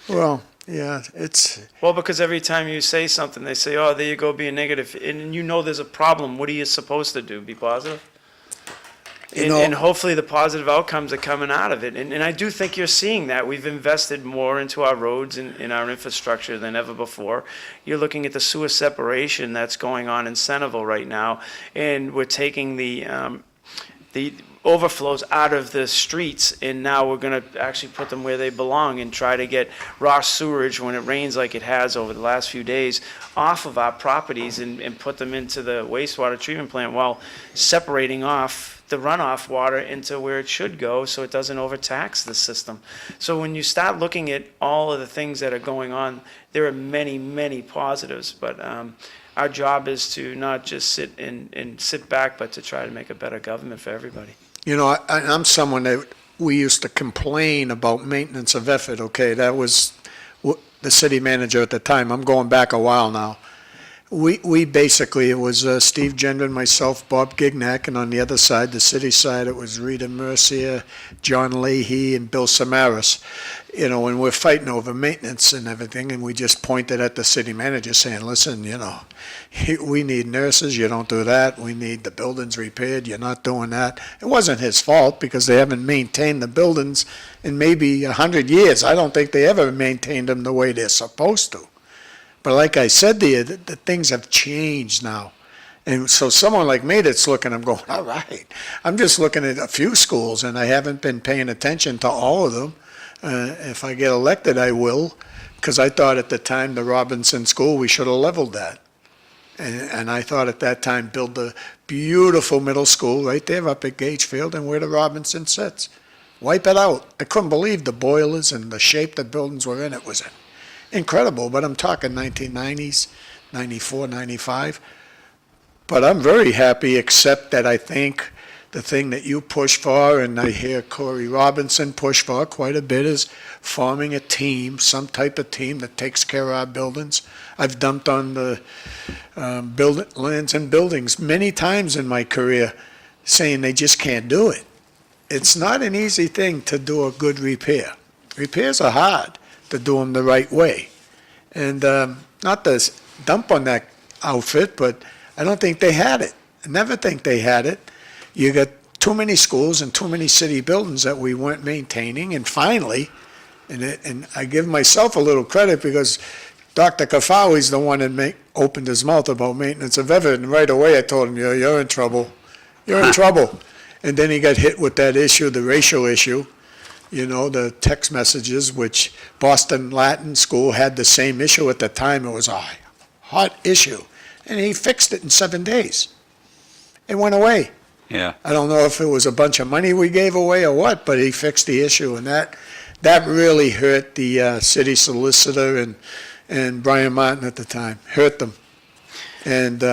S2: Well, yeah, it's,
S4: Well, because every time you say something, they say, oh, there you go, being negative. And you know there's a problem. What are you supposed to do? Be positive? And hopefully the positive outcomes are coming out of it. And I do think you're seeing that. We've invested more into our roads and in our infrastructure than ever before. You're looking at the sewer separation that's going on in Centerville right now, and we're taking the overflows out of the streets, and now we're going to actually put them where they belong and try to get raw sewage when it rains like it has over the last few days off of our properties and put them into the wastewater treatment plant while separating off the runoff water into where it should go so it doesn't overtax the system. So when you start looking at all of the things that are going on, there are many, many positives, but our job is to not just sit back, but to try to make a better government for everybody.
S2: you know, I'm someone that we used to complain about maintenance of effort, okay? That was the city manager at the time. I'm going back a while now. We basically, it was Steve Gendron, myself, Bob Gignac, and on the other side, the city side, it was Rita Mercier, John Leahy, and Bill Samaras. You know, and we're fighting over maintenance and everything, and we just pointed at the city manager saying, listen, you know, we need nurses, you don't do that. We need the buildings repaired, you're not doing that. It wasn't his fault because they haven't maintained the buildings in maybe 100 years. I don't think they ever maintained them the way they're supposed to. But like I said to you, the things have changed now. And so someone like me that's looking, I'm going, all right. I'm just looking at a few schools, and I haven't been paying attention to all of them. If I get elected, I will, because I thought at the time the Robinson School, we should have leveled that. And I thought at that time, build a beautiful middle school right there up at Gagefield and where the Robinson sits. Wipe it out. I couldn't believe the boilers and the shape the buildings were in. It was incredible, but I'm talking 1990s, 94, 95. But I'm very happy, except that I think the thing that you push for, and I hear Corey Robinson push for quite a bit, is forming a team, some type of team that takes care of our buildings. I've dumped on the lands and buildings many times in my career, saying they just can't do it. It's not an easy thing to do a good repair. Repairs are hard to do them the right way. And not to dump on that outfit, but I don't think they had it. I never think they had it. You got too many schools and too many city buildings that we weren't maintaining, and finally, And I give myself a little credit because Dr. Kafawi's the one that opened his mouth about maintenance of Everett, and right away I told him, you're in trouble. You're in trouble. And then he got hit with that issue, the racial issue, the text messages, which Boston Latin School had the same issue at the time. It was a hot issue. And he fixed it in 7 days. It went away.
S3: Yeah.
S2: I don't know if it was a bunch of money we gave away or what, but he fixed the issue, and that really hurt the city solicitor and Brian Martin at the time, hurt them. And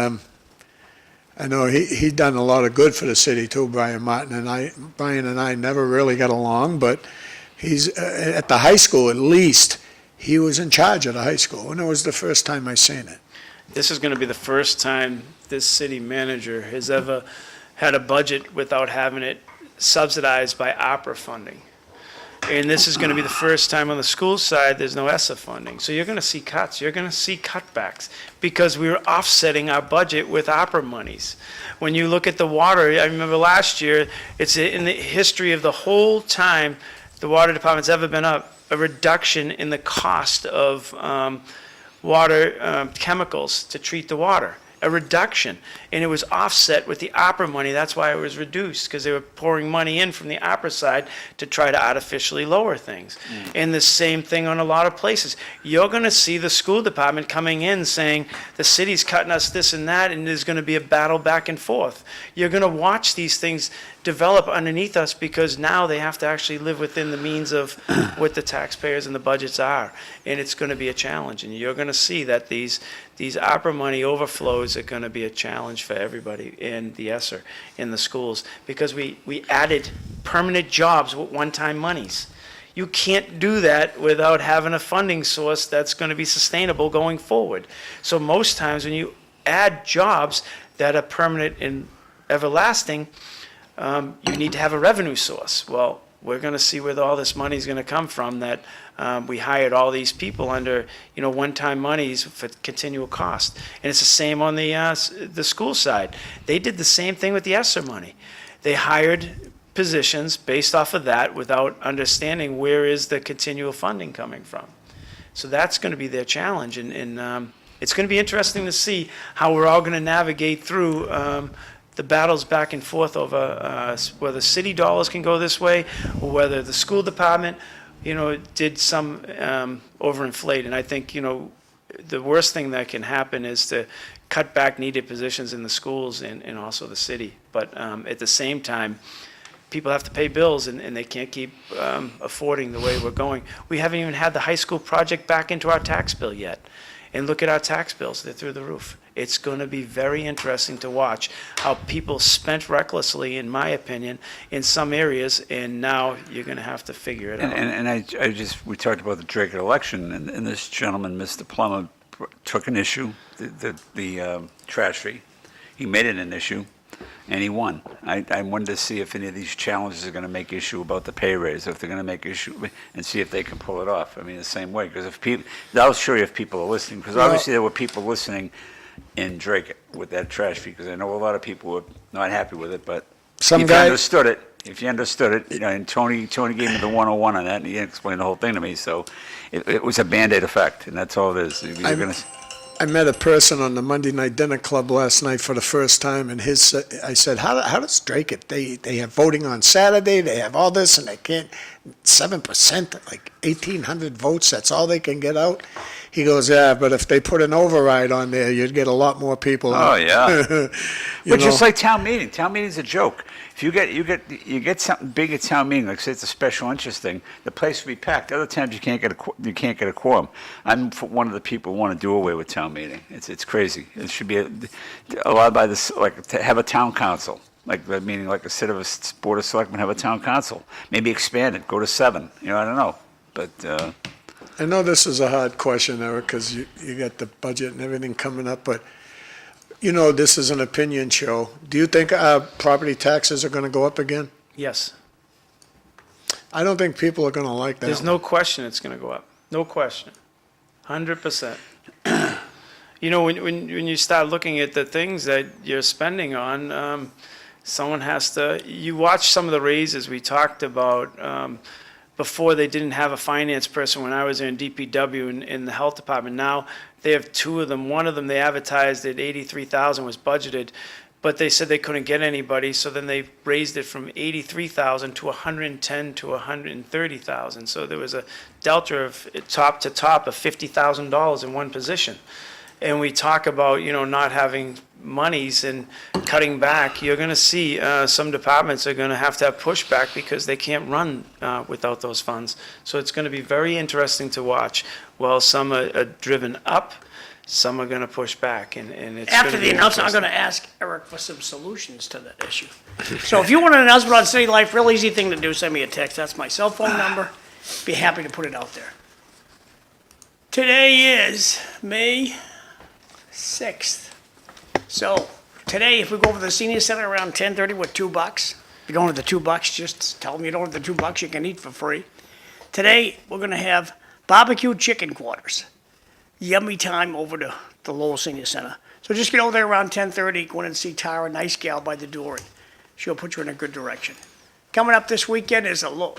S2: I know he done a lot of good for the city too, Brian Martin, and Brian and I never really got along, but he's, at the high school at least, he was in charge of the high school, and it was the first time I seen it.
S4: This is going to be the first time this city manager has ever had a budget without having it subsidized by opera funding. And this is going to be the first time on the school side there's no ESSA funding. So you're going to see cuts. You're going to see cutbacks because we were offsetting our budget with opera monies. When you look at the water, I remember last year, it's in the history of the whole time the water department's ever been up, a reduction in the cost of water chemicals to treat the water. A reduction, and it was offset with the opera money. That's why it was reduced, because they were pouring money in from the opera side to try to artificially lower things. And the same thing on a lot of places. You're going to see the school department coming in saying the city's cutting us this and that, and there's going to be a battle back and forth. You're going to watch these things develop underneath us because now they have to actually live within the means of what the taxpayers and the budgets are. And it's going to be a challenge. And you're going to see that these opera money overflows are going to be a challenge for everybody in the ESSER, in the schools, because we added permanent jobs with one-time monies. You can't do that without having a funding source that's going to be sustainable going forward. So most times when you add jobs that are permanent and everlasting, you need to have a revenue source. Well, we're going to see where all this money is going to come from, that we hired all these people under, one-time monies for continual cost. And it's the same on the school side. They did the same thing with the ESSER money. They hired positions based off of that without understanding where is the continual funding coming from. So that's going to be their challenge. And it's going to be interesting to see how we're all going to navigate through the battles back and forth over whether city dollars can go this way or whether the school department, did some overinflate. And I think, the worst thing that can happen is to cut back needed positions in the schools and also the city. But at the same time, people have to pay bills and they can't keep affording the way we're going. We haven't even had the high school project back into our tax bill yet. And look at our tax bills, they're through the roof. It's going to be very interesting to watch how people spent recklessly, in my opinion, in some areas, and now you're going to have to figure it out.
S3: And we talked about the Drake election, and this gentleman, Mr. Plummer, took an issue, the trash fee. He made it an issue, and he won. I wanted to see if any of these challenges are going to make issue about the pay raise, if they're going to make issue, and see if they can pull it off. I mean, the same way, because if people, I'll show you if people are listening, because obviously there were people listening in Drake with that trash fee, because I know a lot of people were not happy with it, but if you understood it, and Tony gave me the 101 on that, and he explained the whole thing to me, so it was a Band-Aid effect, and that's all it is.
S2: I met a person on the Monday Night Dinner Club last night for the first time, and I said, how does Drake it? They have voting on Saturday, they have all this, and they can't, 7%, like 1,800 votes, that's all they can get out. He goes, yeah, but if they put an override on there, you'd get a lot more people.
S3: Oh, yeah. But just like town meeting. Town meeting's a joke. If you get something big at town meeting, like say it's a special interest thing, the place will be packed. Other times you can't get a quorum. I'm one of the people who want to do away with town meeting. It's crazy. It should be allowed by this, like to have a town council. Meaning like instead of a board of selectmen, have a town council. Maybe expand it, go to 7. I don't know. But
S2: I know this is a hard question, Eric, because you got the budget and everything coming up, but this is an opinion show. Do you think property taxes are going to go up again?
S4: Yes.
S2: I don't think people are going to like that.
S4: There's no question it's going to go up. No question. 100%. When you start looking at the things that you're spending on, someone has to, you watch some of the raises we talked about, before they didn't have a finance person when I was in DPW in the health department. Now they have two of them. One of them they advertised at 83,000 was budgeted, but they said they couldn't get anybody, so then they raised it from 83,000 to 110 to 130,000. So there was a delta of top to top of $50,000 in one position. And we talk about, not having monies and cutting back. You're going to see some departments are going to have pushback because they can't run without those funds. So it's going to be very interesting to watch. While some are driven up, some are going to push back, and it's
S1: After
S4: gonna
S1: the
S4: be
S1: announcement, I'm
S4: interesting.
S1: going to ask Eric for some solutions to that issue. So if you want an announcement on City Life, real easy thing to do, send me a text. That's my cell phone number. Be happy to put it out there. Today is May 6th. So today, if we go over to the senior center around 10:30 with $2, if you don't have the $2, just tell them you don't have the $2, you can eat for free. Today, we're going to have barbecue chicken quarters. Yummy time over to the Lowell Senior Center. So just get over there around 10:30, go in and see Tara, nice gal by the door, and she'll put you in a good direction. Coming up this weekend is the Lowell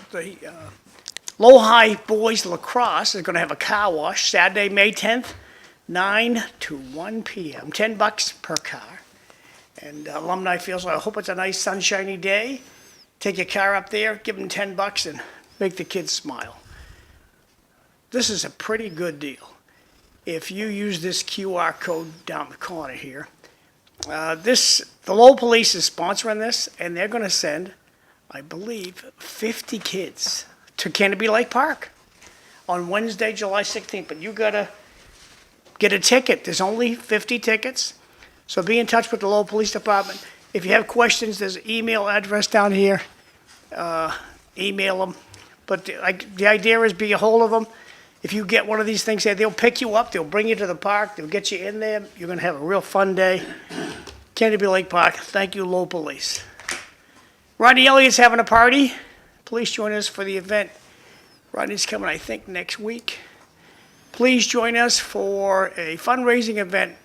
S1: Boys Lacrosse is going to have a car wash Saturday, May 10th, 9 to 1 p.m., $10 per car. And Alumni feels, I hope it's a nice sunshiny day. Take your car up there, give them $10 and make the kids smile. This is a pretty good deal. If you use this QR code down the corner here, the Lowell Police is sponsoring this, and they're going to send, I believe, 50 kids to Canterbury Lake Park on Wednesday, July 16th. But you got to get a ticket. There's only 50 tickets. So be in touch with the Lowell Police Department. If you have questions, there's an email address down here. Email them. But the idea is be a hold of them. If you get one of these things, they'll pick you up, they'll bring you to the park, they'll get you in there. You're going to have a real fun day. Canterbury Lake Park, thank you, Lowell Police. Rodney Elliott's having a party. Please join us for the event. Rodney's coming, I think, next week. Please join us for a fundraising event.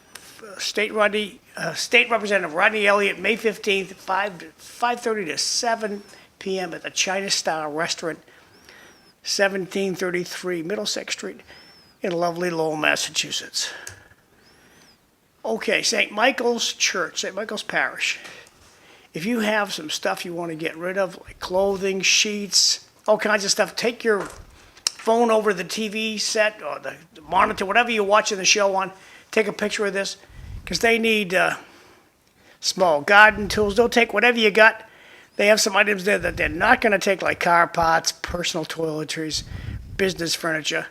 S1: State Representative Rodney Elliott, May 15th, 5:30 to 7 p.m. at the China Star Restaurant, 1733 Middlesex Street in lovely Lowell, Massachusetts. Okay, St. Michael's Church, St. Michael's Parish. If you have some stuff you want to get rid of, like clothing, sheets, all kinds of stuff, take your phone over the TV set or the monitor, whatever you're watching the show on, take a picture of this, because they need small garden tools. They'll take whatever you got. They have some items there that they're not going to take, like car parts, personal toiletries, business furniture.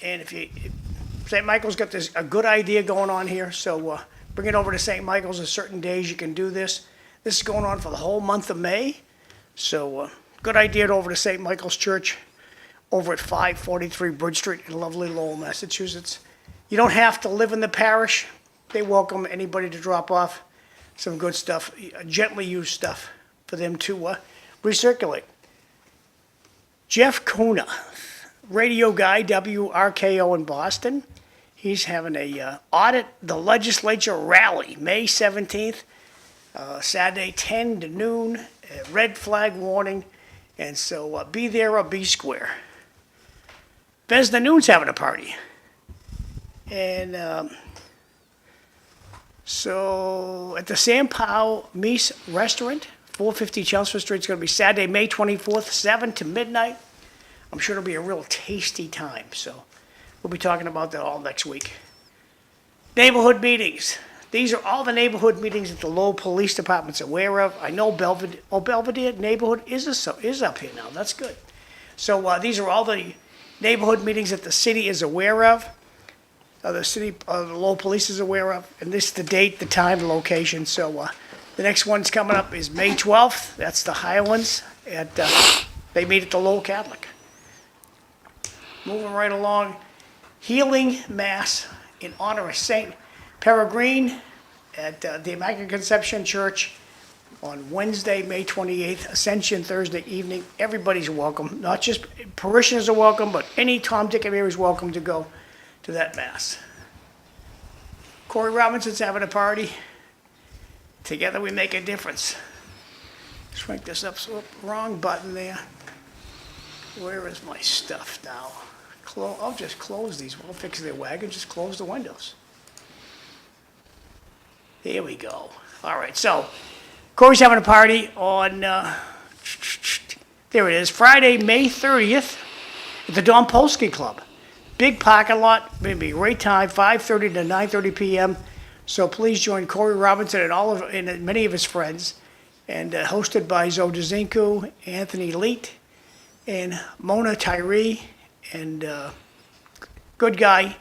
S1: And St. Michael's got a good idea going on here, so bring it over to St. Michael's on certain days you can do this. This is going on for the whole month of May, so good idea to over to St. Michael's Church over at 543 Bridge Street in lovely Lowell, Massachusetts. You don't have to live in the parish. They welcome anybody to drop off some good stuff, gently used stuff, for them to recirculate. Jeff Kuna, radio guy, WRKO in Boston. He's having a audit the legislature rally, May 17th, Saturday, 10 to noon, red flag warning. And so be there or be square. Vesna Noon's having a party. And so at the Sam Powell Meese Restaurant, 450 Chelmsford Street, it's going to be Saturday, May 24th, 7 to midnight. I'm sure it'll be a real tasty time, so we'll be talking about that all next week. Neighborhood meetings. These are all the neighborhood meetings that the Lowell Police Department's aware of. I know Belvedere neighborhood is up here now. That's good. So these are all the neighborhood meetings that the city is aware of. The Lowell Police is aware of, and this is the date, the time, the location. So the next one's coming up is May 12th. That's the Highlands. They meet at the Lowell Catholic. Moving right along, Healing Mass in honor of St. Peregrine at the Immaculate Conception Church on Wednesday, May 28th, Ascension Thursday evening. Everybody's welcome. Not just parishioners are welcome, but any Tom, Dick, and Mary is welcome to go to that Mass. Corey Robinson's having a party. Together we make a difference. Shrink this up, so wrong button there. Where is my stuff now? I'll just close these. We'll fix their wagon, just close the windows. Here we go. All right, so Corey's having a party on, there it is, Friday, May 30th at the Don Polsky Club. Big parking lot, maybe great time, 5:30 to 9:30 p.m. So please join Corey Robinson and many of his friends, and hosted by Zoe Dzinku, Anthony Leet, and Mona Tyree, and good guy.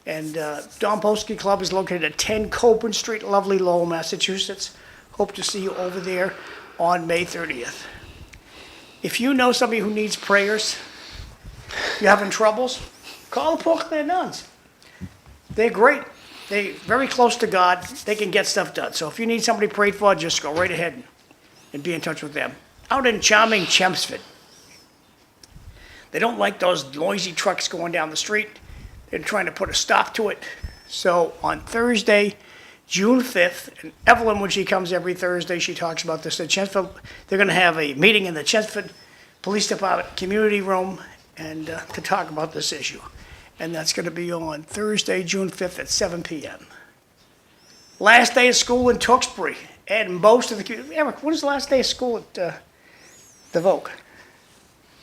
S1: And Don Polsky Club is located at 10 Coburn Street, lovely Lowell, Massachusetts. Hope to see you over there on May 30th. If you know somebody who needs prayers, you're having troubles, call the Portland Nuns. They're great. They're very close to God. They can get stuff done. So if you need somebody prayed for, just go right ahead and be in touch with them. Out in charming Chelmsford. They don't like those noisy trucks going down the street. They're trying to put a stop to it. So on Thursday, June 5th, and Evelyn, when she comes every Thursday, she talks about this at Chelmsford. They're going to have a meeting in the Chelmsford Police Department Community Room and to talk about this issue. And that's going to be on Thursday, June 5th at 7 p.m. Last day of school in Tewksbury, and most of the community. Eric, when is the last day of school at the Vogue?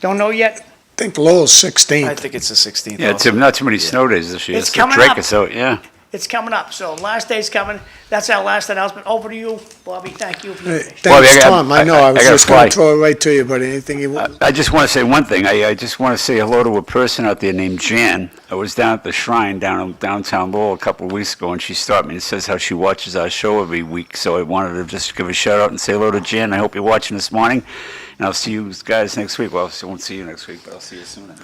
S1: Don't know yet?
S2: I think Lowell's 16th.
S4: I think it's the 16th.
S3: Yeah,
S4: also.
S3: not too many snow days this year.
S1: It's
S3: So
S1: coming
S3: Drake
S1: up.
S3: is out, yeah.
S1: It's coming up, so last day's coming. That's our last announcement. Over to you, Bobby. Thank you for the
S2: Hey,
S1: information.
S3: Bobby,
S2: thanks,
S3: I got-
S2: Tom. I know, I was
S3: I gotta
S2: just going
S3: fly.
S2: to throw it right to you, buddy. Anything you want?
S3: I just want to say one thing. I just want to say hello to a person out there named Jan. I was down at the shrine down in downtown Lowell a couple of weeks ago, and she stopped me and says how she watches our show every week. So I wanted to just give a shout out and say hello to Jan. I hope you're watching this morning, and I'll see you guys next week. Well, I won't see you next week, but I'll see you soon.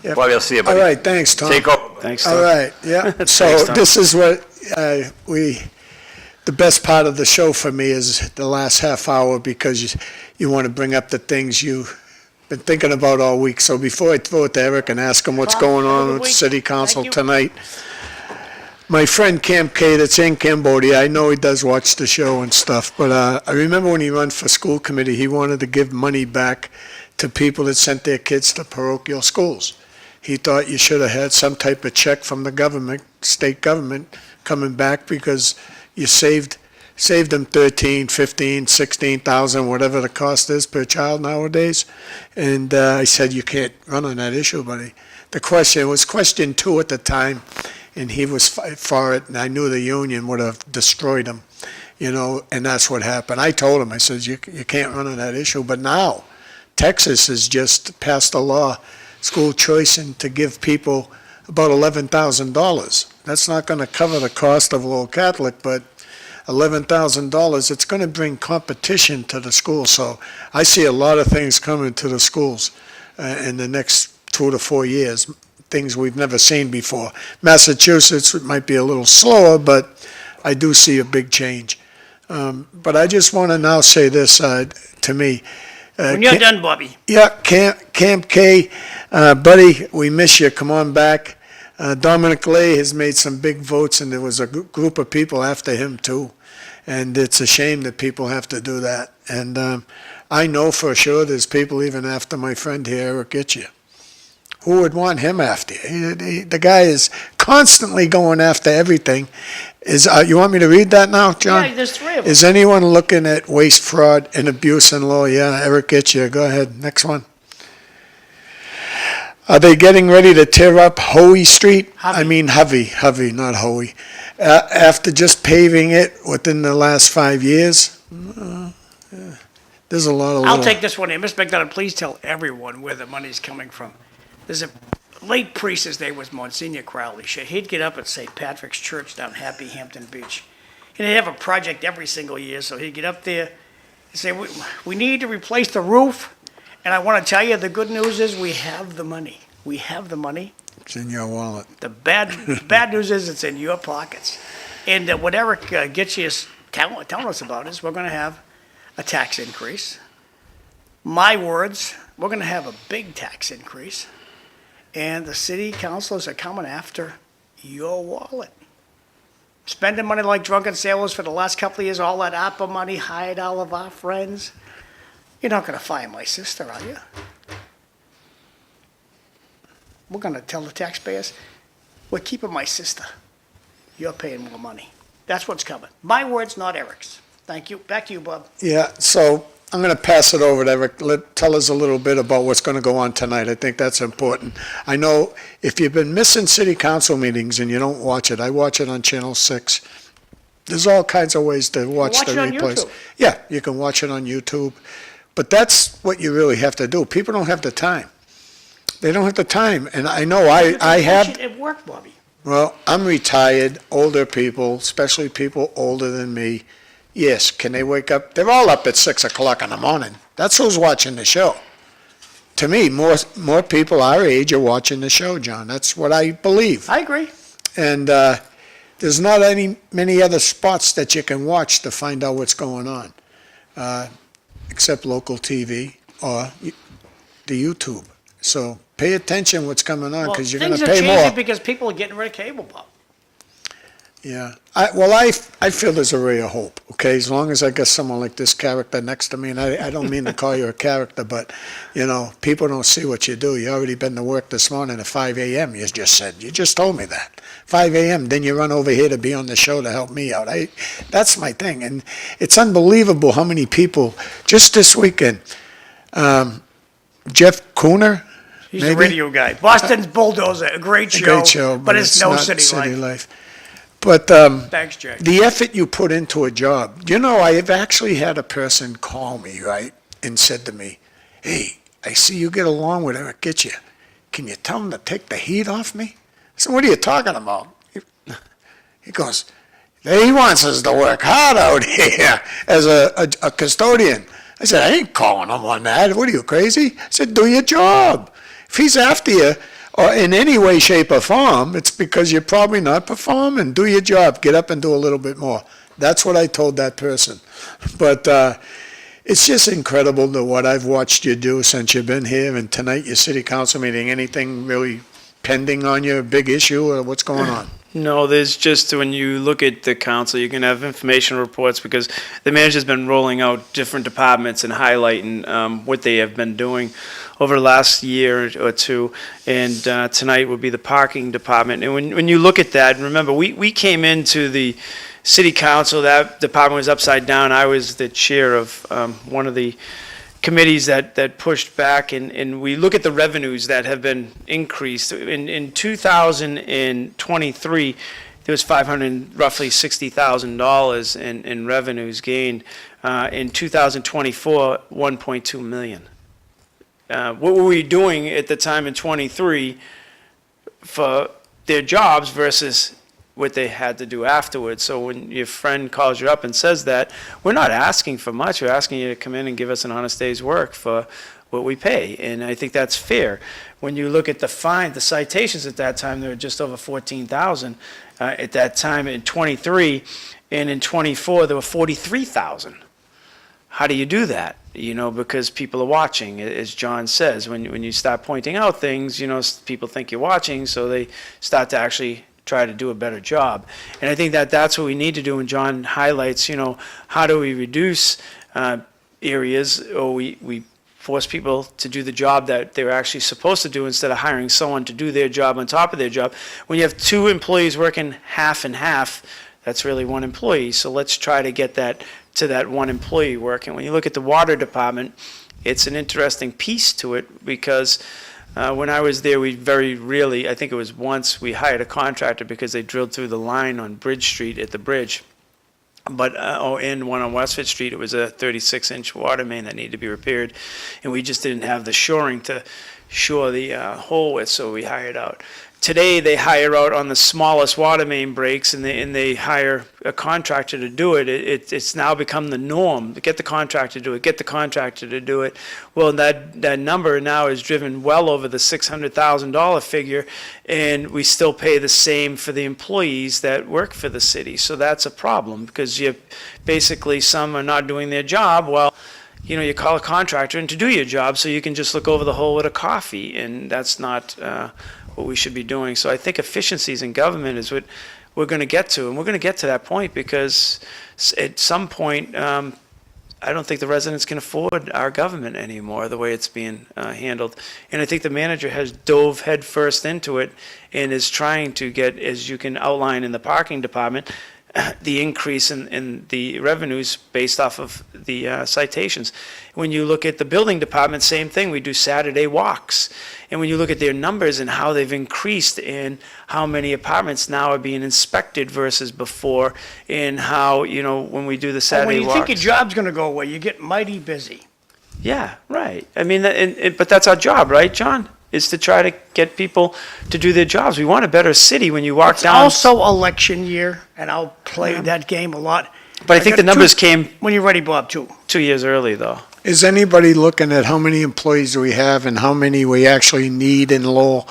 S2: Yep.
S3: Bobby, I'll see you,
S2: All
S3: buddy.
S2: right, thanks, Tom.
S3: Take over.
S4: Thanks, Tom.
S2: All right, yeah. So
S4: Thanks, Tom.
S2: this is what the best part of the show for me is the last half hour because you want to bring up the things you've been thinking about all week. So before I throw it to Eric and ask him what's
S1: Tom,
S2: going
S1: have a
S2: on
S1: good
S2: with
S1: week.
S2: City Council
S1: Thank you.
S2: tonight, my friend Camp K that's in Cambodia, I know he does watch the show and stuff, but I remember when he ran for school committee, he wanted to give money back to people that sent their kids to parochial schools. He thought you should have had some type of check from the government, state government, coming back because you saved them 13, 15, 16,000, whatever the cost is per child nowadays. And I said, you can't run on that issue, buddy. The question was question 2 at the time, and he was for it, and I knew the union would have destroyed him, and that's what happened. I told him, I said, you can't run on that issue. But now, Texas has just passed a law, school choice, and to give people about $11,000. That's not going to cover the cost of Lowell Catholic, but $11,000, it's going to bring competition to the school. So I see a lot of things coming to the schools in the next 2 to 4 years, things we've never seen before. Massachusetts might be a little slower, but I do see a big change. But I just want to now say this to me.
S1: When you're done, Bobby.
S2: Yeah, Camp K, buddy, we miss you. Come on back. Dominic Lay has made some big votes, and there was a group of people after him, too. And it's a shame that people have to do that. And I know for sure there's people even after my friend here, Erik Gitschier. Who would want him after you? The guy is constantly going after everything. You want me to read that now, John?
S1: Yeah, there's 3 of them.
S2: Is anyone looking at waste, fraud, and abuse in law? Yeah, Erik Gitschier. Go ahead. Next one. Are they getting ready to tear up Hoey Street?
S1: Hovey.
S2: I mean Hovey, not Hoey. After just paving it within the last 5 years? There's a lot of
S1: I'll
S2: little...
S1: take this one in. Ms. McDonough, please tell everyone where the money's coming from. There's a late priest, his name was Monsignor Crowley. He'd get up at St. Patrick's Church down Happy Hampton Beach. And he'd have a project every single year, so he'd get up there and say, we need to replace the roof. And I want to tell you, the good news is we have the money. We have the money.
S2: It's in your wallet.
S1: The bad news is it's in your pockets. And what Erik Gitschier is telling us about is we're going to have a tax increase. My words, we're going to have a big tax increase. And the city councilors are coming after your wallet. Spending money like drunken sailors for the last couple of years, all that APA money, hired all of our friends. You're not going to fire my sister, are you? we're gonna tell the taxpayers, we're keeping my sister. You're paying more money. That's what's coming. My words, not Eric's. Thank you. Back to you, Bob.
S2: Yeah, so I'm going to pass it over to Eric. Tell us a little bit about what's going to go on tonight. I think that's important. I know if you've been missing city council meetings and you don't watch it, I watch it on Channel 6. There's all kinds of ways to watch
S1: watch
S2: the
S1: it on
S2: replays.
S1: YouTube.
S2: Yeah, you can watch it on YouTube. But that's what you really have to do. People don't have the time. They don't have the time. And I know I have.
S1: Watch it at work, Bobby.
S2: Well, I'm retired, older people, especially people older than me. Yes, can they wake up? They're all up at 6 o'clock in the morning. That's who's watching the show. To me, more people our age are watching the show, John. That's what I believe.
S1: I agree.
S2: And there's not many other spots that you can watch to find out what's going on, except local TV or the YouTube. So pay attention what's coming on,
S1: Well,
S2: because you're going
S1: things
S2: to
S1: are
S2: pay
S1: changing
S2: more.
S1: because people are getting rid of cable, Bob.
S2: Yeah. I feel there's a ray of hope, okay? As long as I got someone like this character next to me, and I don't mean to call you a character, but, people don't see what you do. You already been to work this morning at 5 a.m., you just said. You just told me that. 5 a.m., then you run over here to be on the show to help me out. That's my thing. And it's unbelievable how many people, just this weekend, Jeff Cooner,
S1: He's a
S2: maybe?
S1: radio guy. Boston's Bulldozer, a great show.
S2: Great show,
S1: but it's no
S2: not
S1: city life.
S2: But
S1: Thanks, Jay.
S2: the effort you put into a job, I've actually had a person call me, right, and said to me, "Hey, I see you get along with Erik Gitschier. Can you tell him to take the heat off me?" I said, "What are you talking about?" He goes, "He wants us to work hard out here as a custodian." I said, "I ain't calling him on that. What are you, crazy?" I said, "Do your job. If he's after you, or in any way, shape, or form, it's because you're probably not performing. Do your job. Get up and do a little bit more." That's what I told that person. But it's just incredible to what I've watched you do since you've been here, and tonight your city council meeting. Anything really pending on you, a big issue, or what's going on?
S4: No, there's just, when you look at the council, you can have information reports because the manager's been rolling out different departments and highlighting what they have been doing over the last year or two. And tonight would be the parking department. And when you look at that, remember, we came into the city council, that department was upside down. I was the chair of one of the committees that pushed back, and we look at the revenues that have been increased. In 2023, there was roughly $60,000 in revenues gained. In 2024, 1.2 million. What were we doing at the time in 23 for their jobs versus what they had to do afterwards? So when your friend calls you up and says that, we're not asking for much. We're asking you to come in and give us an honest day's work for what we pay, and I think that's fair. When you look at the citations at that time, they were just over 14,000 at that time in 23, and in 24 there were 43,000. How do you do that? Because people are watching, as John says. When you start pointing out things, people think you're watching, so they start to actually try to do a better job. And I think that's what we need to do. And John highlights, how do we reduce areas, or we force people to do the job that they're actually supposed to do instead of hiring someone to do their job on top of their job. When you have two employees working half and half, that's really one employee. So let's try to get that to that one employee working. When you look at the water department, it's an interesting piece to it because when I was there, we very rarely, I think it was once, we hired a contractor because they drilled through the line on Bridge Street at the bridge. But, and one on Westford Street, it was a 36-inch water main that needed to be repaired. And we just didn't have the shoring to shore the hole with, so we hired out. Today, they hire out on the smallest water main breaks, and they hire a contractor to do it. It's now become the norm. Get the contractor to do it. Get the contractor to do it. Well, that number now is driven well over the $600,000 figure, and we still pay the same for the employees that work for the city. So that's a problem because basically some are not doing their job. Well, you call a contractor in to do your job so you can just look over the hole with a coffee, and that's not what we should be doing. So I think efficiencies in government is what we're going to get to, and we're going to get to that point because at some point I don't think the residents can afford our government anymore, the way it's being handled. And I think the manager has dove headfirst into it and is trying to get, as you can outline in the parking department, the increase in the revenues based off of the citations. When you look at the building department, same thing. We do Saturday walks. And when you look at their numbers and how they've increased and how many apartments now are being inspected versus before, and how, when we do the
S1: When
S4: Saturday
S1: you
S4: walks.
S1: think your job's gonna go away, you get mighty busy.
S4: Yeah, right. I mean, but that's our job, right, John? Is to try to get people to do their jobs. We want a better city when you walk
S1: It's
S4: down.
S1: also election year, and I'll play that game a lot.
S4: But I think the
S1: got
S4: numbers
S1: two-
S4: came
S1: When you're ready, Bob, too.
S4: 2 years early, though.
S2: Is anybody looking at how many employees we have and how many we actually need in Lowell?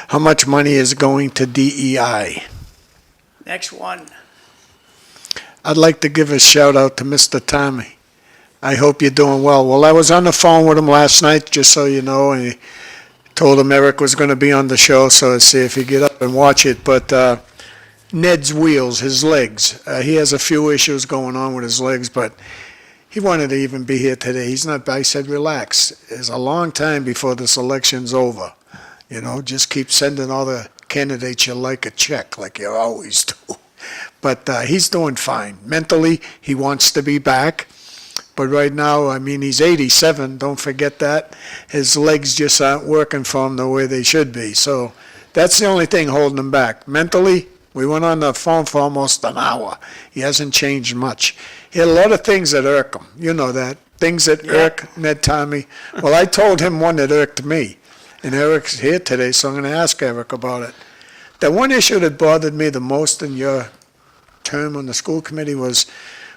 S2: How much money is going to DEI?
S1: Next one.
S2: I'd like to give a shout out to Mr. Tarmey. I hope you're doing well. Well, I was on the phone with him last night, just so you know, and he told him Erik was going to be on the show, so I'd see if he'd get up and watch it. But Ned's wheels, his legs, he has a few issues going on with his legs, but he wanted to even be here today. He's not, I said, relax. There's a long time before this election's over. Just keep sending all the candidates you like a check, like you always do. But he's doing fine. Mentally, he wants to be back. But right now, I mean, he's 87, don't forget that. His legs just aren't working for him the way they should be. So that's the only thing holding him back. Mentally, we went on the phone for almost an hour. He hasn't changed much. He had a lot of things that irk him. You know that. Things that irk Ned Tarmey. Well, I told him one that irked me. And Erik's here today, so I'm going to ask Erik about it. The one issue that bothered me the most in your term on the school committee was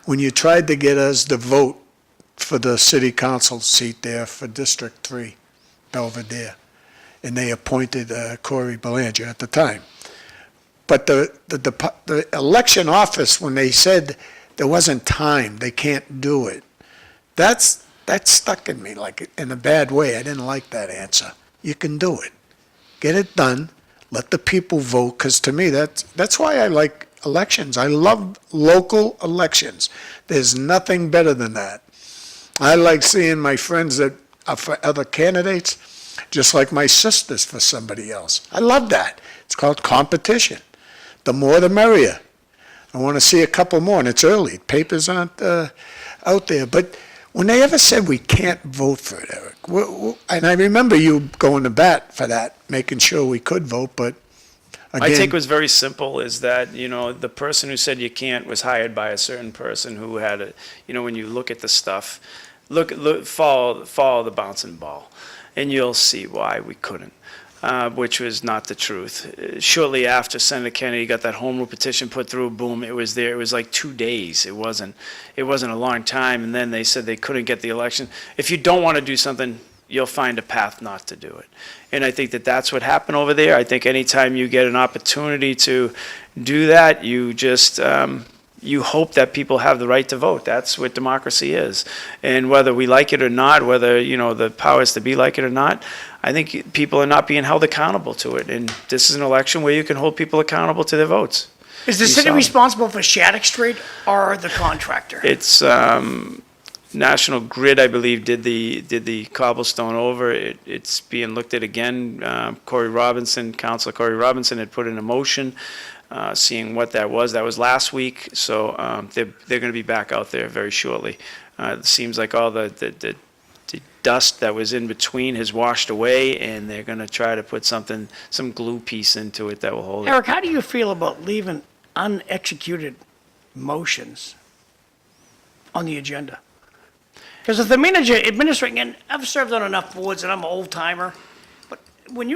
S2: when you tried to get us to vote for the city council seat there for District 3, Belvedere. And they appointed Corey Belanger at the time. But the election office, when they said there wasn't time, they can't do it, that stuck in me like in a bad way. I didn't like that answer. You can do it. Get it done. Let the people vote, because to me, that's why I like elections. I love local elections. There's nothing better than that. I like seeing my friends that are for other candidates, just like my sister's for somebody else. I love that. It's called competition. The more the merrier. I want to see a couple more, and it's early. Papers aren't out there. But when they ever said we can't vote for it, Erik, and I remember you going to bat for that, making sure we could vote, but
S4: My take
S2: again,
S4: was very simple, is that, the person who said you can't was hired by a certain person who had when you look at the stuff, follow the bouncing ball, and you'll see why we couldn't, which was not the truth. Shortly after Senator Kennedy got that home rule petition put through, boom, it was there. It was like 2 days. It wasn't a long time, and then they said they couldn't get the election. If you don't want to do something, you'll find a path not to do it. And I think that that's what happened over there. I think anytime you get an opportunity to do that, you just, you hope that people have the right to vote. That's what democracy is. And whether we like it or not, whether, the powers to be like it or not, I think people are not being held accountable to it. And this is an election where you can hold people accountable to their votes.
S1: Is the
S4: You
S1: city
S4: saw it.
S1: responsible for Shattuck Street or the contractor?
S4: It's, National Grid, I believe, did the cobblestone over. It's being looked at again. Councilor Corey Robinson had put in a motion, seeing what that was. That was last week, so they're going to be back out there very shortly. It seems like all the dust that was in between has washed away, and they're going to try to put some glue piece into it that will hold it.
S1: Erik, how do you feel about leaving unexecuted motions on the agenda? Because if the administrating, and I've served on enough boards and I'm an old timer, but when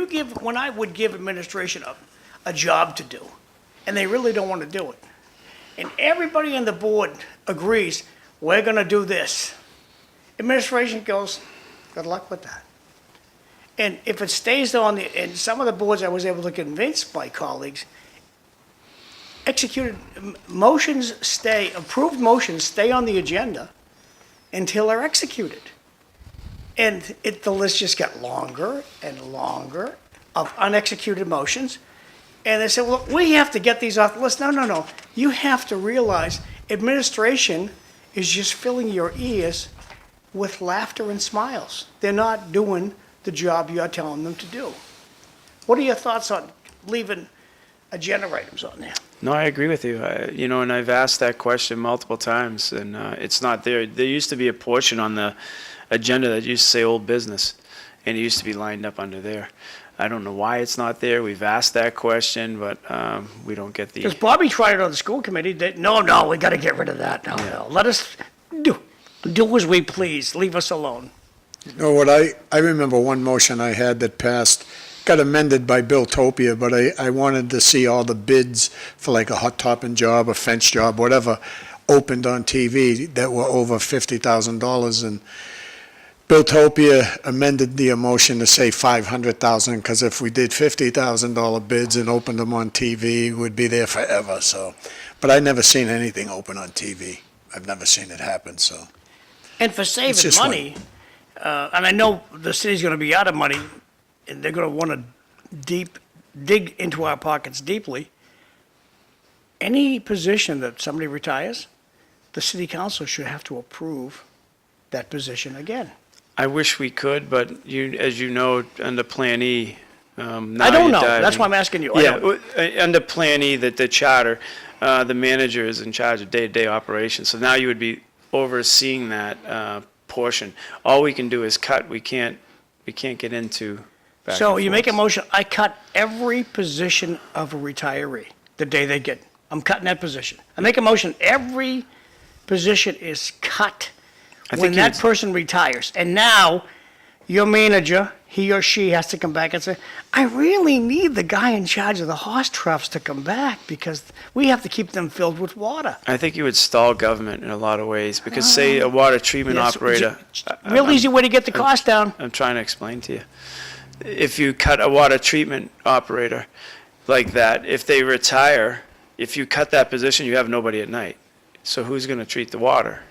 S1: I would give administration a job to do, and they really don't want to do it, and everybody on the board agrees, we're going to do this, administration goes, good luck with that. And if it stays on and some of the boards I was able to convince my colleagues, approved motions stay on the agenda until they're executed. And the list just got longer and longer of unexecuted motions. And they said, well, we have to get these off the list. No. You have to realize administration is just filling your ears with laughter and smiles. They're not doing the job you're telling them to do. What are your thoughts on leaving generators on there?
S4: No, I agree with you. And I've asked that question multiple times, and it's not there. There used to be a portion on the agenda that used to say old business, and it used to be lined up under there. I don't know why it's not there. We've asked that question, but we don't get the.
S1: Because Bobby tried it on the school committee. No, we got to get rid of that. No. Let us do as we please. Leave us alone.
S2: You know what, I remember one motion I had that passed, got amended by Bill Topia, but I wanted to see all the bids for like a hot topping job, a fence job, whatever, opened on TV that were over $50,000. And Bill Topia amended the motion to say 500,000, because if we did $50,000 bids and opened them on TV, we'd be there forever, so. But I never seen anything open on TV. I've never seen it happen, so.
S1: And for saving
S2: just
S1: money, and I know the city's going to be out of money, and they're going to want to dig into our pockets deeply. Any position that somebody retires, the city council should have to approve that position again.
S4: I wish we could, but as you know, under Plan E, now
S1: I don't
S4: you're
S1: know.
S4: diving.
S1: That's why I'm asking you. I
S4: Yeah,
S1: don't-
S4: under Plan E, the charter, the manager is in charge of day-to-day operations. So now you would be overseeing that portion. All we can do is cut. We can't get into back
S1: So
S4: and
S1: you make a
S4: forth.
S1: motion, I cut every position of a retiree the day they get. I'm cutting that position. I make a motion, every position is cut
S4: I
S1: when
S4: think
S1: that person retires. And now, your manager, he or she has to come back and say, I really need the guy in charge of the horse troughs to come back because we have to keep them filled with water.
S4: I think you would stall government in a lot of ways, because say a water treatment
S1: Yes,
S4: operator.
S1: Real easy way to get the cost down.
S4: I'm trying to explain to you. If you cut a water treatment operator like that, if they retire, if you cut that position, you have nobody at night. So who's going to treat the water?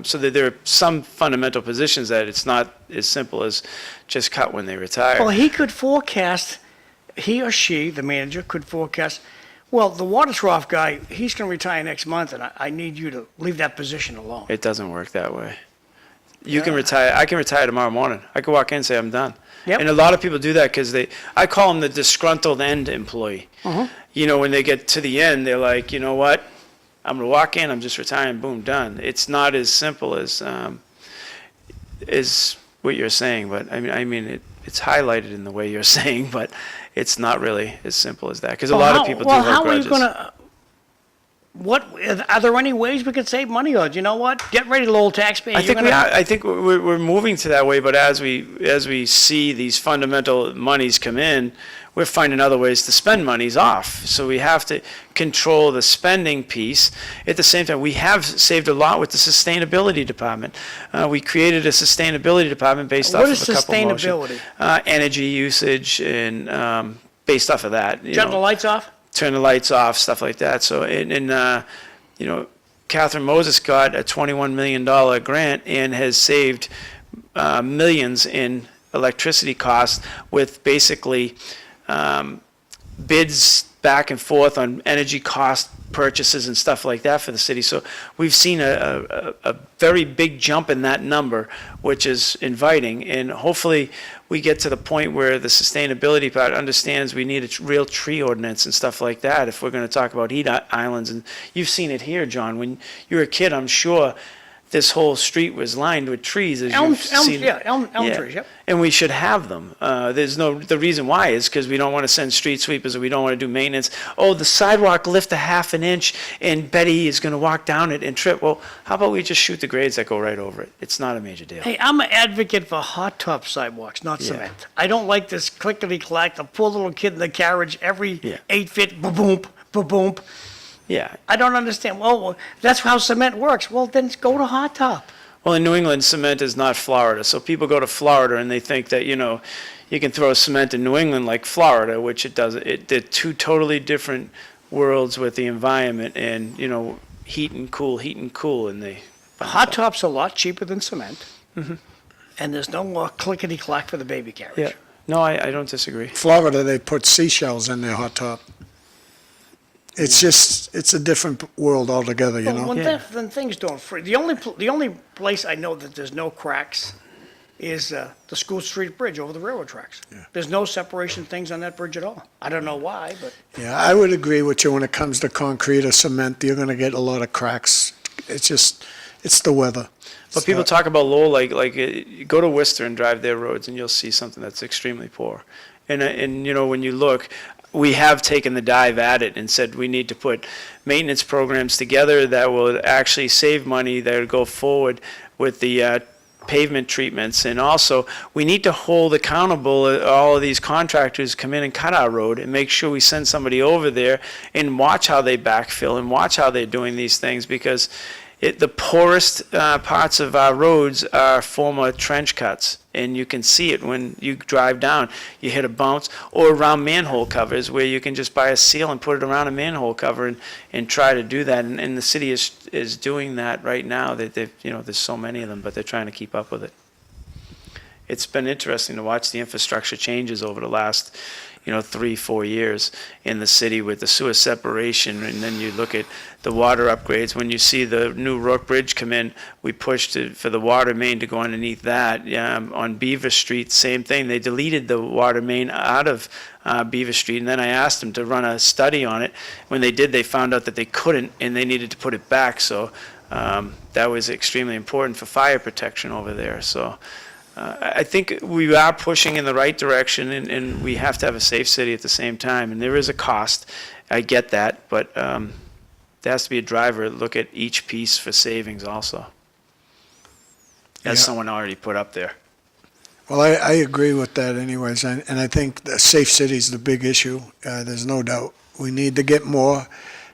S4: So that there are some fundamental positions that it's not as simple as just cut when they retire.
S1: Well, he could forecast, he or she, the manager, could forecast, well, the water trough guy, he's going to retire next month, and I need you to leave that position alone.
S4: It doesn't work that way. You can retire. I can retire tomorrow morning. I can walk in and say I'm done.
S1: Yep.
S4: And a lot of people do that because I call them the disgruntled end employee. When they get to the end, they're like, you know what? I'm going to walk in, I'm just retiring, boom, done. It's not as simple as what you're saying, but I mean it's highlighted in the way you're saying, but it's not really as simple as that, because a lot of people do hold
S1: how
S4: grudges.
S1: are you going to, are there any ways we could save money, or, you know what, get ready, Lowell taxpayer.
S4: I think we're moving to that way, but as we see these fundamental monies come in, we're finding other ways to spend monies off. So we have to control the spending piece. At the same time, we have saved a lot with the sustainability department. We created a sustainability department based off
S1: What
S4: of
S1: is
S4: a couple motions.
S1: sustainability?
S4: Energy usage, and based off of that.
S1: Turn the lights off?
S4: Turn the lights off, stuff like that. So, Catherine Moses got a $21 million grant and has saved millions in electricity costs with basically bids back and forth on energy cost purchases and stuff like that for the city. So we've seen a very big jump in that number, which is inviting. And hopefully we get to the point where the sustainability part understands we need a real tree ordinance and stuff like that if we're going to talk about heat islands. And you've seen it here, John. When you were a kid, I'm sure this whole street was lined with trees, as
S1: Elm
S4: you've seen.
S1: trees, yep.
S4: And we should have them. The reason why is because we don't want to send street sweepers, or we don't want to do maintenance. Oh, the sidewalk lift a half an inch and Betty is going to walk down it and trip. Well, how about we just shoot the grades that go right over it? It's not a major deal.
S1: Hey, I'm an advocate for hot top sidewalks, not cement. I don't like this clickety-clack, the poor little kid in the carriage, every 8 feet, ba-boom, ba-boom.
S4: Yeah.
S1: I don't understand. Well, that's how cement works. Well, then go to hot top.
S4: Well, in New England, cement is not Florida. So people go to Florida and they think that, you can throw cement in New England like Florida, which it doesn't. They're two totally different worlds with the environment and, heat and cool. And
S1: Hot top's a lot cheaper than cement. And there's no more clickety-clack for the baby carriage.
S4: Yeah. No, I don't disagree.
S2: Florida, they put seashells in their hot top. It's just, it's a different world altogether, you know?
S1: When things don't freeze, the only place I know that there's no cracks is the School Street Bridge over the railroad tracks. There's no separation things on that bridge at all. I don't know why, but
S2: Yeah, I would agree with you when it comes to concrete or cement, you're gonna get a lot of cracks. It's just, it's the weather.
S4: But people talk about Lowell, you go to Worcester and drive their roads, and you'll see something that's extremely poor. And you know, when you look, we have taken the dive at it and said we need to put maintenance programs together that will actually save money, that will go forward with the pavement treatments. And also, we need to hold accountable all of these contractors come in and cut our road, and make sure we send somebody over there and watch how they backfill and watch how they're doing these things, because the poorest parts of our roads are former trench cuts, and you can see it when you drive down. You hit a bounce, or around manhole covers, where you can just buy a seal and put it around a manhole cover and try to do that. And the city is doing that right now. There's so many of them, but they're trying to keep up with it. It's been interesting to watch the infrastructure changes over the last 3-4 years in the city with the sewer separation, and then you look at the water upgrades. When you see the new Rourke Bridge come in, we pushed for the water main to go underneath that. On Beaver Street, same thing. They deleted the water main out of Beaver Street, and then I asked them to run a study on it. When they did, they found out that they couldn't, and they needed to put it back. So that was extremely important for fire protection over there. So I think we are pushing in the right direction, and we have to have a safe city at the same time. And there is a cost. I get that, but there has to be a driver to look at each piece for savings also, as someone already put up there.
S2: Well, I agree with that anyways, and I think the safe city is the big issue. There's no doubt. We need to get more.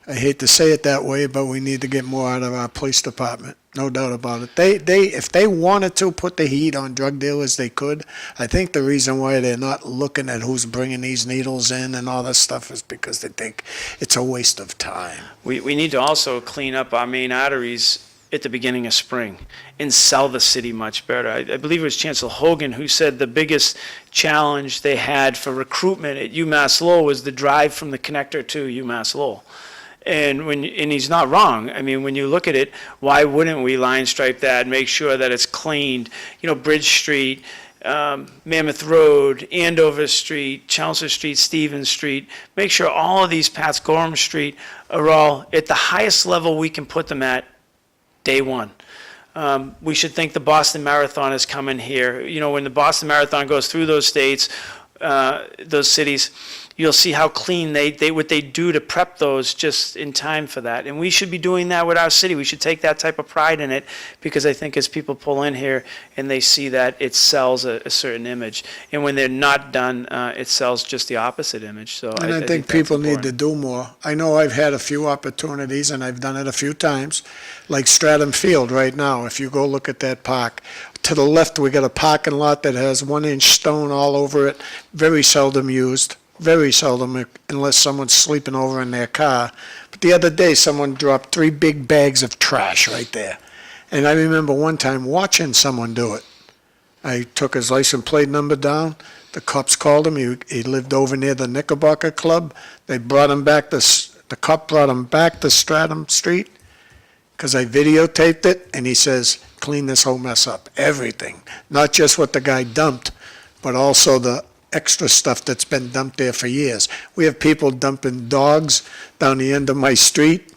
S2: I hate to say it that way, but we need to get more out of our police department. No doubt about it. If they wanted to put the heat on drug dealers, they could. I think the reason why they're not looking at who's bringing these needles in and all this stuff is because they think it's a waste of time.
S4: We need to also clean up our main arteries at the beginning of spring and sell the city much better. I believe it was Chancellor Hogan who said the biggest challenge they had for recruitment at UMass Lowell was the drive from the connector to UMass Lowell. And he's not wrong. I mean, when you look at it, why wouldn't we line stripe that, make sure that it's cleaned? Bridge Street, Mammoth Road, Andover Street, Chelmsford Street, Stevens Street. Make sure all of these paths, Gorham Street, are all at the highest level we can put them at day one. We should think the Boston Marathon is coming here. When the Boston Marathon goes through those states, those cities, you'll see how clean what they do to prep those just in time for that. And we should be doing that with our city. We should take that type of pride in it, because I think as people pull in here and they see that, it sells a certain image. And when they're not done, it sells just the opposite image. So
S2: And I think people need to do more. I know I've had a few opportunities, and I've done it a few times, like Stratham Field right now. If you go look at that park, to the left, we got a parking lot that has 1-inch stone all over it, very seldom used. Very seldom, unless someone's sleeping over in their car. But the other day, someone dropped 3 big bags of trash right there. And I remember one time watching someone do it. I took his license plate number down. The cops called him. He lived over near the Knickerbocker Club. They brought him back. The cop brought him back to Stratham Street because I videotaped it. And he says, clean this whole mess up. Everything. Not just what the guy dumped, but also the extra stuff that's been dumped there for years. We have people dumping dogs down the end of my street,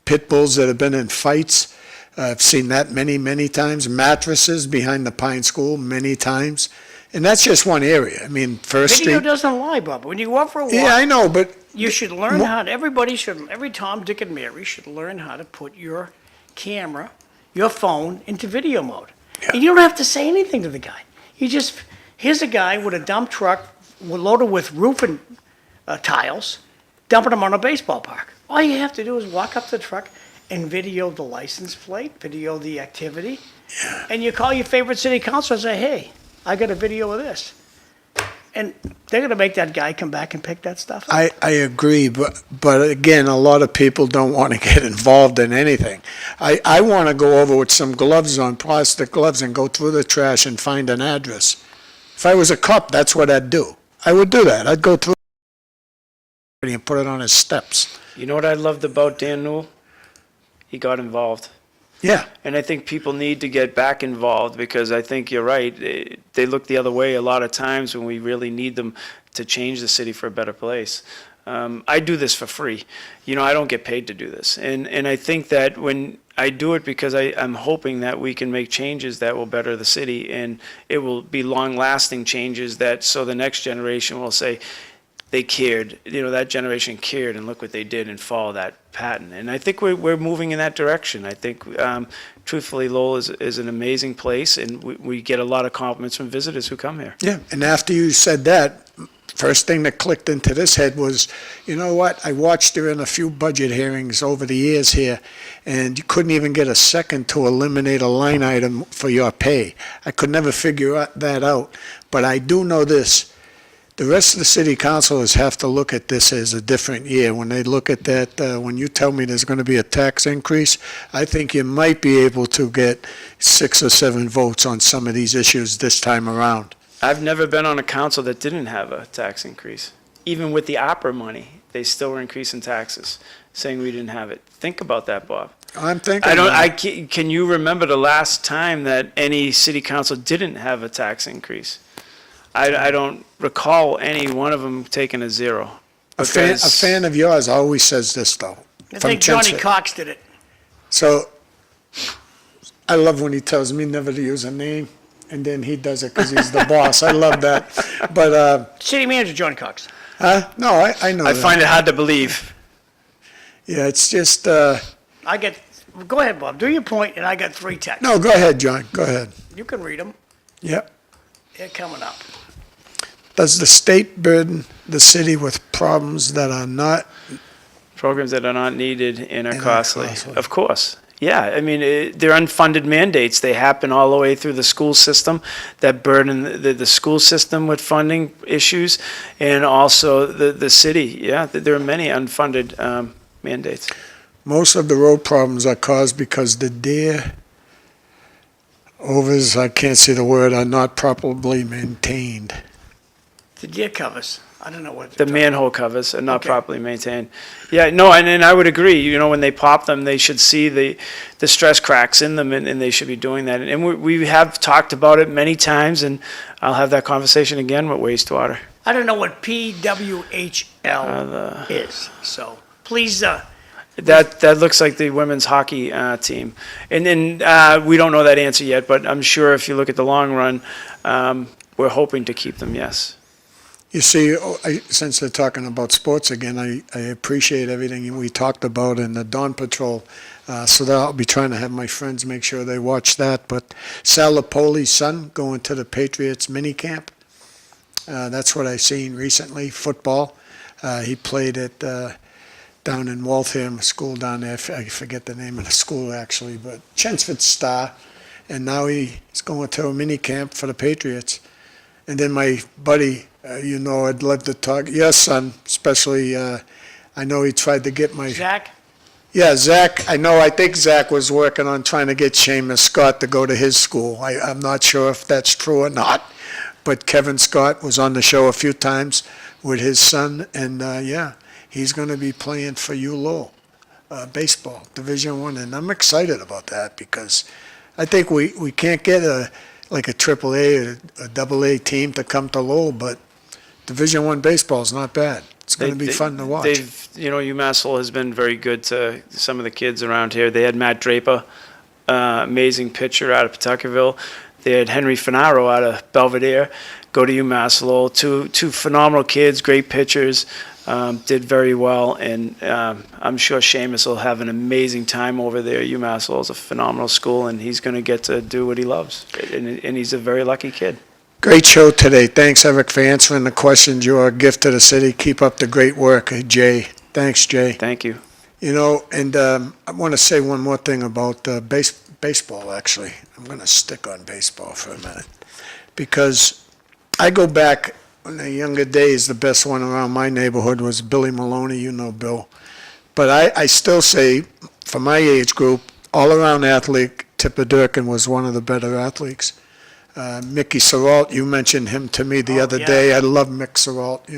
S2: pit bulls that have been in fights. I've seen that many, many times. Mattresses behind the Pine School many times. And that's just one area. I mean, First
S1: video
S2: Street.
S1: doesn't lie, Bob. When you go out for a walk,
S2: Yeah, I know, but
S1: you should learn every Tom, Dick, and Mary should learn how to put your camera, your phone, into video mode.
S2: Yeah.
S1: And you don't have to say anything to the guy. Here's a guy with a dump truck loaded with roofing tiles, dumping them on a baseball park. All you have to do is walk up to the truck and video the license plate, video the activity, and you call your favorite city councilor and say, hey, I got a video of this. And they're going to make that guy come back and pick that stuff up.
S2: I agree, but again, a lot of people don't want to get involved in anything. I want to go over with some gloves on, plastic gloves, and go through the trash and find an address. If I was a cop, that's what I'd do. I would do that. I'd go through and put it on his steps.
S4: You know what I loved about Dan Newell? He got involved.
S2: Yeah,
S4: And I think people need to get back involved because I think you're right. They look the other way a lot of times when we really need them to change the city for a better place. I do this for free. You know, I don't get paid to do this. And I think that when I do it because I'm hoping that we can make changes that will better the city and it will be long-lasting changes that so the next generation will say, they cared, you know, that generation cared and look what they did and follow that pattern. And I think we're moving in that direction. I think, truthfully, Lowell is an amazing place and we get a lot of compliments from visitors who come here.
S2: yeah. And after you said that, first thing that clicked into this head was, you know what? I watched her in a few budget hearings over the years here, and you couldn't even get a second to eliminate a line item for your pay. I could never figure that out. But I do know this. The rest of the city councilors have to look at this as a different year. When they look at that, when you tell me there's going to be a tax increase, I think you might be able to get 6 or 7 votes on some of these issues this time around.
S4: I've never been on a council that didn't have a tax increase. Even with the opera money, they still were increasing taxes, saying we didn't have it. Think about that, Bob.
S2: I'm thinking.
S4: Can you remember the last time that any city council didn't have a tax increase? I don't recall any one of them taking a zero.
S2: A fan of yours always says this, though.
S1: I
S2: from
S1: think Johnny
S2: Chelmsford.
S1: Cox did it.
S2: So I love when he tells me never to use a name, and then he does it because he's the boss. I love that. But,
S1: City manager Johnny Cox.
S2: no, I know
S4: I
S2: that.
S4: find it hard to believe.
S2: Yeah, it's just,
S1: Go ahead, Bob, do your point, and I got 3 texts.
S2: no, go ahead, John, go ahead.
S1: You can read them.
S2: Yep.
S1: They're coming up.
S2: Does the state burden the city with problems that are not?
S4: Programs that are not needed and are
S2: And are
S4: costly.
S2: costly.
S4: Of course. Yeah, I mean, they're unfunded mandates. They happen all the way through the school system that burden the school system with funding issues and also the city. Yeah, there are many unfunded mandates.
S2: Most of the road problems are caused because the overs, I can't say the word, are not properly maintained.
S1: The deer covers. I don't know what.
S4: The manhole covers are not
S1: Okay.
S4: properly maintained. Yeah, no, and I would agree. You know, when they pop them, they should see the stress cracks in them, and they should be doing that. And we have talked about it many times, and I'll have that conversation again with wastewater.
S1: I don't know what PWHL is, so please,
S4: That looks like the women's hockey team. And then we don't know that answer yet, but I'm sure if you look at the long run, we're hoping to keep them, yes.
S2: You see, since they're talking about sports again, I appreciate everything we talked about in the Dawn Patrol. So that I'll be trying to have my friends make sure they watch that. But Sal Lepoli's son going to the Patriots mini camp. That's what I seen recently, football. He played at down in Waltham, a school down there. I forget the name of the school actually, but Chelmsford Star. And now he's going to a mini camp for the Patriots. And then my buddy, I'd love to talk, your son, especially, I know he tried to get my.
S1: Zach,
S2: Yeah, Zach, I think Zach was working on trying to get Seamus Scott to go to his school. I'm not sure if that's true or not, but Kevin Scott was on the show a few times with his son, and he's going to be playing for Lowell, baseball, Division I, and I'm excited about that because I think we can't get a AAA or a AA team to come to Lowell, but Division I baseball is not bad. It's going to be fun to watch.
S4: UMass Lowell has been very good to some of the kids around here. They had Matt Draper, amazing pitcher out of Pawtuckaville. They had Henry Finaro out of Belvedere, go to UMass Lowell. Two phenomenal kids, great pitchers, did very well, and I'm sure Seamus will have an amazing time over there. UMass Lowell is a phenomenal school, and he's going to get to do what he loves, and he's a very lucky kid.
S2: Great show today. Thanks, Erik, for answering the questions. You're a gift to the city. Keep up the great work, Jay. Thanks, Jay.
S4: Thank you.
S2: And I want to say one more thing about baseball, actually. I'm going to stick on baseball for a minute. Because I go back in the younger days, the best one around my neighborhood was Billy Maloney. You know Bill. But I still say, for my age group, all-around athlete, Tipper Durkin was one of the better athletes. Mickey Serrault, you mentioned him to me the other
S1: yeah.
S2: day. I love Mick Serrault,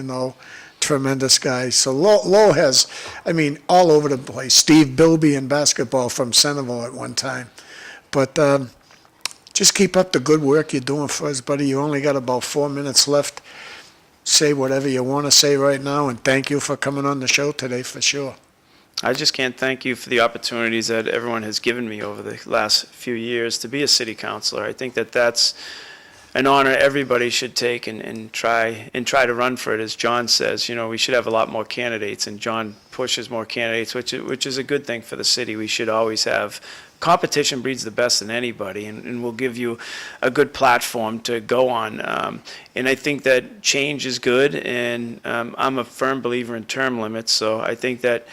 S2: tremendous guy. So Lowell has, I mean, all over the place. Steve Bilby in basketball from Centerville at one time. But just keep up the good work you're doing for us, buddy. You only got about 4 minutes left. Say whatever you want to say right now, and thank you for coming on the show today for sure.
S4: I just can't thank you for the opportunities that everyone has given me over the last few years to be a city councilor. I think that that's an honor everybody should take and try to run for it. As John says, we should have a lot more candidates, and John pushes more candidates, which is a good thing for the city. We should always have competition breeds the best in anybody, and will give you a good platform to go on. And I think that change is good, and I'm a firm believer in term limits, so I think that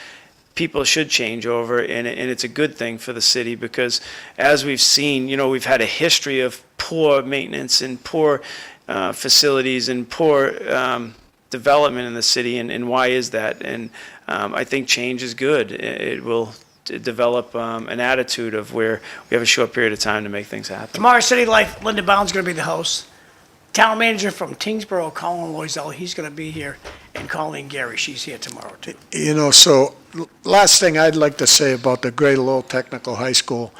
S4: people should change over, and it's a good thing for the city, because as we've seen, we've had a history of poor maintenance and poor facilities and poor development in the city, and why is that? And I think change is good. It will develop an attitude of where we have a short period of time to make things happen.
S1: Tomorrow, City Life, Linda Bound's going to be the host. Town manager from Tingsboro, Colin Loisel, he's going to be here, and Colleen Gary, she's here tomorrow too.
S2: So last thing I'd like to say about the Greater Lowell Technical High School,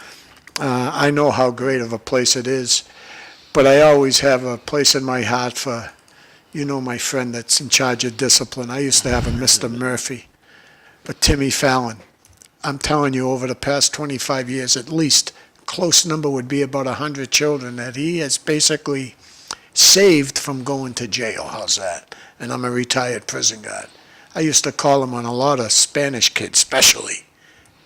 S2: I know how great of a place it is, but I always have a place in my heart for, my friend that's in charge of discipline. I used to have a Mr. Murphy, but Timmy Fallon. I'm telling you, over the past 25 years, at least, close number would be about 100 children that he has basically saved from going to jail. How's that? And I'm a retired prison guard. I used to call him on a lot of Spanish kids, especially.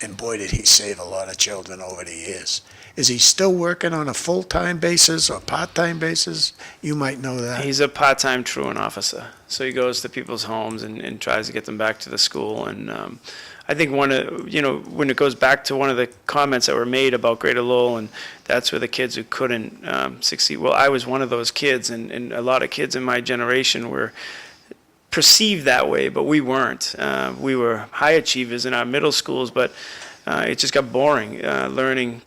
S2: And boy, did he save a lot of children over the years. Is he still working on a full-time basis or part-time basis? You might know that.
S4: He's a part-time truant officer, so he goes to people's homes and tries to get them back to the school. And I think when it goes back to one of the comments that were made about Greater Lowell, and that's where the kids who couldn't succeed. Well, I was one of those kids, and a lot of kids in my generation were perceived that way, but we weren't. We were high achievers in our middle schools, but it just got boring. Learning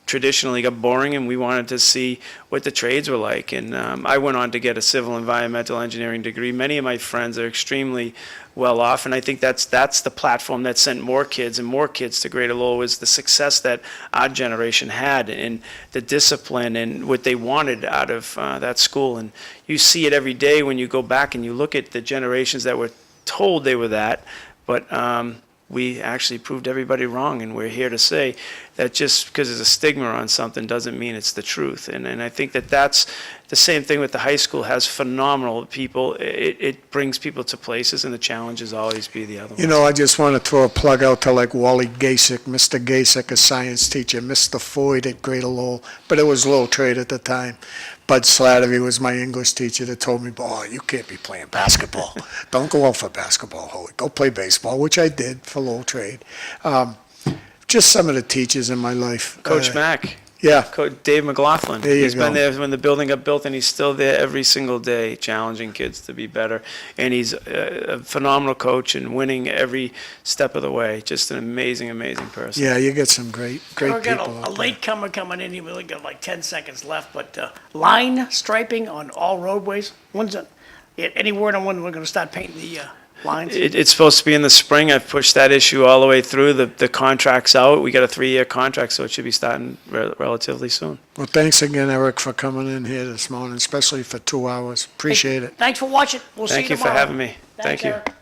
S4: traditionally got boring, and we wanted to see what the trades were like. And I went on to get a civil environmental engineering degree. Many of my friends are extremely well off, and I think that's the platform that sent more kids to Greater Lowell, was the success that our generation had, and the discipline and what they wanted out of that school. And you see it every day when you go back and you look at the generations that were told they were that, but we actually proved everybody wrong, and we're here to say that just because there's a stigma on something doesn't mean it's the truth. And I think that that's the same thing with the high school. Has phenomenal people. It brings people to places, and the challenges always be the other ones.
S2: I just want to throw a plug out to like Wally Gasick, Mr. Gasick, a science teacher, Mr. Floyd at Greater Lowell, but it was low trade at the time. Bud Slattery was my English teacher that told me, boy, you can't be playing basketball. Don't go out for basketball, Hoey. Go play baseball, which I did for low trade. Just some of the teachers in my life.
S4: Coach Mack.
S2: Yeah.
S4: Dave McLaughlin.
S2: There you
S4: He's been
S2: go.
S4: there when the building got built, and he's still there every single day, challenging kids to be better. And he's a phenomenal coach and winning every step of the way. Just an amazing, amazing person.
S2: Yeah, you get some great
S1: We've
S2: people
S1: got a
S2: out there.
S1: late comer coming in. You've only got like 10 seconds left, but line striping on all roadways. Any word on when we're going to start painting the lines?
S4: It's supposed to be in the spring. I've pushed that issue all the way through. The contract's out. We got a 3-year contract, so it should be starting relatively soon.
S2: Well, thanks again, Eric, for coming in here this morning, especially for 2 hours. Appreciate it.
S1: Thanks for watching. We'll see
S4: Thank
S1: you
S4: you for
S1: tomorrow.
S4: having me.
S1: Thanks,
S4: Thank you.
S1: Eric.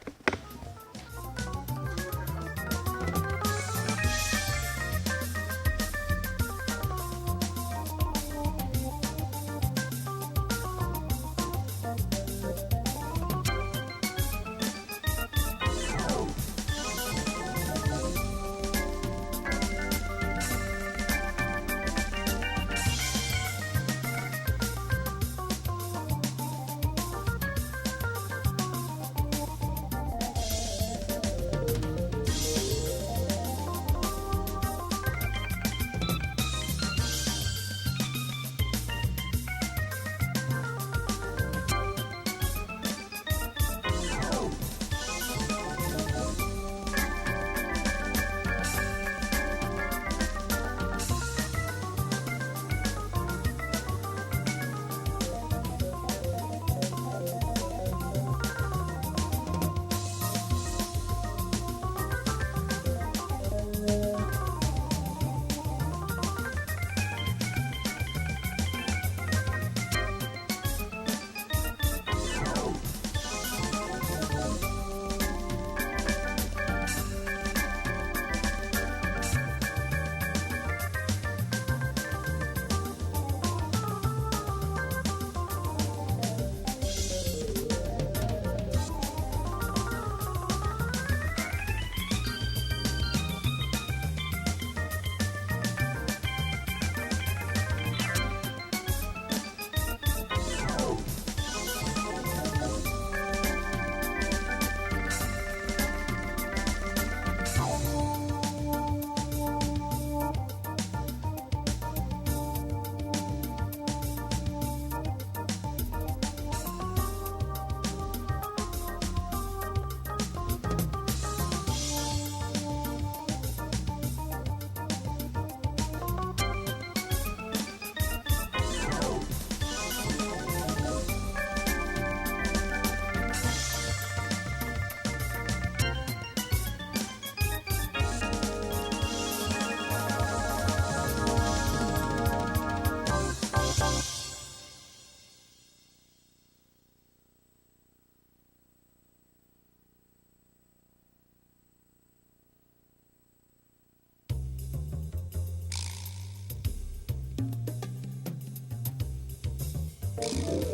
S5: you